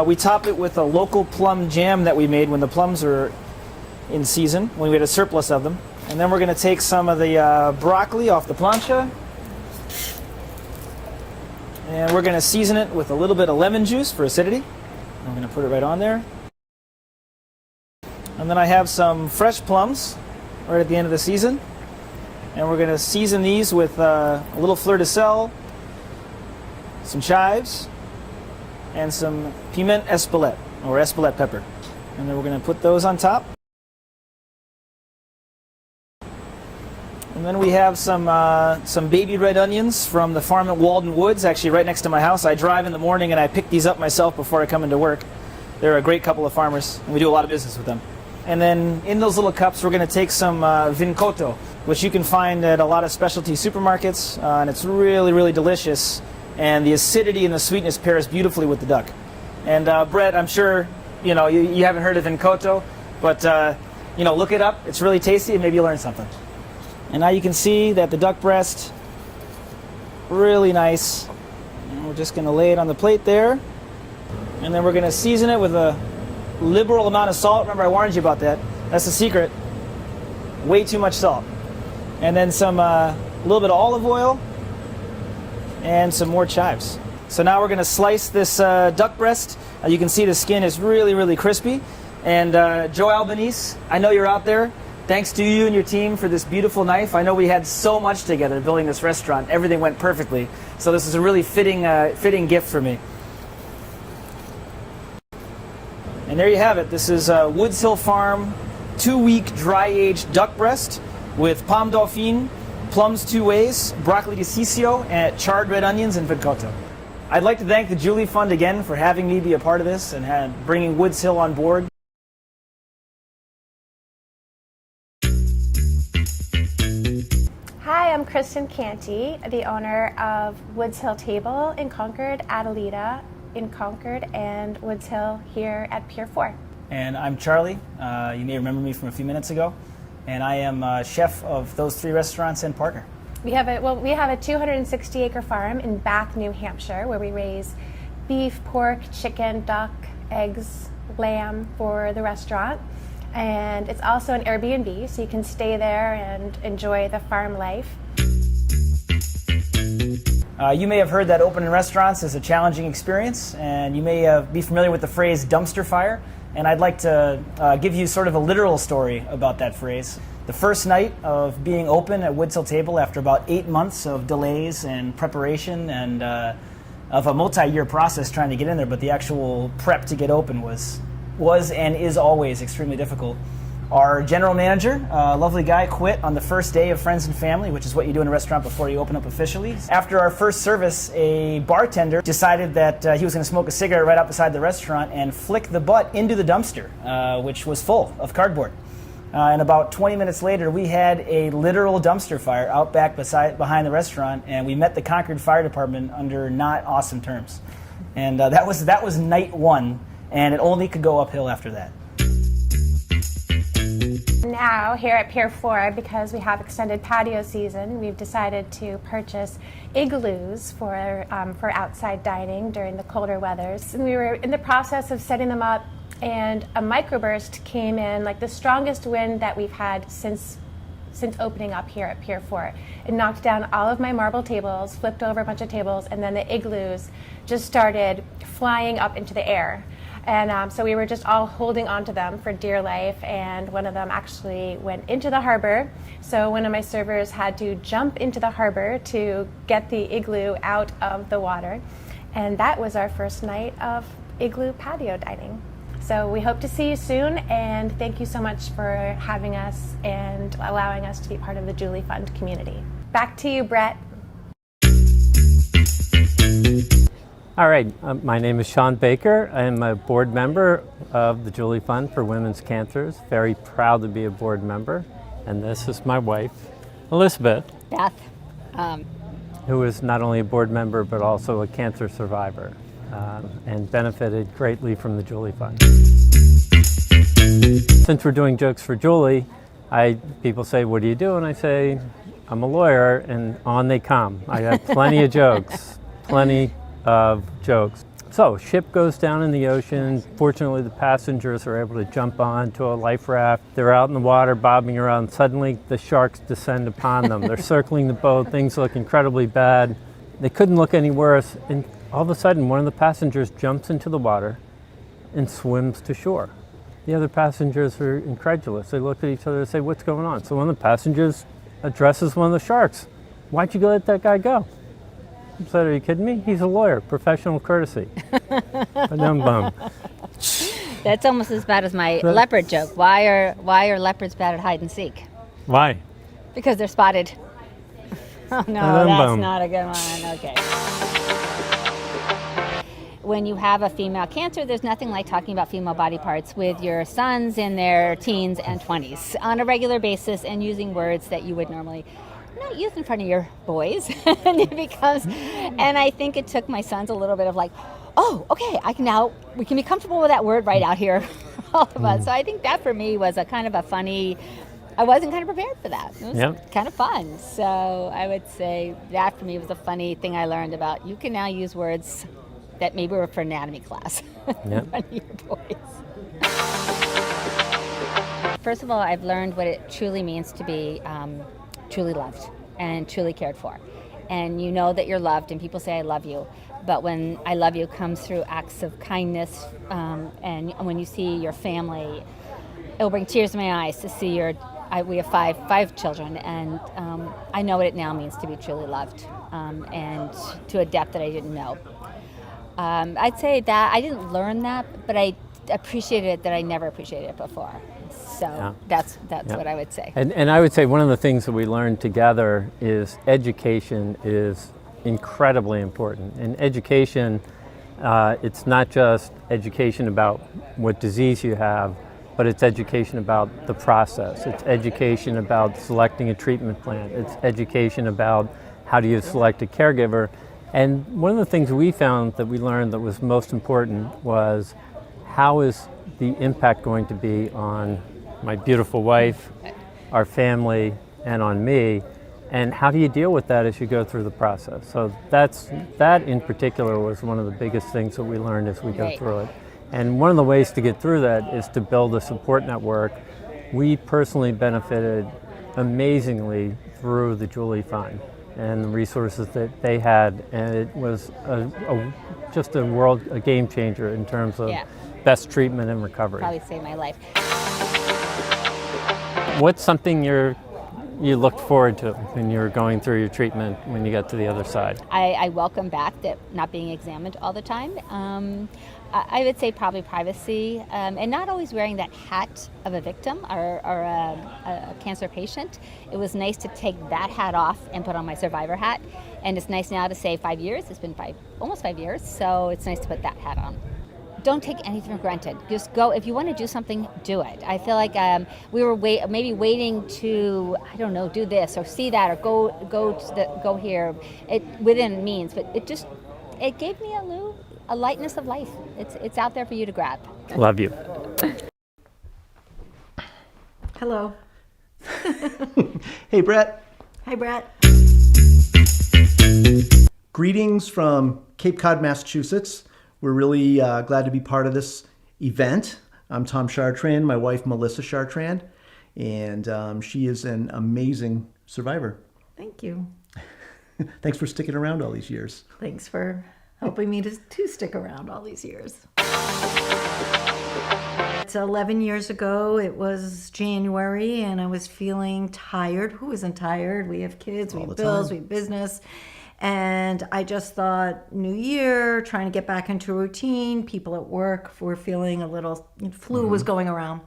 we top it with a local plum jam that we made when the plums were in season, when we had a surplus of them. And then we're going to take some of the broccoli off the plancha. And we're going to season it with a little bit of lemon juice for acidity. I'm going to put it right on there. And then I have some fresh plums right at the end of the season. And we're going to season these with a little fleur de sel, some chives, and some piment espelette, or espelette pepper. And then we're going to put those on top. And then we have some baby red onions from the farm at Walden Woods, actually right next to my house. I drive in the morning and I pick these up myself before I come into work. They're a great couple of farmers, and we do a lot of business with them. And then in those little cups, we're going to take some vincotto, which you can find at a lot of specialty supermarkets, and it's really delicious. And the acidity and the sweetness pairs beautifully with the duck. And Brett, I'm sure you haven't heard of vincotto, but look it up. It's really tasty, and maybe you'll learn something. And now you can see that the duck breast, really nice. And we're just going to lay it on the plate there. And then we're going to season it with a liberal amount of salt. Remember, I warned you about that. That's the secret. Way too much salt. And then some little bit of olive oil and some more chives. So now we're going to slice this duck breast. You can see the skin is really crispy. And Joe Albanese, I know you're out there. Thanks to you and your team for this beautiful knife. I know we had so much together building this restaurant. Everything went perfectly. So this is a really fitting gift for me. And there you have it. This is Woods Hill Farm 2-week dry-aged duck breast with pomme dauphine, plums 2 ways, broccoli di sisio, and charred red onions and vincotto. I'd like to thank the Julie Fund again for having me be a part of this and bringing Woods Hill on board. Hi, I'm Kristen Canty, the owner of Woods Hill Table in Concord, Adelita in Concord, and Woods Hill here at Pier 4. And I'm Charlie. You may remember me from a few minutes ago. And I am chef of those 3 restaurants and partner. We have a 260-acre farm in Bath, New Hampshire, where we raise beef, pork, chicken, duck, eggs, lamb for the restaurant. And it's also an Airbnb, so you can stay there and enjoy the farm life. You may have heard that opening restaurants is a challenging experience, and you may be familiar with the phrase dumpster fire. And I'd like to give you sort of a literal story about that phrase. The first night of being open at Woods Hill Table, after about 8 months of delays and preparation and of a multi-year process trying to get in there, but the actual prep to get open was and is always extremely difficult. Our general manager, a lovely guy, quit on the first day of Friends and Family, which is what you do in a restaurant before you open up officially. After our first service, a bartender decided that he was going to smoke a cigarette right out beside the restaurant and flick the butt into the dumpster, which was full of cardboard. And about 20 minutes later, we had a literal dumpster fire out back behind the restaurant, and we met the Concord Fire Department under not awesome terms. And that was night one, and it only could go uphill after that. Now, here at Pier 4, because we have extended patio season, we've decided to purchase igloos for outside dining during the colder weathers. And we were in the process of setting them up, and a microburst came in, like the strongest wind that we've had since opening up here at Pier 4. It knocked down all of my marble tables, flipped over a bunch of tables, and then the igloos just started flying up into the air. And so we were just all holding on to them for dear life, and one of them actually went into the harbor. So one of my servers had to jump into the harbor to get the igloo out of the water. And that was our first night of igloo patio dining. So we hope to see you soon, and thank you so much for having us and allowing us to be part of the Julie Fund community. Back to you, Brett. All right, my name is Sean Baker. I'm a board member of the Julie Fund for Women's Cancers. Very proud to be a board member. And this is my wife, Elizabeth. Beth. Who is not only a board member, but also a cancer survivor and benefited greatly from the Julie Fund. Since we're doing Jokes for Julie, people say, what do you do? And I say, I'm a lawyer, and on they come. I got plenty of jokes, plenty of jokes. So, ship goes down in the ocean. Fortunately, the passengers are able to jump onto a life raft. They're out in the water, bobbing around. Suddenly, the sharks descend upon them. They're circling the boat. Things look incredibly bad. They couldn't look any worse. And all of a sudden, one of the passengers jumps into the water and swims to shore. The other passengers are incredulous. They look at each other and say, what's going on? So one of the passengers addresses one of the sharks. Why'd you let that guy go? I said, are you kidding me? He's a lawyer, professional courtesy. Ba-dum-bum. That's almost as bad as my leopard joke. Why are leopards bad at hide and seek? Why? Because they're spotted. Oh no, that's not a good one. Okay. When you have a female cancer, there's nothing like talking about female body parts with your sons in their teens and 20s on a regular basis and using words that you would normally not use in front of your boys. And I think it took my sons a little bit of like, oh, okay, we can be comfortable with that word right out here, all of us. So I think that for me was a kind of a funny, I wasn't kind of prepared for that. It was kind of fun. So I would say that for me was a funny thing I learned about. You can now use words that maybe were for anatomy class in front of your boys. First of all, I've learned what it truly means to be truly loved and truly cared for. And you know that you're loved, and people say I love you, but when I love you comes through acts of kindness, and when you see your family, it'll bring tears to my eyes to see we have five children, and I know what it now means to be truly loved, and to a depth that I didn't know. I'd say that I didn't learn that, but I appreciated it that I never appreciated it before. So that's what I would say. And I would say one of the things that we learned together is education is incredibly important. And education, it's not just education about what disease you have, but it's education about the process. It's education about selecting a treatment plan. It's education about how do you select a caregiver. And one of the things we found that we learned that was most important was how is the impact going to be on my beautiful wife, our family, and on me, and how do you deal with that as you go through the process? So that in particular was one of the biggest things that we learned as we go through it. And one of the ways to get through that is to build a support network. We personally benefited amazingly through the Julie Fund and the resources that they had, and it was just a game changer in terms of best treatment and recovery. Probably saved my life. What's something you looked forward to when you were going through your treatment when you got to the other side? I welcome back that not being examined all the time. I would say probably privacy, and not always wearing that hat of a victim or a cancer patient. It was nice to take that hat off and put on my survivor hat. And it's nice now to say 5 years. It's been almost 5 years, so it's nice to put that hat on. Don't take anything for granted. Just go. If you want to do something, do it. I feel like we were waiting to, I don't know, do this or see that or go here. It within means, but it gave me a a lightness of life. It's out there for you to grab. Love you. Hello. Hey, Brett. Hi, Brett. Greetings from Cape Cod, Massachusetts. We're really glad to be part of this event. I'm Tom Chartrand, my wife Melissa Chartrand, and she is an amazing survivor. Thank you. Thanks for sticking around all these years. Thanks for helping me to stick around all these years. It's 11 years ago. It was January, and I was feeling tired. Who isn't tired? We have kids, we have bills, we have business. And I just thought, new year, trying to get back into a routine. People at work were feeling a little, flu was going around.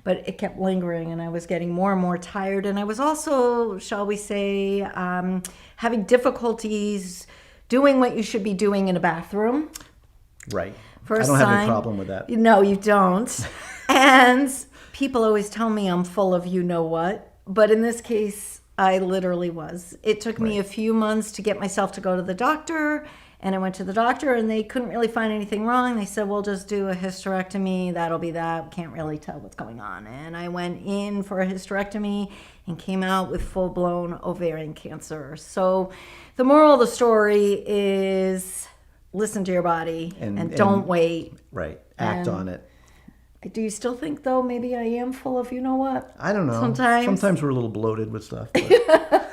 But it kept lingering, and I was getting more and more tired. And I was also, shall we say, having difficulties doing what you should be doing in a bathroom. Right. First I don't have any sign- problem with that. No, you don't. And people always tell me I'm full of you know what. But in this case, I literally was. It took me a few months to get myself to go to the doctor. And I went to the doctor, and they couldn't really find anything wrong. They said, we'll just do a hysterectomy. That'll be that. Can't really tell what's going on. And I went in for a hysterectomy and came out with full-blown ovarian cancer. So the moral of the story is listen to your body and don't wait. Right. Act on it. Do you still think, though, maybe I am full of you know what? I don't know. Sometimes we're a little bloated with stuff. But,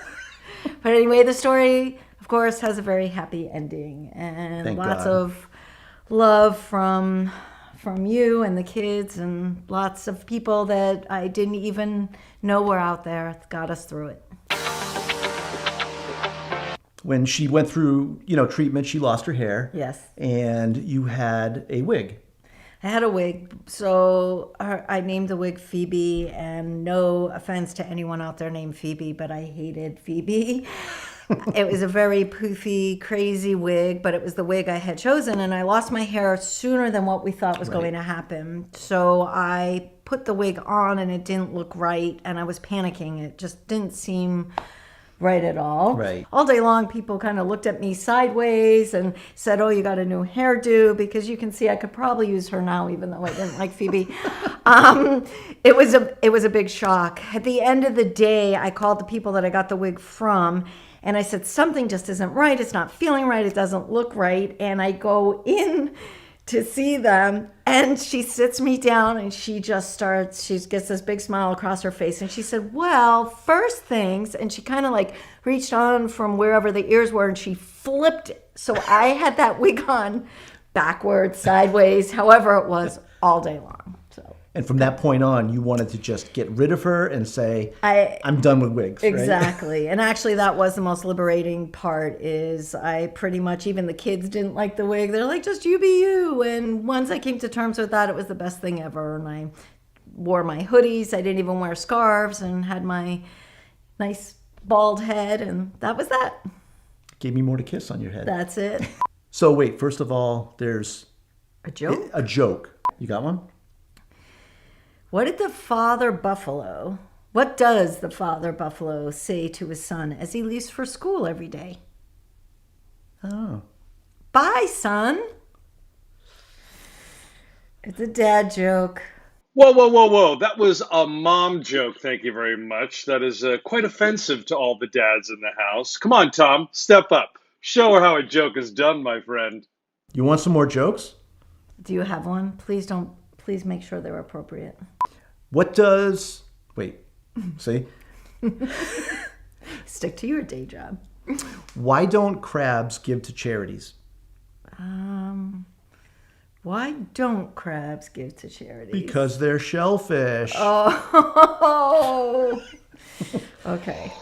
but anyway, the story, of course, has a very happy ending. And Thank lots God. of love from you and the kids, and lots of people that I didn't even know were out there got us through it. when she went through, treatment, she lost her hair. Yes. And you had a wig. I had a wig, so I named the wig Phoebe, and no offense to anyone out there named Phoebe, but I hated Phoebe. It was a very poofy, crazy wig, but it was the wig I had chosen, and I lost my hair sooner than what we thought was going to happen. So I put the wig on, and it didn't look right, and I was panicking. It just didn't seem right at all. Right. All day long, people kind of looked at me sideways and said, oh, you got a new hairdo, because you can see I could probably use her now, even though I didn't like Phoebe. It was a big shock. At the end of the day, I called the people that I got the wig from, and I said, something just isn't right. It's not feeling right. It doesn't look right. And I go in to see them, and she sits me down, and she gets this big smile across her face, and she said, well, first things, and she kind of like reached on from wherever the ears were, and she flipped it. So I had that wig on backwards, sideways, however it was, all day long. And from that point on, you wanted to just get rid of her and say, I'm done with wigs. Exactly. Right? And actually, that was the most liberating part, is I pretty much, even the kids didn't like the wig. They're like, just you be you. And once I came to terms with that, it was the best thing ever. And I wore my hoodies. I didn't even wear scarves, and had my nice bald head. And that was that. Gave me more to kiss on your head. That's it. So wait, first of all, there's a joke. A joke. You got one? What does the father buffalo say to his son as he leaves for school every day? Oh. Bye, son. It's a dad joke. Whoa, whoa, whoa, whoa. That was a mom joke. Thank you very much. That is quite offensive to all the dads in the house. Come on, Tom. Step up. Show her how a joke is done, my friend. You want some more jokes? Do you have one? Please make sure they're appropriate. See? Stick to your day job. Why don't crabs give to charities? Why don't crabs give to charities? Because they're shellfish. Oh. Okay.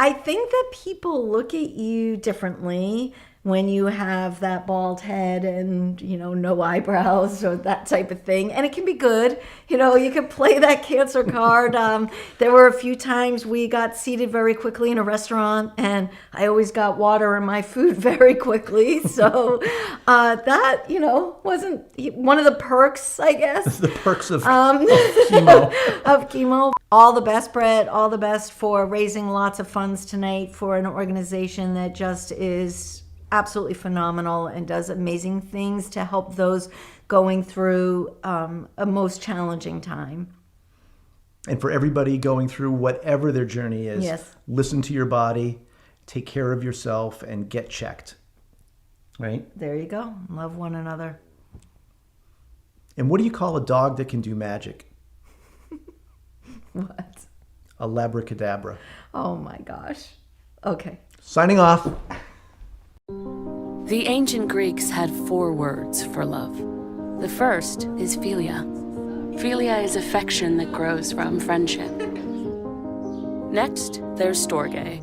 I think that people look at you differently when you have that bald head and, no eyebrows or that type of thing. And it can be good. You can play that cancer card. There were a few times we got seated very quickly in a restaurant, and I always got water in my food very quickly. So that, wasn't one of the perks, I guess. The perks of chemo. Of chemo. All the best, Brett. All the best for raising lots of funds tonight for an organization that just is absolutely phenomenal and does amazing things to help those going through a most challenging time. And for everybody going through whatever their journey is, Yes. listen to your body, take care of yourself, and get checked. Right? There you go. Love one another. And what do you call a dog that can do magic? What? A labracadabra. Oh my gosh. Okay. Signing off. The ancient Greeks had 4 words for love. The first is philia. Philia is affection that grows from friendship. Next, there's storge,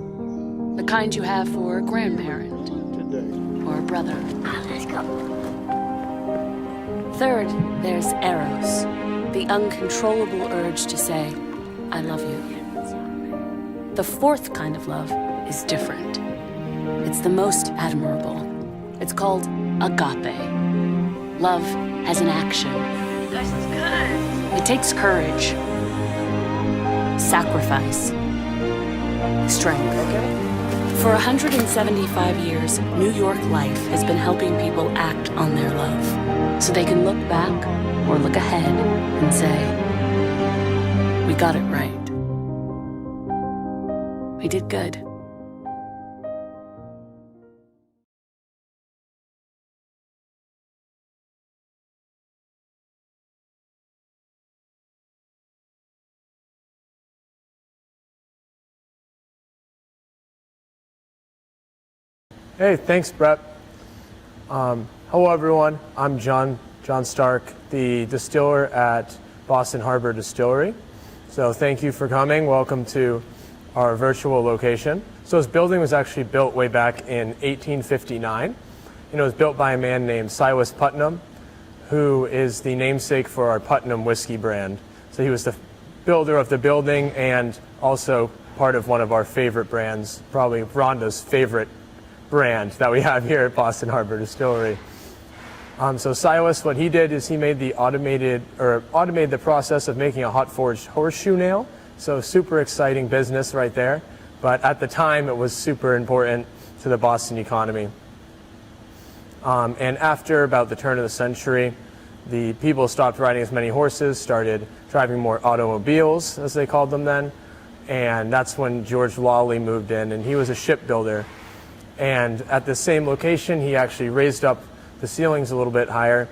the kind you have for a grandparent or a brother. Let's go. Third, there's eros, the uncontrollable urge to say, I love you. The fourth kind of love is different. It's the most admirable. It's called agape. Love as an action. This is good. It takes courage, sacrifice, strength. For 175 years, New York Life has been helping people act on their love so they can look back or look ahead and say, we got it right. We did good. Hey, thanks, Brett. Hello, everyone. I'm John Stark, the distiller at Boston Harbor Distillery. So thank you for coming. Welcome to our virtual location. So this building was actually built way back in 1859. And it was built by a man named Silas Putnam, who is the namesake for our Putnam whiskey brand. So he was the builder of the building and also part of one of our favorite brands, probably Rhonda's favorite brand that we have here at Boston Harbor Distillery. So Silas, what he did is he made the automated the process of making a hot forged horseshoe nail. So super exciting business right there. But at the time, it was super important to the Boston economy. And after about the turn of the century, the people stopped riding as many horses, started driving more automobiles, as they called them then. And that's when George Lawley moved in, and he was a shipbuilder. And at the same location, he actually raised up the ceilings a little bit higher